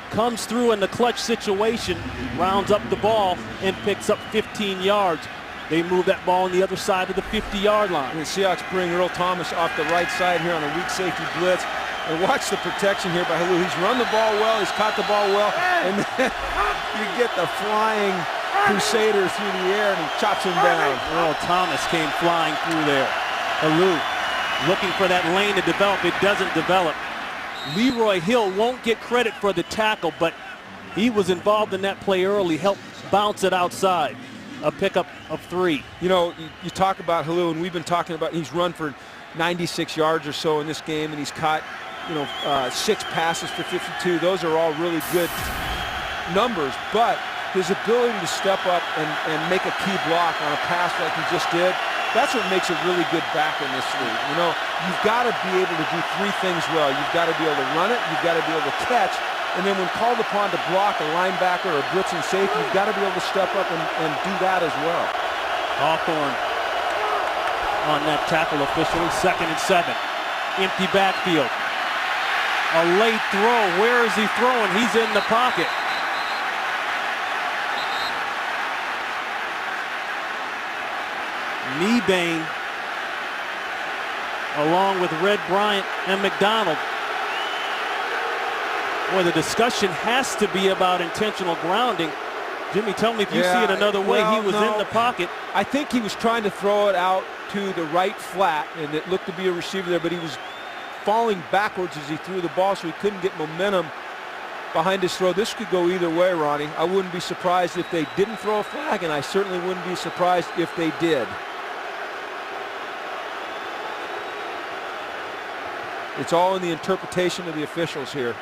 comes through in the clutch situation, rounds up the ball, and picks up 15 yards. They move that ball on the other side of the 50-yard line. And the Seahawks bring Earl Thomas off the right side here on a weak safety blitz. And watch the protection here by Halou. He's run the ball well, he's caught the ball well, and then you get the flying Crusader through the air and he chops him down. Earl Thomas came flying through there. Halou looking for that lane to develop. It doesn't develop. Leroy Hill won't get credit for the tackle, but he was involved in that play early, helped bounce it outside. A pickup of 3. You know, you talk about Halou, and we've been talking about he's run for 96 yards or so in this game, and he's caught, 6 passes for 52. Those are all really good numbers, but his ability to step up and make a key block on a pass like he just did, that's what makes a really good back in this league. You know, you've got to be able to do 3 things well. You've got to be able to run it, you've got to be able to catch, and then when called upon to block a linebacker or a blitzing safety, you've got to be able to step up and do that as well. Hawthorne on that tackle officially. 2nd and 7. Empty backfield. A late throw. Where is he throwing? He's in the pocket. Mebane along with Red Bryant and McDonald. Boy, the discussion has to be about intentional grounding. Jimmy, tell me if you see it another way. Well, he was in the pocket. I think he was trying to throw it out to the right flat, and it looked to be a receiver there, but he was falling backwards as he threw the ball, so he couldn't get momentum behind his throw. This could go either way, Ronnie. I wouldn't be surprised if they didn't throw a flag, and I certainly wouldn't be surprised if they did. It's all in the interpretation of the officials here.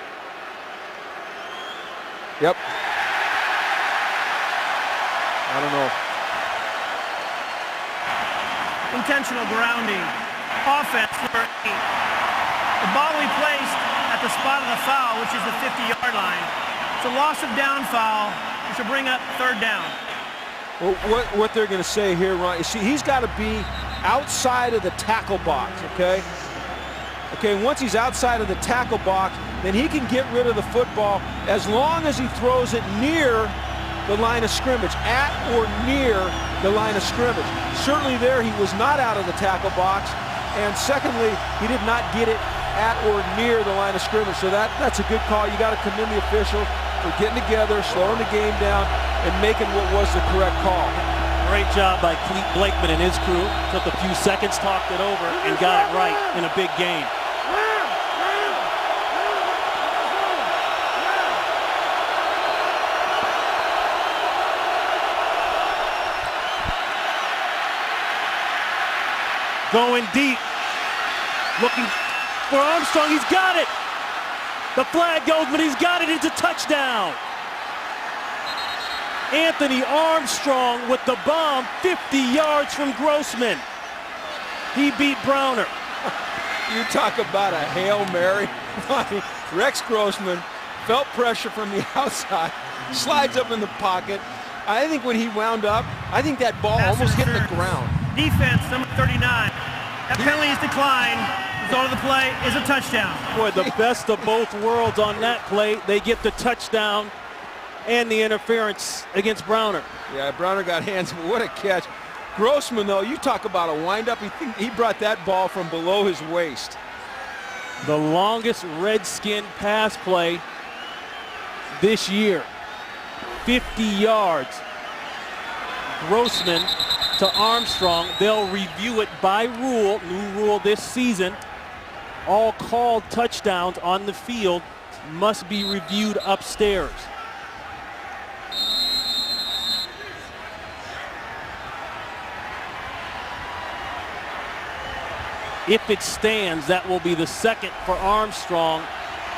Yep. I don't know. Intentional grounding. Offense number 8. The ball we placed at the spot of the foul, which is the 50-yard line. It's a loss of down foul, which will bring up 3rd down. Well, what they're going to say here, Ron, you see, he's got to be outside of the tackle box, okay? Okay, once he's outside of the tackle box, then he can get rid of the football as long as he throws it near the line of scrimmage, at or near the line of scrimmage. Certainly there he was not out of the tackle box, and secondly, he did not get it at or near the line of scrimmage. So that's a good call. You got to commend the officials for getting together, slowing the game down, and making what was the correct call. Great job by Cleet Blakeman and his crew. Took a few seconds, talked it over, and got it right in a big game. Going deep, looking for Armstrong. He's got it. The flag goes, but he's got it. It's a touchdown. Anthony Armstrong with the bomb, 50 yards from Grossman. He beat Browner. You talk about a Hail Mary. Rex Grossman felt pressure from the outside, slides up in the pocket. I think when he wound up, I think that ball almost hit the ground. Defense, number 39. That penalty is declined. Result of the play is a touchdown. Boy, the best of both worlds on that play. They get the touchdown and the interference against Browner. Yeah, Browner got hands, but what a catch. Grossman, though, you talk about a windup. He brought that ball from below his waist. The longest Redskin pass play this year. 50 yards. Grossman to Armstrong. They'll review it by rule, new rule this season. All called touchdowns on the field must be reviewed upstairs. If it stands, that will be the second for Armstrong,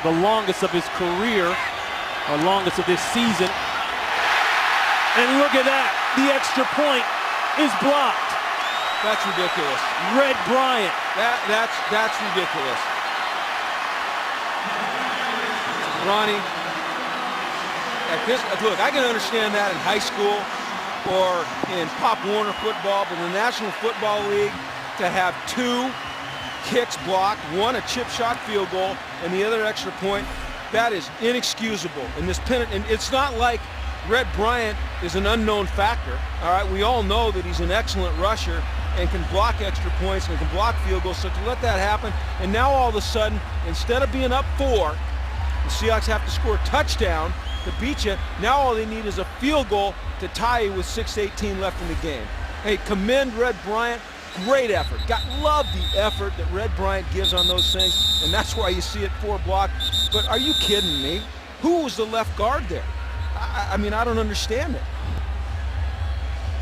the longest of his career, or longest of this season. And look at that, the extra point is blocked. That's ridiculous. Red Bryant. That's ridiculous. Ronnie, Look, I can understand that in high school or in Pop Warner football, but in the National Football League, to have 2 kicks blocked, one a chip shot field goal, and the other extra point, that is inexcusable. And this pennant, and it's not like Red Bryant is an unknown factor. All right, we all know that he's an excellent rusher and can block extra points and can block field goals. So to let that happen, and now all of a sudden, instead of being up 4, the Seahawks have to score a touchdown to beat you. Now all they need is a field goal to tie you with 6:18 left in the game. Hey, commend Red Bryant. Great effort. Love the effort that Red Bryant gives on those things, and that's why you see it 4 blocked. But are you kidding me? Who was the left guard there? I mean, I don't understand it.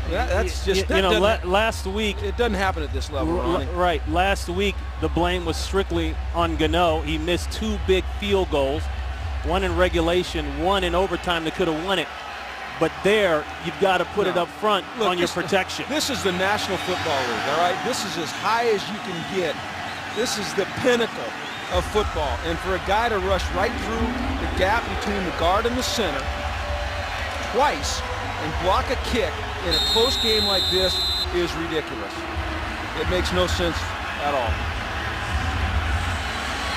That's just last week it doesn't happen at this level, Ronnie. Right. Last week the blame was strictly on Gano. He missed 2 big field goals, one in regulation, one in overtime that could have won it. But there, you've got to put it up front on your protection. This is the National Football League, all right? This is as high as you can get. This is the pinnacle of football. And for a guy to rush right through the gap between the guard and the center twice and block a kick in a close game like this is ridiculous. It makes no sense at all.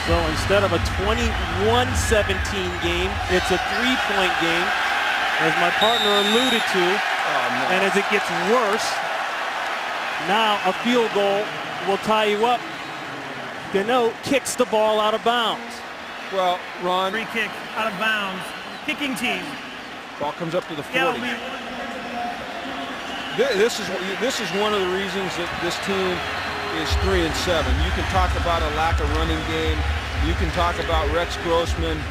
So instead of a 21-17 game, it's a 3-point game, as my partner alluded to. And as it gets worse, now a field goal will tie you up. Gano kicks the ball out of bounds. Well, Ron. Free kick out of bounds. Kicking team. Ball comes up to the 40. Yeah, This is one of the reasons that this team is 3-7. You can talk about a lack of running game. You can talk about Rex Grossman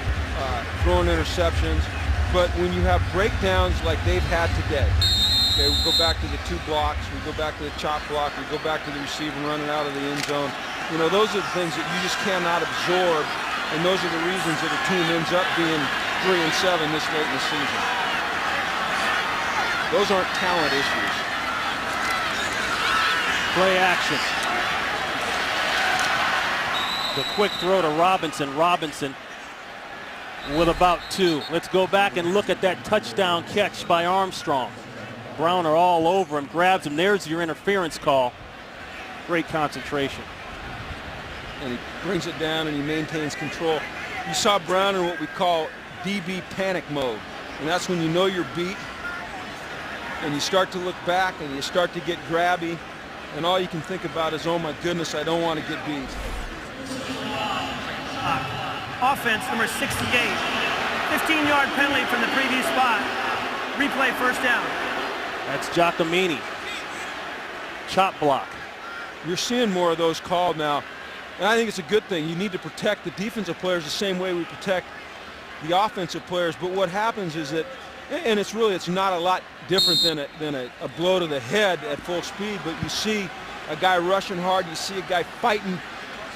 throwing interceptions. But when you have breakdowns like they've had today, okay, we go back to the 2 blocks, we go back to the chop block, we go back to the receiver running out of the end zone. You know, those are the things that you just cannot absorb, and those are the reasons that a team ends up being 3-7 this late in the season. Those aren't talent issues. Play action. The quick throw to Robinson. Robinson with about 2. Let's go back and look at that touchdown catch by Armstrong. Browner all over him, grabs him. There's your interference call. Great concentration. And he brings it down and he maintains control. You saw Browner what we call DB panic mode. And that's when you know you're beat and you start to look back and you start to get grabby. And all you can think about is, oh my goodness, I don't want to get beat. Offense number 68. 15-yard penalty from the previous spot. Replay first down. That's Giacomini. Chop block. You're seeing more of those called now. And I think it's a good thing. You need to protect the defensive players the same way we protect the offensive players. But what happens is that, and it's not a lot different than a blow to the head at full speed, but you see a guy rushing hard, you see a guy fighting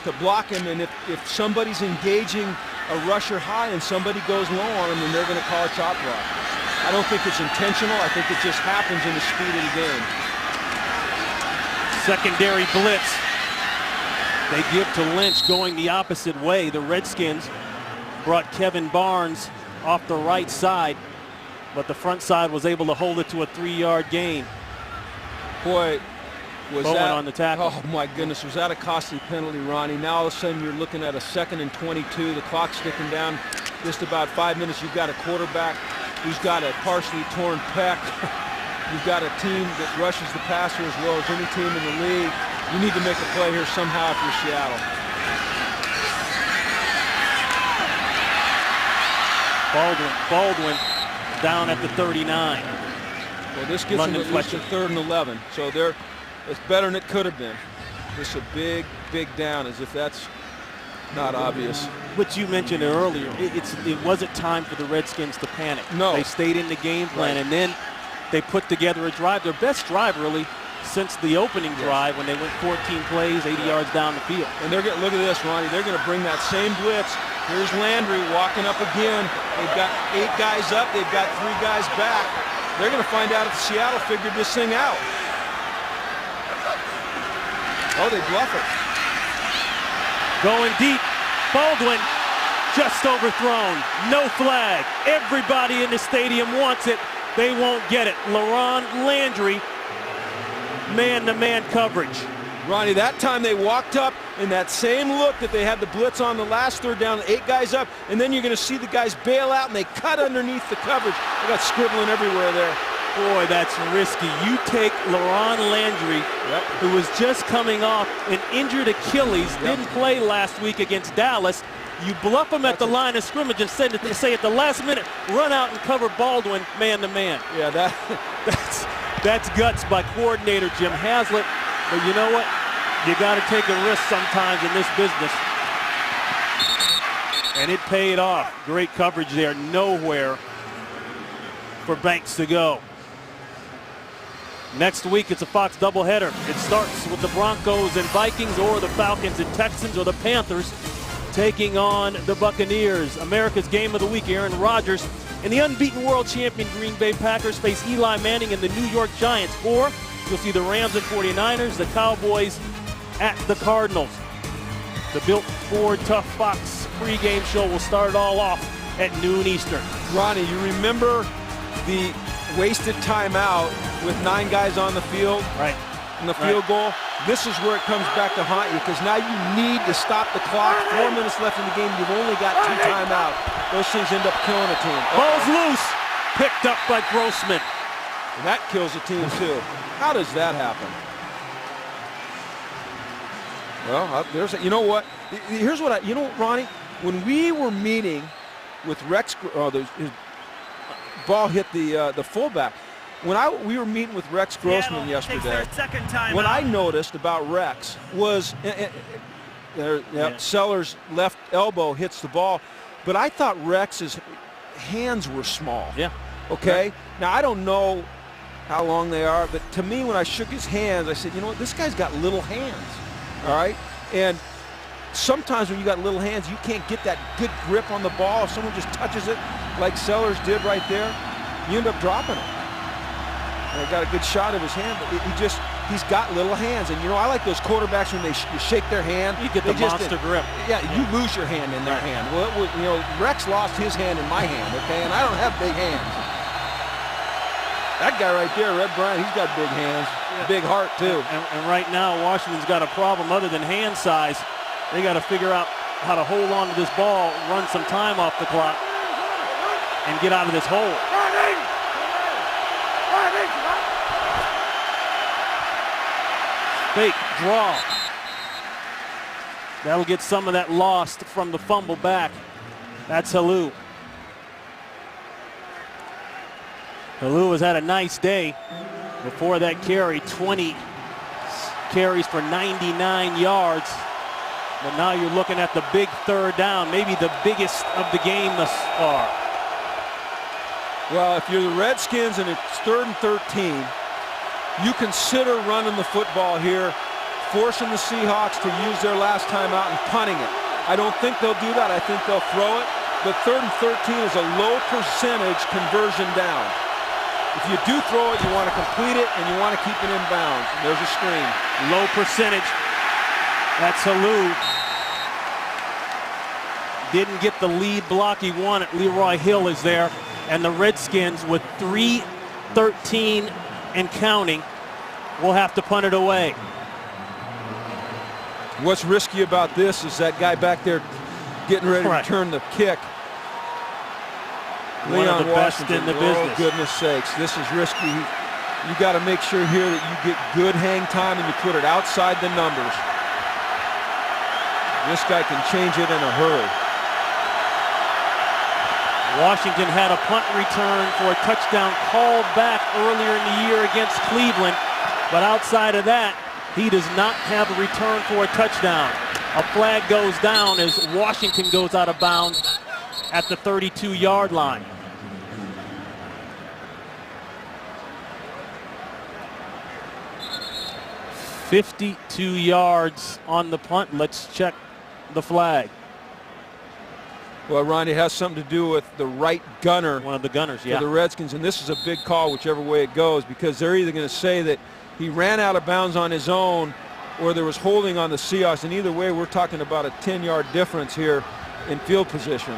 to block him, and if somebody's engaging a rusher high and somebody goes low on him, then they're going to call a chop block. I don't think it's intentional. I think it just happens in the speed of the game. Secondary blitz. They give to Lynch going the opposite way. The Redskins brought Kevin Barnes off the right side, but the front side was able to hold it to a 3-yard gain. Boy, was Bowen that on the tackle. Oh my goodness, was that a costly penalty, Ronnie? Now all of a sudden you're looking at a 2nd and 22. The clock's ticking down just about 5 minutes. You've got a quarterback who's got a partially torn pec. You've got a team that rushes the passer as well as any team in the league. You need to make a play here somehow if you're Seattle. Baldwin down at the 39. Well, this gets them at least to 3rd and 11. So it's better than it could have been. This is a big, big down, as if that's not obvious. But you mentioned it earlier. It wasn't time for the Redskins to panic. No. They stayed in the game plan, and then they put together a drive, their best drive really since the opening drive when they went 14 plays, 80 yards down the field. And they're going to look at this, Ronnie. They're going to bring that same blitz. Here's Landry walking up again. They've got 8 guys up. They've got 3 guys back. They're going to find out if Seattle figured this thing out. Oh, they bluff it. Going deep. Baldwin just overthrown. No flag. Everybody in the stadium wants it. They won't get it. LaRon Landry, man-to-man coverage. Ronnie, that time they walked up in that same look that they had the blitz on the last third down, 8 guys up, and then you're going to see the guys bail out and they cut underneath the coverage. They got scribbling everywhere there. Boy, that's risky. You take LaRon Landry, who was just coming off an injured Achilles, didn't play last week against Dallas. You bluff him at the line of scrimmage and say at the last minute, run out and cover Baldwin man-to-man. Yeah, that's guts by coordinator Jim Haslett. But you know what? You got to take a risk sometimes in this business. And it paid off. Great coverage there. Nowhere for Banks to go. Next week, it's a Fox doubleheader. It starts with the Broncos and Vikings, or the Falcons and Texans, or the Panthers taking on the Buccaneers. America's Game of the Week, Aaron Rodgers and the unbeaten world champion Green Bay Packers face Eli Manning and the New York Giants. Or you'll see the Rams and 49ers, the Cowboys at the Cardinals. The Built Ford Tough Fox pregame show will start it all off at noon Eastern. Ronnie, you remember the wasted timeout with 9 guys on the field? Right. And the field goal? This is where it comes back to haunt you, because now you need to stop the clock. 4 minutes left in the game. You've only got 2 timeouts. Those things end up killing a team. Ball's loose. Picked up by Grossman. And that kills a team too. How does that happen? Well, you know what? Here's what Ronnie, when we were meeting with Rex, his ball hit the fullback. When we were meeting with Rex Grossman yesterday, what I noticed about Rex was Sellers' left elbow hits the ball, but I thought Rex's hands were small. Yeah. Okay? Right. Now, I don't know how long they are, but to me, when I shook his hands, I said, you know what, this guy's got little hands, all right? And sometimes when you got little hands, you can't get that good grip on the ball. If someone just touches it like Sellers did right there, you end up dropping it. And I got a good shot of his hand, but he's got little hands. And, you know, I like those quarterbacks when you shake their hand. You get the monster grip. Yeah, you lose your hand in their hand. Well, you know, Rex lost his hand in my hand, okay? And I don't have big hands. That guy right there, Red Bryant, he's got big hands, big heart too. And right now, Washington's got a problem other than hand size. They got to figure out how to hold on to this ball, run some time off the clock, and get out of this hole. Fake draw. That'll get some of that lost from the fumble back. That's Halou. Halou has had a nice day before that carry. 20 carries for 99 yards. But now you're looking at the big third down, maybe the biggest of the game thus far. Well, if you're the Redskins and it's 3rd and 13, you consider running the football here, forcing the Seahawks to use their last time out and punting it. I don't think they'll do that. I think they'll throw it. But 3rd and 13 is a low percentage conversion down. If you do throw it, you want to complete it, and you want to keep it in bounds. There's a screen. Low percentage. That's Halou. Didn't get the lead block he wanted. Leroy Hill is there. And the Redskins, with 3:13 and counting, will have to punt it away. What's risky about this is that guy back there getting ready to return the kick. One of the best Washington. in the business. Oh, goodness sakes, this is risky. You got to make sure here that you get good hang time and you put it outside the numbers. This guy can change it in a hurry. Washington had a punt return for a touchdown called back earlier in the year against Cleveland, but outside of that, he does not have a return for a touchdown. A flag goes down as Washington goes out of bounds at the 32-yard line. $52 yards on the punt. Let's check the flag. Well, Ronnie, it has something to do with the right gunner. One of the gunners, yeah. For the Redskins, and this is a big call whichever way it goes, because they're either going to say that he ran out of bounds on his own or there was holding on the Seahawks, and either way we're talking about a 10-yard difference here in field position.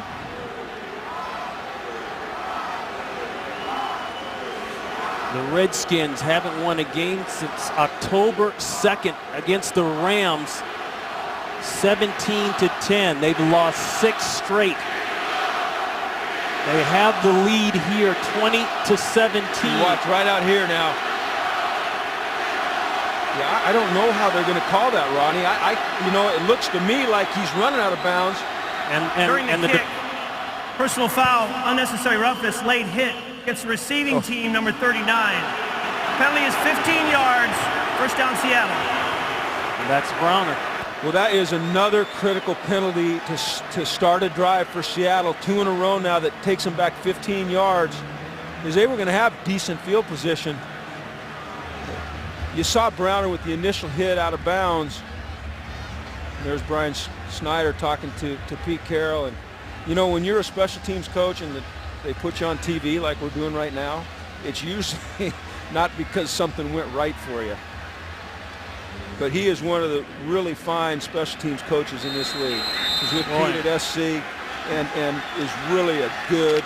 The Redskins haven't won a game since October 2nd against the Rams. 17-10. They've lost 6 straight. They have the lead here, 20-17. Watch right out here now. Yeah, I don't know how they're going to call that, Ronnie. You know, it looks to me like he's running out of bounds. During the kick, personal foul, unnecessary roughness, late hit. Gets the receiving team, number 39. Penalty is 15 yards. First down, Seattle. And that's Browner. Well, that is another critical penalty to start a drive for Seattle. 2 in a row now that takes them back 15 yards. Because they were going to have decent field position. You saw Browner with the initial hit out of bounds. There's Brian Snyder talking to Pete Carroll. And, you know, when you're a special teams coach and they put you on TV like we're doing right now, it's usually not because something went right for you. But he is one of the really fine special teams coaches in this league. He's with Pete at SC and is really a good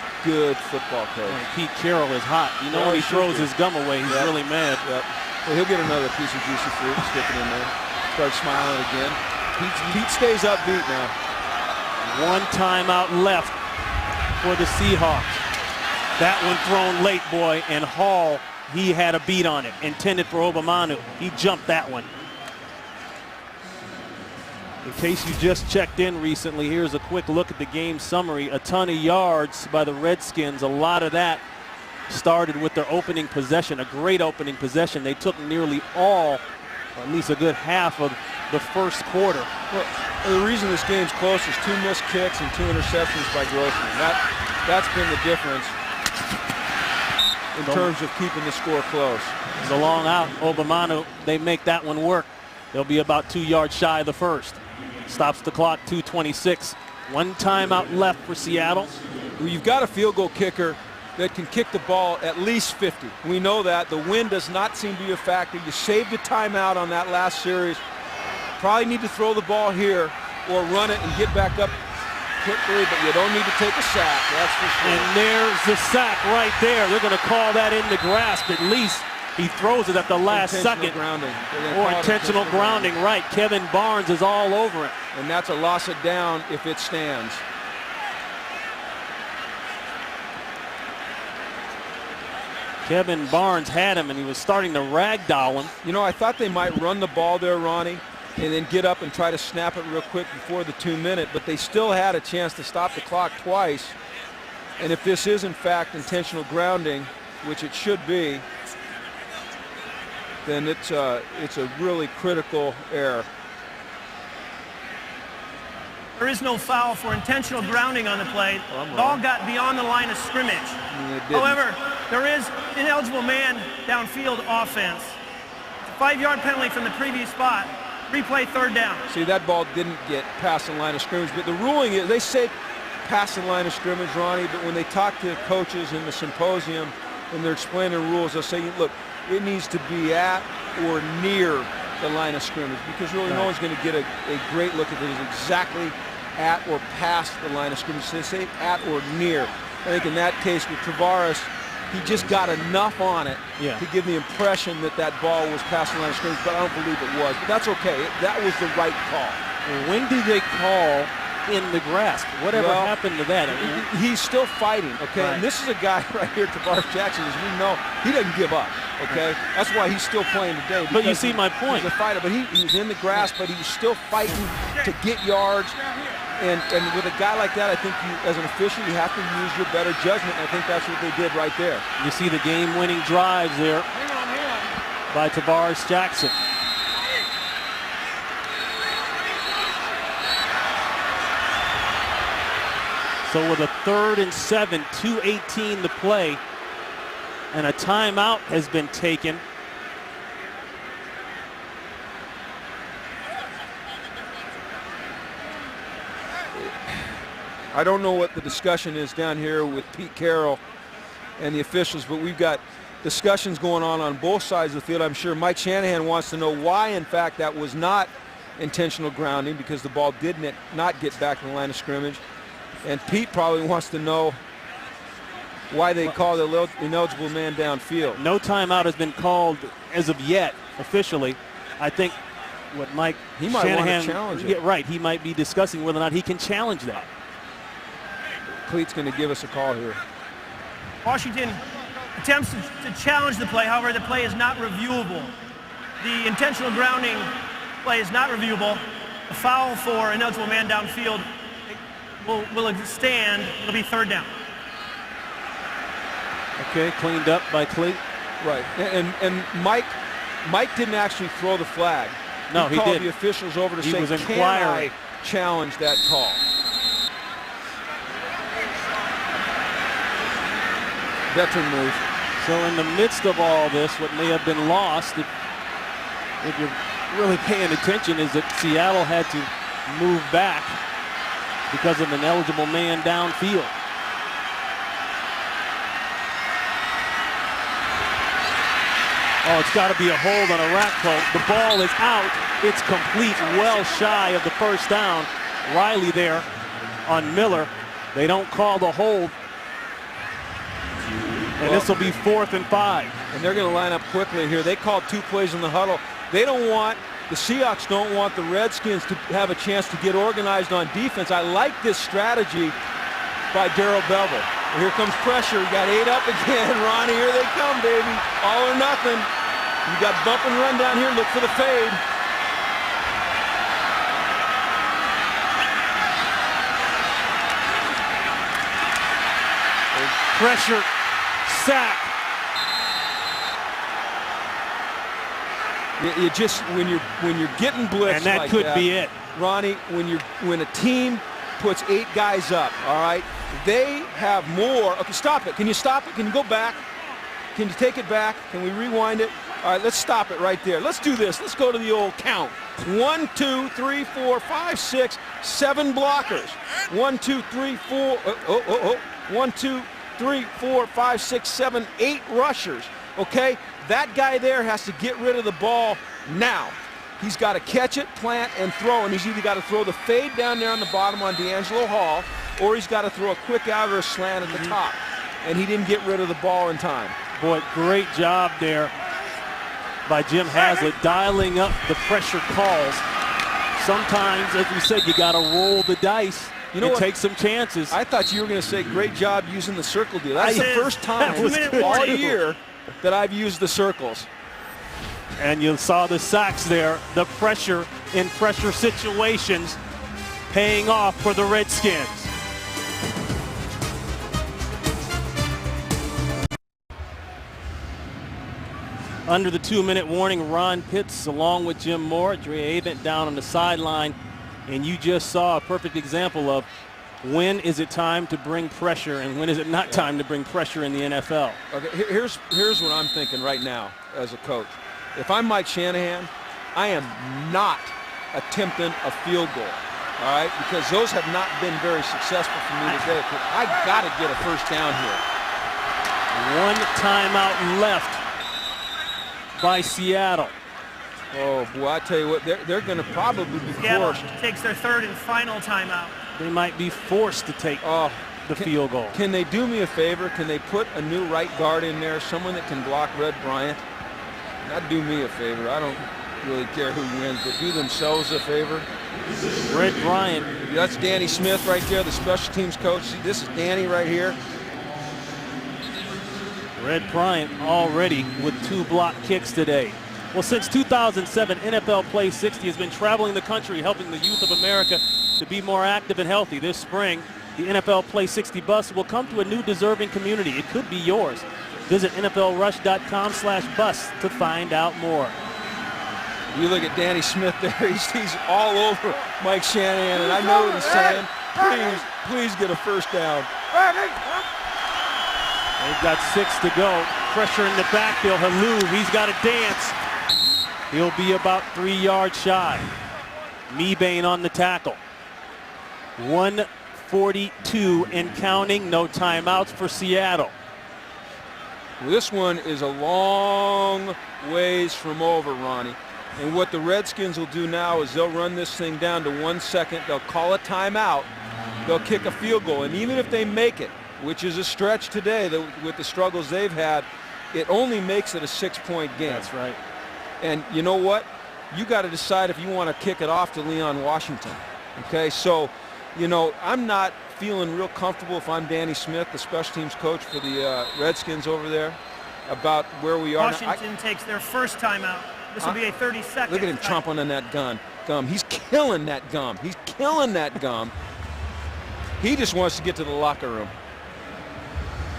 football coach. Pete Carroll is hot. You know, when he throws his gum away, he's really mad. Yep. Well, he'll get another piece of juicy fruit and stick it in there. Start smiling again. Pete stays upbeat now. 1 timeout left for the Seahawks. That one thrown late, boy, and Hall, he had a beat on it. Intended for Obamanu. He jumped that one. In case you just checked in recently, here's a quick look at the game summary. A ton of yards by the Redskins. A lot of that started with their opening possession, a great opening possession. They took nearly all, or at least a good half of the first quarter. Well, the reason this game's close is 2 missed kicks and 2 interceptions by Grossman. That's been the difference in terms of keeping the score close. It's a long out. Obamanu, they make that one work. They'll be about 2 yards shy of the first. Stops the clock, 2:26. 1 timeout left for Seattle. Well, you've got a field goal kicker that can kick the ball at least 50. We know that. The wind does not seem to be a factor. You saved a timeout on that last series. Probably need to throw the ball here or run it and get back up quickly, but you don't need to take a sack, that's for sure. And there's the sack right there. They're going to call that in the grasp at least. He throws it at the last second. Grounding. Or intentional grounding, right. Kevin Barnes is all over it. And that's a loss of down if it stands. Kevin Barnes had him, and he was starting to ragdoll him. You know, I thought they might run the ball there, Ronnie, and then get up and try to snap it real quick before the 2-minute, but they still had a chance to stop the clock twice. And if this is, in fact, intentional grounding, which it should be, then it's a really critical error. There is no foul for intentional grounding on the play. The ball got beyond the line of scrimmage. However, there is ineligible man downfield offense. It's a 5-yard penalty from the previous spot. Replay, 3rd down. See, that ball didn't get past the line of scrimmage, but the ruling is, they say past the line of scrimmage, Ronnie, but when they talk to coaches in the symposium and they're explaining the rules, they'll say, look, it needs to be at or near the line of scrimmage, because really no one's going to get a great look at it exactly at or past the line of scrimmage. So they say at or near. I think in that case with Tavares, he just got enough on it to give the impression that that ball was past the line of scrimmage, but I don't believe it was. But that's okay. That was the right call. Well, when did they call in the grasp? Whatever happened to that? I mean, he's still fighting, okay? Right. And this is a guy right here, Tavares Jackson, as we know, he doesn't give up, okay? That's why he's still playing today. But you see my point. He's a fighter, but he was in the grasp, but he was still fighting to get yards. And with a guy like that, I think you, as an official, you have to use your better judgment. I think that's what they did right there. You see the game-winning drives there by Tavares Jackson. So with a 3rd and 7, 2:18 to play, and a timeout has been taken. I don't know what the discussion is down here with Pete Carroll and the officials, but we've got discussions going on both sides of the field. I'm sure Mike Shanahan wants to know why, in fact, that was not intentional grounding because the ball did not get back to the line of scrimmage. And Pete probably wants to know why they call the ineligible man downfield. No timeout has been called as of yet officially. I think what Mike he might Shanahan, want to challenge it. Yeah, right. He might be discussing whether or not he can challenge that. Cleat's going to give us a call here. Washington attempts to challenge the play. However, the play is not reviewable. The intentional grounding play is not reviewable. A foul for ineligible man downfield will stand. It'll be third down. Okay, cleaned up by Cleat. Right, and Mike didn't actually throw the flag. No, he called didn't. the officials over to He say, was can inquiring. I challenge that call? Veteran move. So in the midst of all this, what may have been lost, if you're really paying attention, is that Seattle had to move back because of an eligible man downfield. Oh, it's got to be a hold on a Rackpo. The ball is out. It's complete, well shy of the first down. Riley there on Miller. They don't call the hold. And this will be 4th and 5. And they're going to line up quickly here. They called 2 plays in the huddle. The Seahawks don't want the Redskins to have a chance to get organized on defense. I like this strategy by Darrell Bevell. Here comes pressure. You got 8 up again. Ronnie, here they come, baby. All or nothing. You got bump and run down here. Look for the fade. Pressure, sack. You just when you're getting blitzed, And that like could be it. Ronnie, when a team puts 8 guys up, all right, they have more. Okay, stop it. Can you stop it? Can you go back? Can you take it back? Can we rewind it? All right, let's stop it right there. Let's do this. Let's go to the old count. 1, 2, 3, 4, 5, 6, 7 blockers. 1, 2, 3, 4. 1, 2, 3, 4, 5, 6, 7, 8 rushers. Okay, that guy there has to get rid of the ball now. He's got to catch it, plant, and throw, and he's either got to throw the fade down there on the bottom on D'Angelo Hall, or he's got to throw a quick out or a slant at the top. And he didn't get rid of the ball in time. Boy, great job there by Jim Haslett dialing up the pressure calls. Sometimes, as we said, you got to roll the dice and take some chances. I thought you were going to say great job using the circle deal. That's the first time all year that I've used the circles. And you saw the sacks there, the pressure in pressure situations paying off for the Redskins. Under the 2-minute warning, Ron Pitts along with Jim Moore, Dre Avent down on the sideline, and you just saw a perfect example of when is it time to bring pressure and when is it not time to bring pressure in the NFL. Okay, here's what I'm thinking right now as a coach. If I'm Mike Shanahan, I am not attempting a field goal, all right? Because those have not been very successful for me today. I got to get a first down here. 1 timeout left by Seattle. Oh, boy, I tell you what, they're going to probably be Seattle forced. takes their 3rd and final timeout. They might be forced to take the field goal. Can they do me a favor? Can they put a new right guard in there, someone that can block Red Bryant? Not do me a favor. I don't really care who wins, but do themselves a favor. Red Bryant. That's Danny Smith right there, the special teams coach. See, this is Danny right here. Red Bryant already with 2 block kicks today. Well, since 2007, NFL Play 60 has been traveling the country helping the youth of America to be more active and healthy. This spring, the NFL Play 60 bus will come to a new deserving community. It could be yours. Visit NFLrush.com/bus to find out more. You look at Danny Smith there. He's all over Mike Shanahan, and I know what he's saying. Please get a first down. They've got 6 to go. Pressure in the backfield. Halou, he's got to dance. He'll be about 3 yards shy. Mebane on the tackle. 1:42 and counting. No timeouts for Seattle. This one is a long ways from over, Ronnie. And what the Redskins will do now is they'll run this thing down to 1 second. They'll call a timeout. They'll kick a field goal. And even if they make it, which is a stretch today with the struggles they've had, it only makes it a 6-point game. That's right. And you know what? You got to decide if you want to kick it off to Leon Washington. Okay, so, you know, I'm not feeling real comfortable if I'm Danny Smith, the special teams coach for the Redskins over there, about where we are. Washington takes their first timeout. This will be a 30-second. Look at him chomping on that gum. He's killing that gum. He's killing that gum. He just wants to get to the locker room.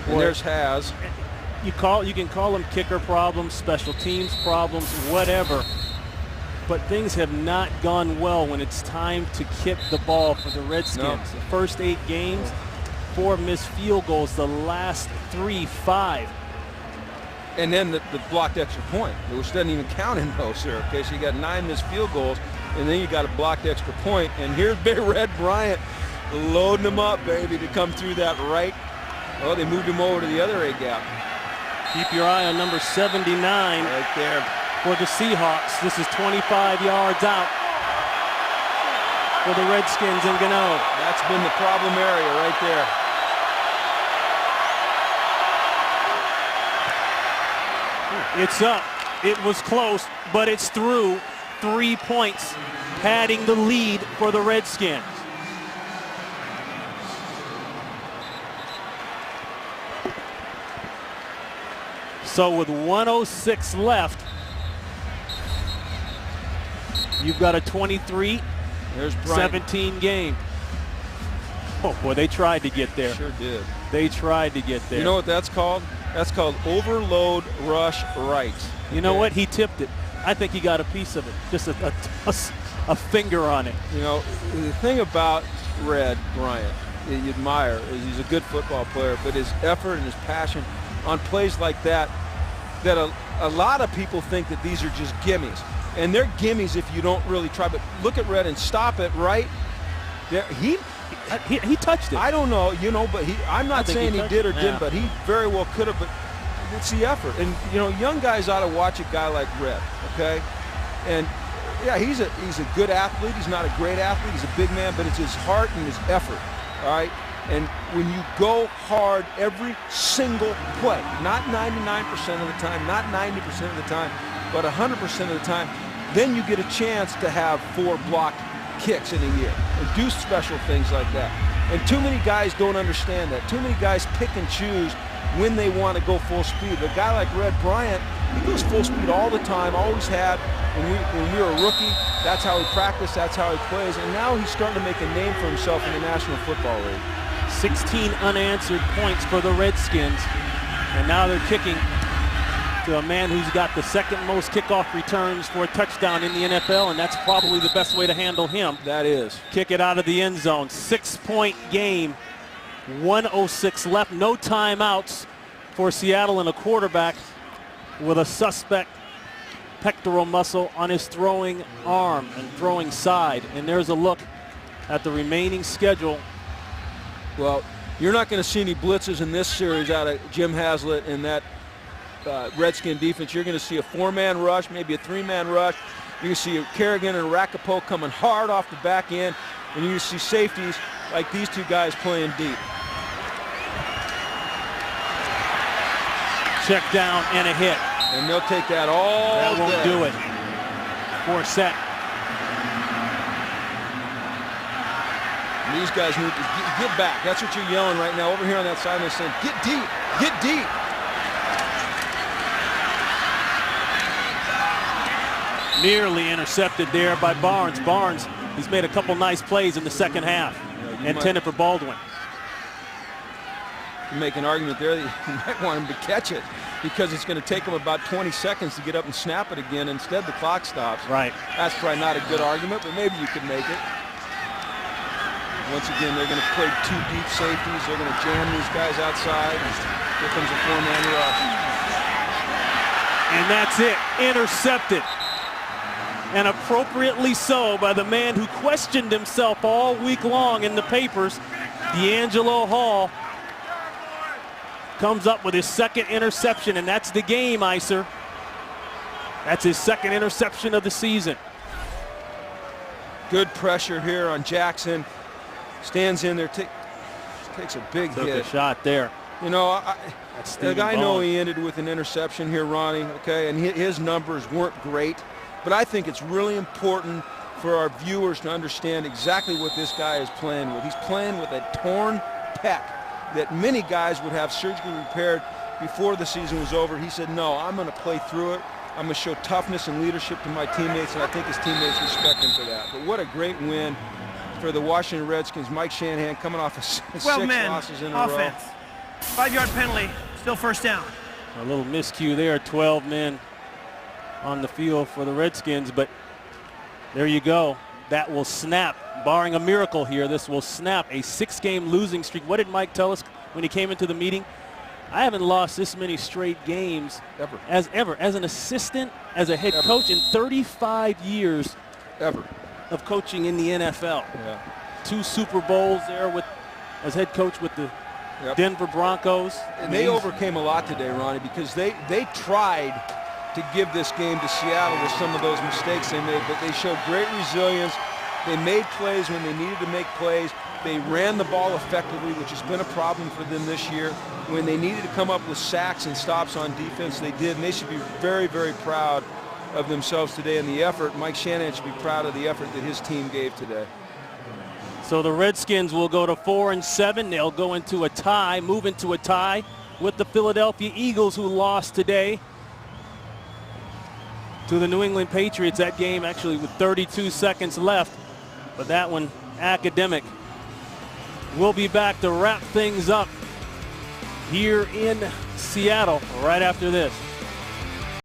And there's Haz. You can call them kicker problems, special teams problems, whatever. But things have not gone well when it's time to kick the ball for the Redskins. No. The first 8 games, 4 missed field goals. The last 3, 5. And then the blocked extra point, which doesn't even count in those, sir. Okay, so you got 9 missed field goals, and then you got a blocked extra point. And here's Big Red Bryant loading him up, baby, to come through that right. Oh, they moved him over to the other A gap. Keep your eye on number 79 right there for the Seahawks. This is 25 yards out for the Redskins in Gano. That's been the problem area right there. It's up. It was close, but it's through. 3 points, padding the lead for the Redskins. So with 1:06 left, you've got a 23-17 game. Oh boy, they tried to get there. Sure did. They tried to get there. You know what that's called? That's called overload rush right. You know what? He tipped it. I think he got a piece of it. Just a finger on it. You know, the thing about Red Bryant that you admire is he's a good football player, but his effort and his passion on plays like that a lot of people think that these are just gimmies. And they're gimmies if you don't really try. But look at Red and stop it right there. He touched it. I don't know, you know, but I'm not saying he did or didn't, but he very well could have. But it's the effort. And, you know, young guys ought to watch a guy like Red, okay? And, yeah, he's a good athlete. He's not a great athlete. He's a big man, but it's his heart and his effort, all right? And when you go hard every single play, not 99% of the time, not 90% of the time, but 100% of the time, then you get a chance to have 4 blocked kicks in a year and do special things like that. And too many guys don't understand that. Too many guys pick and choose when they want to go full speed. A guy like Red Bryant, he goes full speed all the time, always had. When we were a rookie, that's how he practiced, that's how he plays, and now he's starting to make a name for himself in the National Football League. 16 unanswered points for the Redskins, and now they're kicking to a man who's got the second most kickoff returns for a touchdown in the NFL, and that's probably the best way to handle him. That is. Kick it out of the end zone. 6-point game. 1:06 left. No timeouts for Seattle, and a quarterback with a suspect pectoral muscle on his throwing arm and throwing side. And there's a look at the remaining schedule. Well, you're not going to see any blitzes in this series out of Jim Haslett and that Redskin defense. You're going to see a 4-man rush, maybe a 3-man rush. You're going to see Kerrigan and Rakapo coming hard off the back end, and you're going to see safeties like these 2 guys playing deep. Check down and a hit. And they'll take that all That won't day. do it. 4 set. These guys need to get back. That's what you're yelling right now over here on that side. They're saying, get deep, get deep. Nearly intercepted there by Barnes. Barnes, he's made a couple nice plays in the second half. Intended for Baldwin. You make an argument there that you might want him to catch it because it's going to take him about 20 seconds to get up and snap it again. Instead, the clock stops. Right. That's probably not a good argument, but maybe you could make it. Once again, they're going to play 2 deep safeties. They're going to jam these guys outside. Here comes a 4-man rush. And that's it. Intercepted. And appropriately so by the man who questioned himself all week long in the papers. D'Angelo Hall comes up with his second interception, and that's the game, Icer. That's his second interception of the season. Good pressure here on Jackson. Stands in there, takes a big Took hit. a shot there. You know, I know Bone. he ended with an interception here, Ronnie, okay, and his numbers weren't great, but I think it's really important for our viewers to understand exactly what this guy is playing with. He's playing with a torn pec that many guys would have surgically repaired before the season was over. He said, no, I'm going to play through it. I'm going to show toughness and leadership to my teammates, and I think his teammates respect him for that. But what a great win for the Washington Redskins. Mike Shanahan coming off of 6 losses in a row. Offense. 5-yard penalty, still first down. A little miscue there, 12 men on the field for the Redskins, but there you go. That will snap, barring a miracle here, this will snap a 6-game losing streak. What did Mike tell us when he came into the meeting? I haven't lost this many straight games as an assistant, as a head coach in 35 years of coaching in the NFL. Yeah. 2 Super Bowls there as head coach with the Denver Broncos. And they overcame a lot today, Ronnie, because they tried to give this game to Seattle with some of those mistakes they made, but they showed great resilience. They made plays when they needed to make plays. They ran the ball effectively, which has been a problem for them this year. When they needed to come up with sacks and stops on defense, they did, and they should be very, very proud of themselves today and the effort. Mike Shanahan should be proud of the effort that his team gave today. So the Redskins will go to 4-7. They'll go into a tie, move into a tie with the Philadelphia Eagles, who lost today to the New England Patriots. That game actually with 32 seconds left, but that one academic. We'll be back to wrap things up here in Seattle right after this.